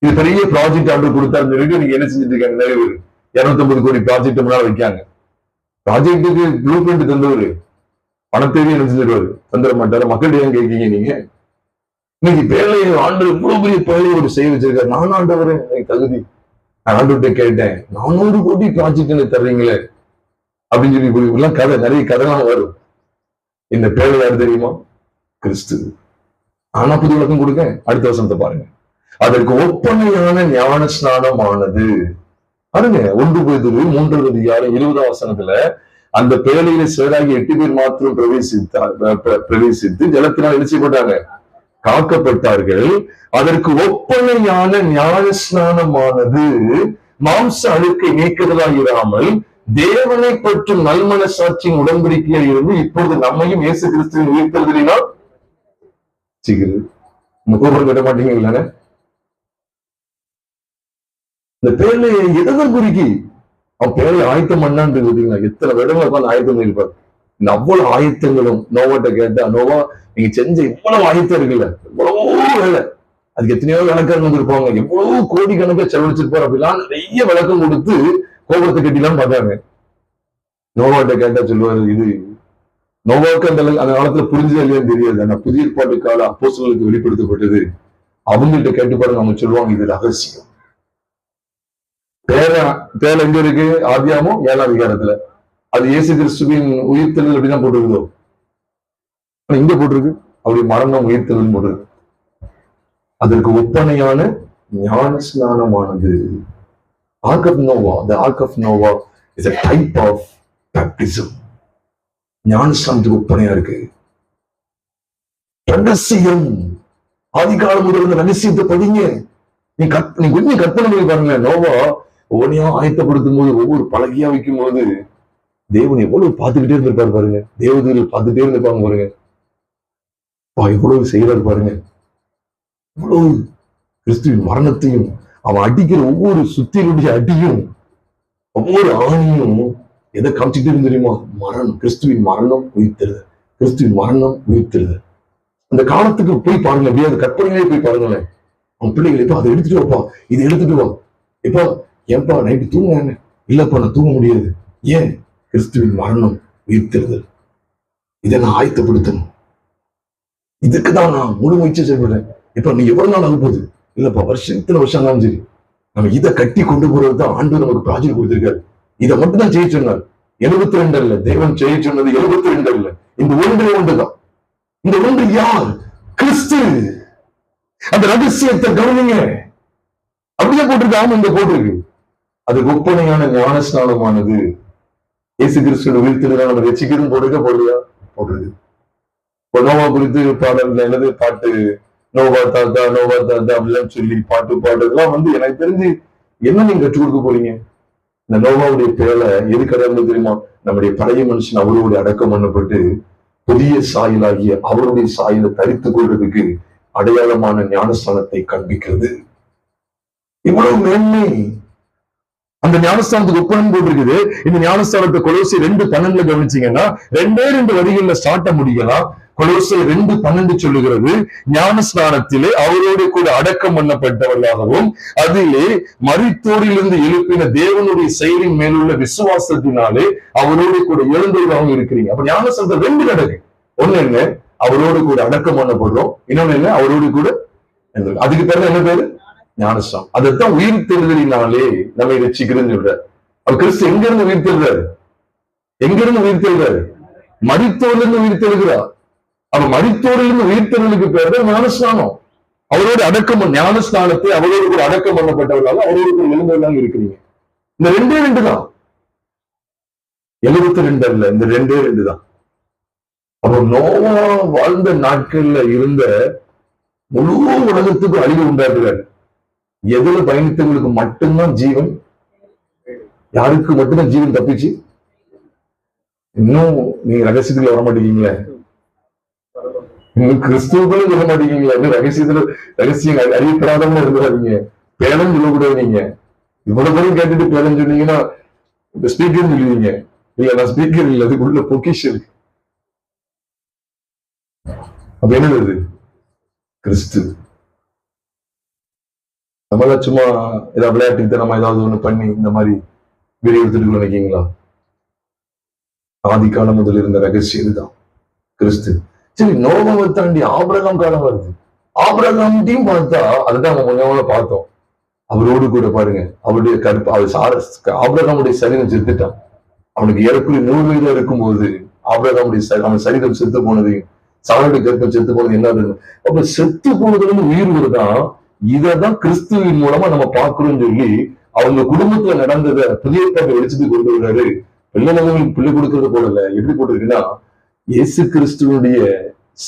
C: இது பெரிய ப்ராஜெக்ட் ஆண்டு கொடுத்தாரு. நீங்க என்ன செஞ்சுட்டு இருக்காங்க? நிறைய பேர் 250 கோடி ப்ராஜெக்ட் முன்னால வைக்காங்க. ப்ராஜெக்டுக்கு ப்ளூ பிரிண்ட் தந்தவரு பணத்தேவையை என்ன செஞ்சிருவாரு? தந்துட மாட்டாரு. மக்கள்கிட்ட ஏன் கேட்கீங்க நீங்க? இன்னைக்கு பேழையை ஆண்டு இவ்வளவு பெரிய பேழையை ஒரு செய்ய வச்சிருக்காரு. நான் ஆண்டவரே எனக்கு தகுதி, நான் ஆண்டுகிட்ட கேட்டேன், 400 கோடி ப்ராஜெக்ட் எனக்கு தர்றீங்களே அப்படின்னு சொல்லி எல்லாம் கதை, நிறைய கதைலாம் வரும். இந்த பேழை யாரு தெரியுமா? கிறிஸ்து. ஆனா புது விளக்கம் கொடுக்க, அடுத்த வசனத்தை பாருங்க. அதற்கு ஒப்பனையான ஞான ஸ்நானமானது பாருங்க. 1 பேதுரு 3வது அதிகாரம் 20ஆம் வசனத்துல அந்த பேழையில சேராகி 8 பேர் மாத்திரம் பிரவேசித்து ஜலத்தினால் என்ன செய்யப்பட்டாங்க? காக்கப்பட்டார்கள். அதற்கு ஒப்பனையான ஞான ஸ்நானமானது மாம்ச அழுக்கை நீக்குவதாக இராமல் தேவனை பற்றும் நல்மனசாட்சியின் உடன்படிக்கையில் இருந்து இப்பொழுது நம்மையும் இயேசு கிறிஸ்துவின் உயிர்த்தெழுதலினால் சீக்கிரம் முகோபம் கட்ட மாட்டீங்க இல்லைங்க? இந்த பேழையை எதுதான் குறிக்கி அவன் பேரை ஆயத்தம் பண்ணான்னு பார்த்தீங்களா? எத்தனை வருடங்கள் உட்காந்து ஆயத்தம் பண்ணிருப்பாரு. இந்த அவ்வளவு ஆயத்தங்களும் நோவாட்ட கேட்டா, நோவா நீங்க செஞ்ச இவ்வளவு ஆயத்தம் இருக்குல்ல, எவ்வளவோ வேலை, அதுக்கு எத்தனையோ விளக்கம் இருப்பாங்க, எவ்வளவு கோடி கணக்கா செலவழிச்சிருப்பாரு அப்படிலாம் நிறைய விளக்கம் கொடுத்து கோபுரத்தை கட்டிலாம் பார்த்தாங்க. நோவாட்ட கேட்டா சொல்லுவாரு, இது நோவாவுக்கு அந்த காலத்துல புரிஞ்சது இல்லையான்னு தெரியாது. ஆனா புதிய ஏற்பாட்டு கால அப்போஸ்தலர்களுக்கு வெளிப்படுத்தப்பட்டது. அவங்கள்ட்ட கேட்டு பாருங்க, அவங்க சொல்லுவாங்க இது ரகசியம். பேரை எங்க இருக்கு? ஆதியாகமம் 7ஆம் அதிகாரத்துல. அது இயேசு கிறிஸ்துவின் உயிர்த்தெழுதல் அப்படிதான் போட்டிருக்குதோ? இங்க போட்டிருக்கு அவருடைய மரணம் உயிர்த்தெழுதல் போட்டிருக்கு. அதற்கு ஒப்பனையான ஞான ஸ்நானமானது. Ark of Noah, the Ark of Noah is a type of baptism. ஞானஸ்நானத்துக்கு ஒப்பனையா இருக்கு. ரகசியம். ஆதிகாலம் முதல் இந்த ரகசியத்தை படிங்க. நீ கொஞ்சம் கற்பனை பண்ணி பாருங்க. நோவா ஒவ்வொன்றையா ஆயத்தப்படுத்தும் போது, ஒவ்வொரு பலகையா வைக்கும் போது தேவன் எவ்வளவு பார்த்துக்கிட்டே இருந்திருப்பாரு பாருங்க. தேவதூர்கள் பார்த்துட்டே இருந்திருப்பாங்க பாருங்க. எவ்வளவு செய்யறாரு பாருங்க. இவ்வளவு கிறிஸ்துவின் மரணத்தையும் அவன் அடிக்கிற ஒவ்வொரு சுத்தியினுடைய அடியும் ஒவ்வொரு ஆணியும் எதை காமிச்சுக்கிட்டே இருந்து தெரியுமா? மரணம், கிறிஸ்துவின் மரணம் உயிர்த்தெழுதல், கிறிஸ்துவின் மரணம் உயிர்த்தெழுதல். அந்த காலத்துக்கு போய் பாருங்க, அப்படியே அந்த கற்பனையிலே போய் பாருங்களேன். அவன் பிள்ளைகள் இப்ப அதை எடுத்துட்டு வாப்பா, இதை எடுத்துட்டு வா. இப்ப ஏன்பா நைட்டு தூங்க? இல்லப்பா நான் தூங்க முடியாது. ஏன்? கிறிஸ்துவின் மரணம் உயிர்த்தெழுதல். இதை நான் ஆயத்தப்படுத்தணும். இதுக்குதான் நான் முழு முயற்சி செய்யப்படுறேன். இப்ப நீ எவ்வளவு நாள் ஆக போகுது? இல்லப்பா வருஷம், இத்தனை வருஷம் ஆனாலும் சரி, நம்ம இதை கட்டி கொண்டு போறது தான் ஆண்டவர் நமக்கு ப்ராஜெக்ட் கொடுத்திருக்காரு. இதை மட்டும் தான் செய்ய சொன்னார். 72 அல்ல, தேவன் செய்ய சொன்னது 72 அல்ல, இந்த ஒன்றே ஒன்றுதான். இந்த ஒன்று யார்? கிறிஸ்து. அந்த ரகசியத்தை கவனிங்க. அப்படியே போட்டிருக்கு. ஆமா, இந்த போட்டிருக்கு. அது ஒப்பனையான ஞானஸ்நானமானது இயேசு கிறிஸ்துவோட உயிர்த்தெழுதலை நம்ம ரசிக்கிறதும் போட்டிருக்க போடலையா? போட்டிருக்கு. நோவா குறித்து பாடல் என்னது பாட்டு, நோவா தாத்தா நோவா தாத்தா அப்படிலாம் சொல்லி பாட்டு பாடுறதுலாம் எனக்கு தெரிஞ்சு என்ன நீங்க கற்றுக் கொடுக்க போறீங்க? இந்த நோவாவுடைய பேரை எது கடந்து தெரியுமா? நம்முடைய பழைய மனுஷன் அவரோடு அடக்கம் பண்ணப்பட்டு புதிய சாயலாகிய அவருடைய சாயலை தரித்துக் கொள்றதுக்கு அடையாளமான ஞானஸ்தானத்தை காண்பிக்கிறது. இவ்வளவு மேன்மை அந்த ஞானஸ்தானத்துக்கு ஒப்பனம் போட்டிருக்குது. இந்த ஞானஸ்தானத்தை கொலோசியர் 2:12 கவனிச்சீங்கன்னா 2 வரிகள்ல ஸ்டார்ட் முடியலாம். கொலோசியர் 2:12 சொல்லுகிறது, ஞானஸ்நானத்திலே அவரோடு கூட அடக்கம் பண்ணப்பட்டவர்களாகவும் அதிலே மரித்தோரிலிருந்து எழுப்பின தேவனுடைய செயலின் மேலுள்ள விசுவாசத்தினாலே அவரோடு கூட எழுந்தவர்களாகவும் இருக்கிறீங்க. அப்ப ஞானஸ்தானத்தை 2 நடக்கு. ஒண்ணு என்ன? அவரோடு கூட அடக்கம் பண்ணப்படுறோம். இன்னொன்னு என்ன? அவரோடு கூட. அதுக்கு பிறகு என்ன பேரு? ஞானஸ்தானம். அதைத்தான் உயிர் தெழுதலினாலே நம்மை ரட்சிக்கிறதுன்னு சொல்றாரு. அப்ப கிறிஸ்து எங்க இருந்து உயிர் தெழுறாரு? எங்க இருந்து உயிர் தெழுறாரு? மரித்தோர்ல இருந்து உயிர் தெழுகிறார். அப்ப மரித்தோரிலிருந்து உயிர் தெழுதலுக்கு பேர் தான் ஞானஸ்நானம். அவரோடு அடக்கம், ஞானஸ்நானத்தை அவரோடு கூட அடக்கம் பண்ணப்பட்டவர்களால அவரோடு கூட எழுந்தவர்களாக இருக்கிறீங்க. இந்த 2 தான். 72 அல்ல, இந்த 2 தான். அப்போ நோவா வாழ்ந்த நாட்கள்ல இருந்த முழு உலகத்துக்கு அழிவு உண்டாக்குறாரு. எதுல பயணித்தவங்களுக்கு மட்டும்தான் ஜீவன். யாருக்கு மட்டும்தான் ஜீவன் தப்பிச்சு? இன்னும் நீங்க ரகசியத்துல வர மாட்டேங்கீங்களே, இன்னும் கிறிஸ்துவுக்குள்ள சொல்ல மாட்டேங்கீங்களா? இன்னும் ரகசியம் அறியப்படாதவங்க இருந்துடாதீங்க. பேரம் சொல்லக்கூடாது. நீங்க இவ்வளவு பேரும் கேட்டுட்டு பேரம் சொன்னீங்கன்னா இந்த ஸ்பீக்கர் சொல்லுவீங்க. இல்ல, நான் ஸ்பீக்கர் இல்லை, அதுக்குள்ள பொக்கிஷன். அப்ப என்னது? கிறிஸ்து. நம்மள சும்மா ஏதாவது விளையாட்டுக்கு நம்ம ஏதாவது ஒண்ணு பண்ணி இந்த மாதிரி வீடியோ எடுத்துட்டு நினைக்கீங்களா? ஆதி காலம் முதல் இருந்த ரகசியம் இதுதான், கிறிஸ்து. சரி, நோவாவை தாண்டி ஆபிரகாம் காலம் வருது. ஆபிரகாம்டையும் பார்த்தா அதுதான் நம்ம முன்னால பார்த்தோம். அவரோடு கூட பாருங்க, அவருடைய ஆபிரகாமுடைய சரீரம் செத்துட்டான். அவனுக்கு ஏறக்குறைய 100 வயதுல இருக்கும்போது ஆபிரகாமுடைய அவன் சரீரம் செத்து போனதையும் சாருடைய கற்பம் செத்து போனது என்ன? அப்ப செத்து போனதுல உயிர் வருதான். இததான் கிறிஸ்துவின் மூலமா நம்ம பார்க்கிறோம்னு சொல்லி அவங்க குடும்பத்துல நடந்ததை புதிய பாட்டை வெளிச்சத்துக்கு கொண்டு வர்றாரு. பிள்ளைகளுக்கு பிள்ளை கொடுக்கறது போடல. எப்படி போட்டிருக்குன்னா, இயேசு கிறிஸ்துவனுடைய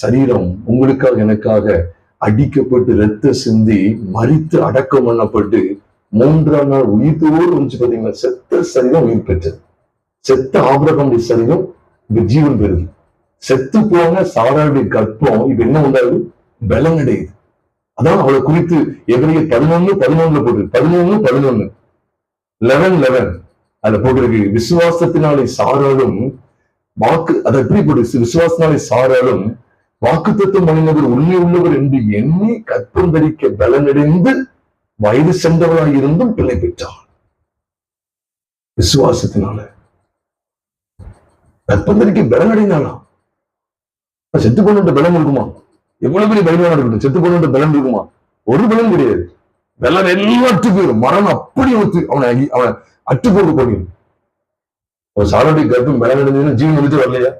C: சரீரம் உங்களுக்காக எனக்காக அடிக்கப்பட்டு ரத்த சிந்தி மரித்து அடக்கம் பண்ணப்பட்டு 3ஆம் நாள் உயிர்த்தோடு வந்துச்சு. பாத்தீங்கன்னா, செத்த சரீரம் உயிர் பெற்றது. செத்த ஆபிரகாமுடைய சரீரம் இப்ப ஜீவன் பெறுது. செத்து போன சாராளுடைய கற்பம் இப்ப என்ன உண்டாகுது? பலம் அடையுது. அதான் அவளை குறித்து எபிரேயர் 11:11 போட்டு 11:11 11:11 அதுல போட்டிருக்கு, விசுவாசத்தினாலே சாராலும் வாக்கு, அதை எப்படி போட்டு, விசுவாசத்தினாலே சாராலும் வாக்குத்தத்தம் பண்ணினவர் உண்மை உள்ளவர் என்று எண்ணி கற்பம் தரிக்க பலனடைந்து வயது சென்றவராக இருந்தும் பிள்ளை பெற்றார். விசுவாசத்தினால கற்பம் தரிக்க பலனடைந்தாலாம். செத்து போன பலம் இருக்குமா? எவ்வளவு பெரிய பலனா இருக்கட்டும், செத்து போன பலம் இருக்குமா? ஒரு பலம் கிடையாது. பலம் எல்லாம் அற்று போயிடும். மரணம் அப்படி அவனை அற்று போட்டு போயிடும். ஒரு சாராடைய கற்பம் பலம் அடைஞ்சதுன்னா ஜீவன் வந்துட்டு வரலையா?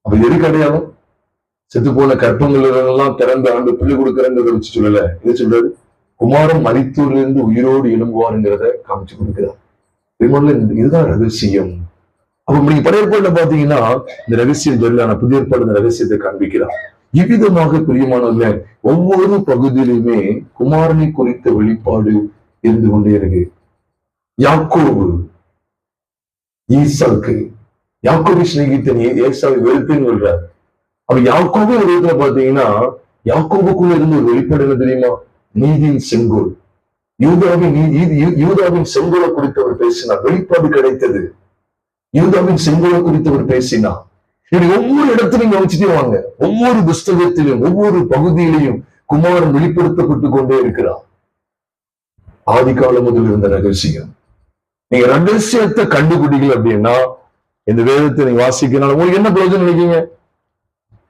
C: அப்ப எதுக்கு அடையாளம்? செத்து போன கற்பங்கள் எல்லாம் திறந்த ஆண்டு பிள்ளை கொடுக்கறத வச்சு சொல்லல. இது சொல்றாரு, குமாரன் மரித்தோரிலிருந்து உயிரோடு எழும்புவாருங்கிறத காமிச்சு கொடுக்கிறார். இதுதான் ரகசியம். அப்ப நீங்க பழைய ஏற்பாடுல பாத்தீங்கன்னா இந்த ரகசியம் சொல்லலான, புதிய ஏற்பாடு இந்த ரகசியத்தை காண்பிக்கிறார். இவ்விதமாக பிரியமானவர்களே, ஒவ்வொரு பகுதியிலுமே குமாரனை குறித்த வெளிப்பாடு இருந்து கொண்டே இருக்கு. யாக்கோபு ஈசாக்கு, யாக்கோபு சிநேகித்தன் ஏசாவை வெறுத்துன்னு சொல்றாரு. அப்ப யாக்கோபு ஒரு இடத்துல பாத்தீங்கன்னா, யாக்கோபுக்குள்ள இருந்து ஒரு வெளிப்பாடு என்ன தெரியுமா? நீதியின் செங்கோல். யூதாவின் செங்கோலை குறித்து அவர் பேசினார். வெளிப்பாடு கிடைத்தது. யூதாவின் செங்கோலை குறித்து அவர் பேசினார். இப்படி ஒவ்வொரு இடத்திலையும் கவனிச்சுட்டே வாங்க. ஒவ்வொரு புஸ்தகத்திலும் ஒவ்வொரு பகுதியிலையும் குமாரன் வெளிப்படுத்தப்பட்டு கொண்டே இருக்கிறார். ஆதி காலம் முதல் இருந்த ரகசியம். நீங்க ரகசியத்தை கண்டுபிடிக்கல அப்படின்னா இந்த வேதத்தை நீங்க வாசிக்கிறனால உங்களுக்கு என்ன பிரயோஜனம் நினைக்கீங்க?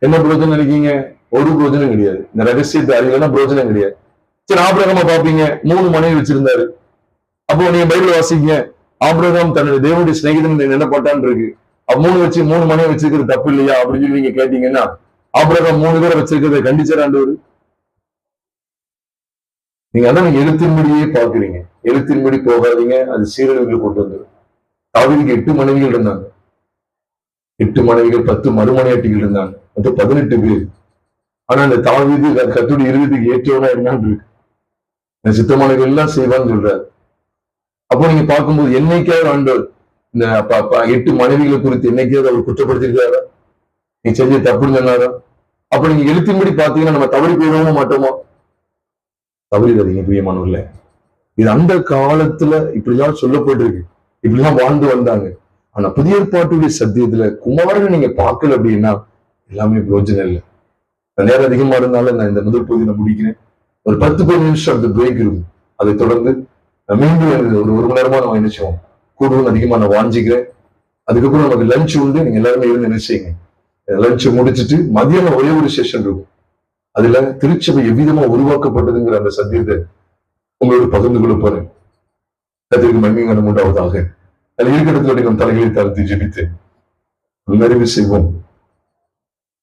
C: என்ன பிரயோஜனம் நினைக்கீங்க? ஒரு பிரயோஜனம் கிடையாது. இந்த ரகசியத்தை அறிவுனா பிரயோஜனம் கிடையாது. சரி, ஆபிரகாம பாப்பீங்க, 3 மனைவி வச்சிருந்தாரு. அப்போ நீங்க பைபிள் வாசிக்கீங்க, ஆபிரகாம் தன்னுடைய தேவனுடைய சிநேகிதன் என்ன பட்டான் இருக்கு. 3 மனைவி வச்சிருக்கிறது தப்பு இல்லையா அப்படின்னு சொல்லி நீங்க கேட்டீங்கன்னா, ஆபிரகாம் 3 பேரை வச்சிருக்கிறத கண்டிச்சார் ஆண்டவர்? நீங்க அதான் நீங்க எழுத்தின்படியே பாக்குறீங்க. எழுத்தின்படி போகாதீங்க, அது சீரழிவுகள் கொண்டு வந்துடும். தாவீதுக்கு 8 மனைவிகள் இருந்தாங்க. 8 மனைவிகள், 10 மறுமனையாட்டிகள் இருந்தாங்க, மொத்தம் 18 பேர். ஆனா அந்த தாவீது கர்த்தருடைய இருதயத்துக்கு ஏற்றவனா இருந்தான்னு இருக்கு. சித்தமானவர்கள் எல்லாம் செய்வான்னு சொல்றாரு. அப்போ நீங்க பார்க்கும்போது என்னைக்காவது ஆண்டவர் இந்த 8 மனைவிகளை குறித்து என்னைக்காவது அவர் குற்றப்படுத்திருக்காரா? நீ செஞ்ச தப்புன்னு சொன்னாரா? அப்ப நீங்க எழுத்தின்படி பாத்தீங்கன்னா நம்ம தவறி போயிடவும் மாட்டோமா? தவறிடாதீங்க பிரியமானவர்களே. இது அந்த காலத்துல இப்படிதான் சொல்லப்பட்டிருக்கு, இப்படிதான் வாழ்ந்து வந்தாங்க. ஆனா புதிய ஏற்பாட்டுடைய சத்தியத்துல குமாரனை நீங்க பார்க்கல அப்படின்னா எல்லாமே பிரோஜனம் இல்லை. நேரம் அதிகமா இருந்தாலும் நான் இந்த முதல் பகுதியை நான் முடிக்கிறேன். ஒரு 10-15 நிமிஷம் அந்த பிரேக் இருக்கும். அதை தொடர்ந்து மீண்டும் ஒரு மணி நேரமா நம்ம என்ன செய்வோம், கூடுதல் அதிகமா நான் வாஞ்சிக்கிறேன். அதுக்கப்புறம் நமக்கு லஞ்ச் உண்டு. நீங்க எல்லாருமே இருந்து என்ன செய்யுங்க, லஞ்ச் முடிச்சுட்டு மதியம் ஒரே ஒரு செஷன் இருக்கும். அதுல திருச்சபை எவ்விதமா உருவாக்கப்பட்டதுங்கிற அந்த சத்தியத்தை உங்களோட பகிர்ந்து கொள்ள போறேன். அதற்கு மகிமையான உண்டாவதாக. அதில் இருக்கிறதுல நம் தலைகளை தாழ்த்தி ஜெபித்து நிறைவு செய்வோம்.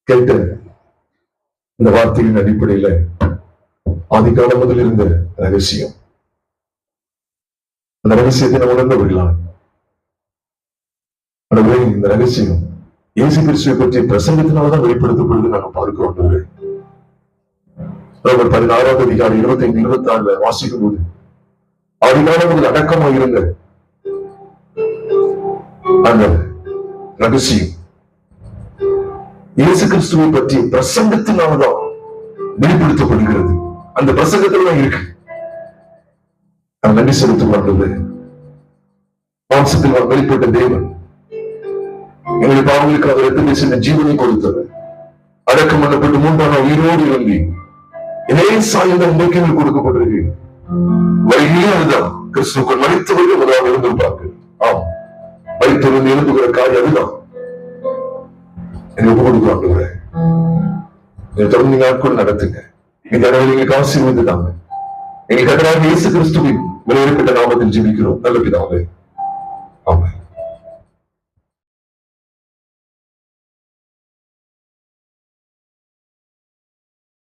C: கேட்ட இந்த வார்த்தையின் அடிப்படையில ஆதிகாலம் முதல் இருந்த ரகசியம், அந்த ரகசியத்தை நம்ம உணர்ந்தவர்களா? இந்த ரகசியம் இயேசு கிறிஸ்துவை பற்றிய பிரசங்கத்தினால்தான் வெளிப்படுத்தப்படுது நாங்கள் பார்க்கிறோம். ரோமர் 16 அதிகாரம் 25-26 வாசிக்கும் போது ஆதிகாலம் முதல் அடக்கமாக இருந்த அந்த ரகசியம் இயேசு கிறிஸ்துவை பற்றிய பிரசங்கத்தினால்தான் வெளிப்படுத்தப்படுகிறது. அந்த பிரசங்கத்துல தான் இருக்கு. நாம் நன்றி செலுத்திக் கொண்டது. மாம்சத்தில் வெளிப்பட்ட தேவன் எங்களுக்கு பாவங்களுக்கு அவர் எத்தனை சென்ற ஜீவனை கொடுத்தது. அடக்கம் பண்ணப்பட்டு 3ஆம் நாள் உயிரோடு இறங்கி இதே சாயந்த உங்களுக்கு கொடுக்கப்பட்டிருக்கு. வழியிலே அதுதான் கிறிஸ்துவுக்குள் மனிதவர்கள் முதலாக இருந்திருப்பார்கள். ஆம், வைத்திருந்து எழுந்துகிற காரியம் அதுதான். ஒப்பு கொடுக்குறாங்க. தொடர்ந்து நாட்கள் நடத்துங்க. இந்த எங்களுக்கு ஆசீர்வாதம் தாங்க. எங்களுக்கு கர்த்தராகிய இயேசு கிறிஸ்துவின் விலையேறப்பட்ட நாமத்தில் ஜெபிக்கிறோம் நல்ல பிதாவே. ஆமென்.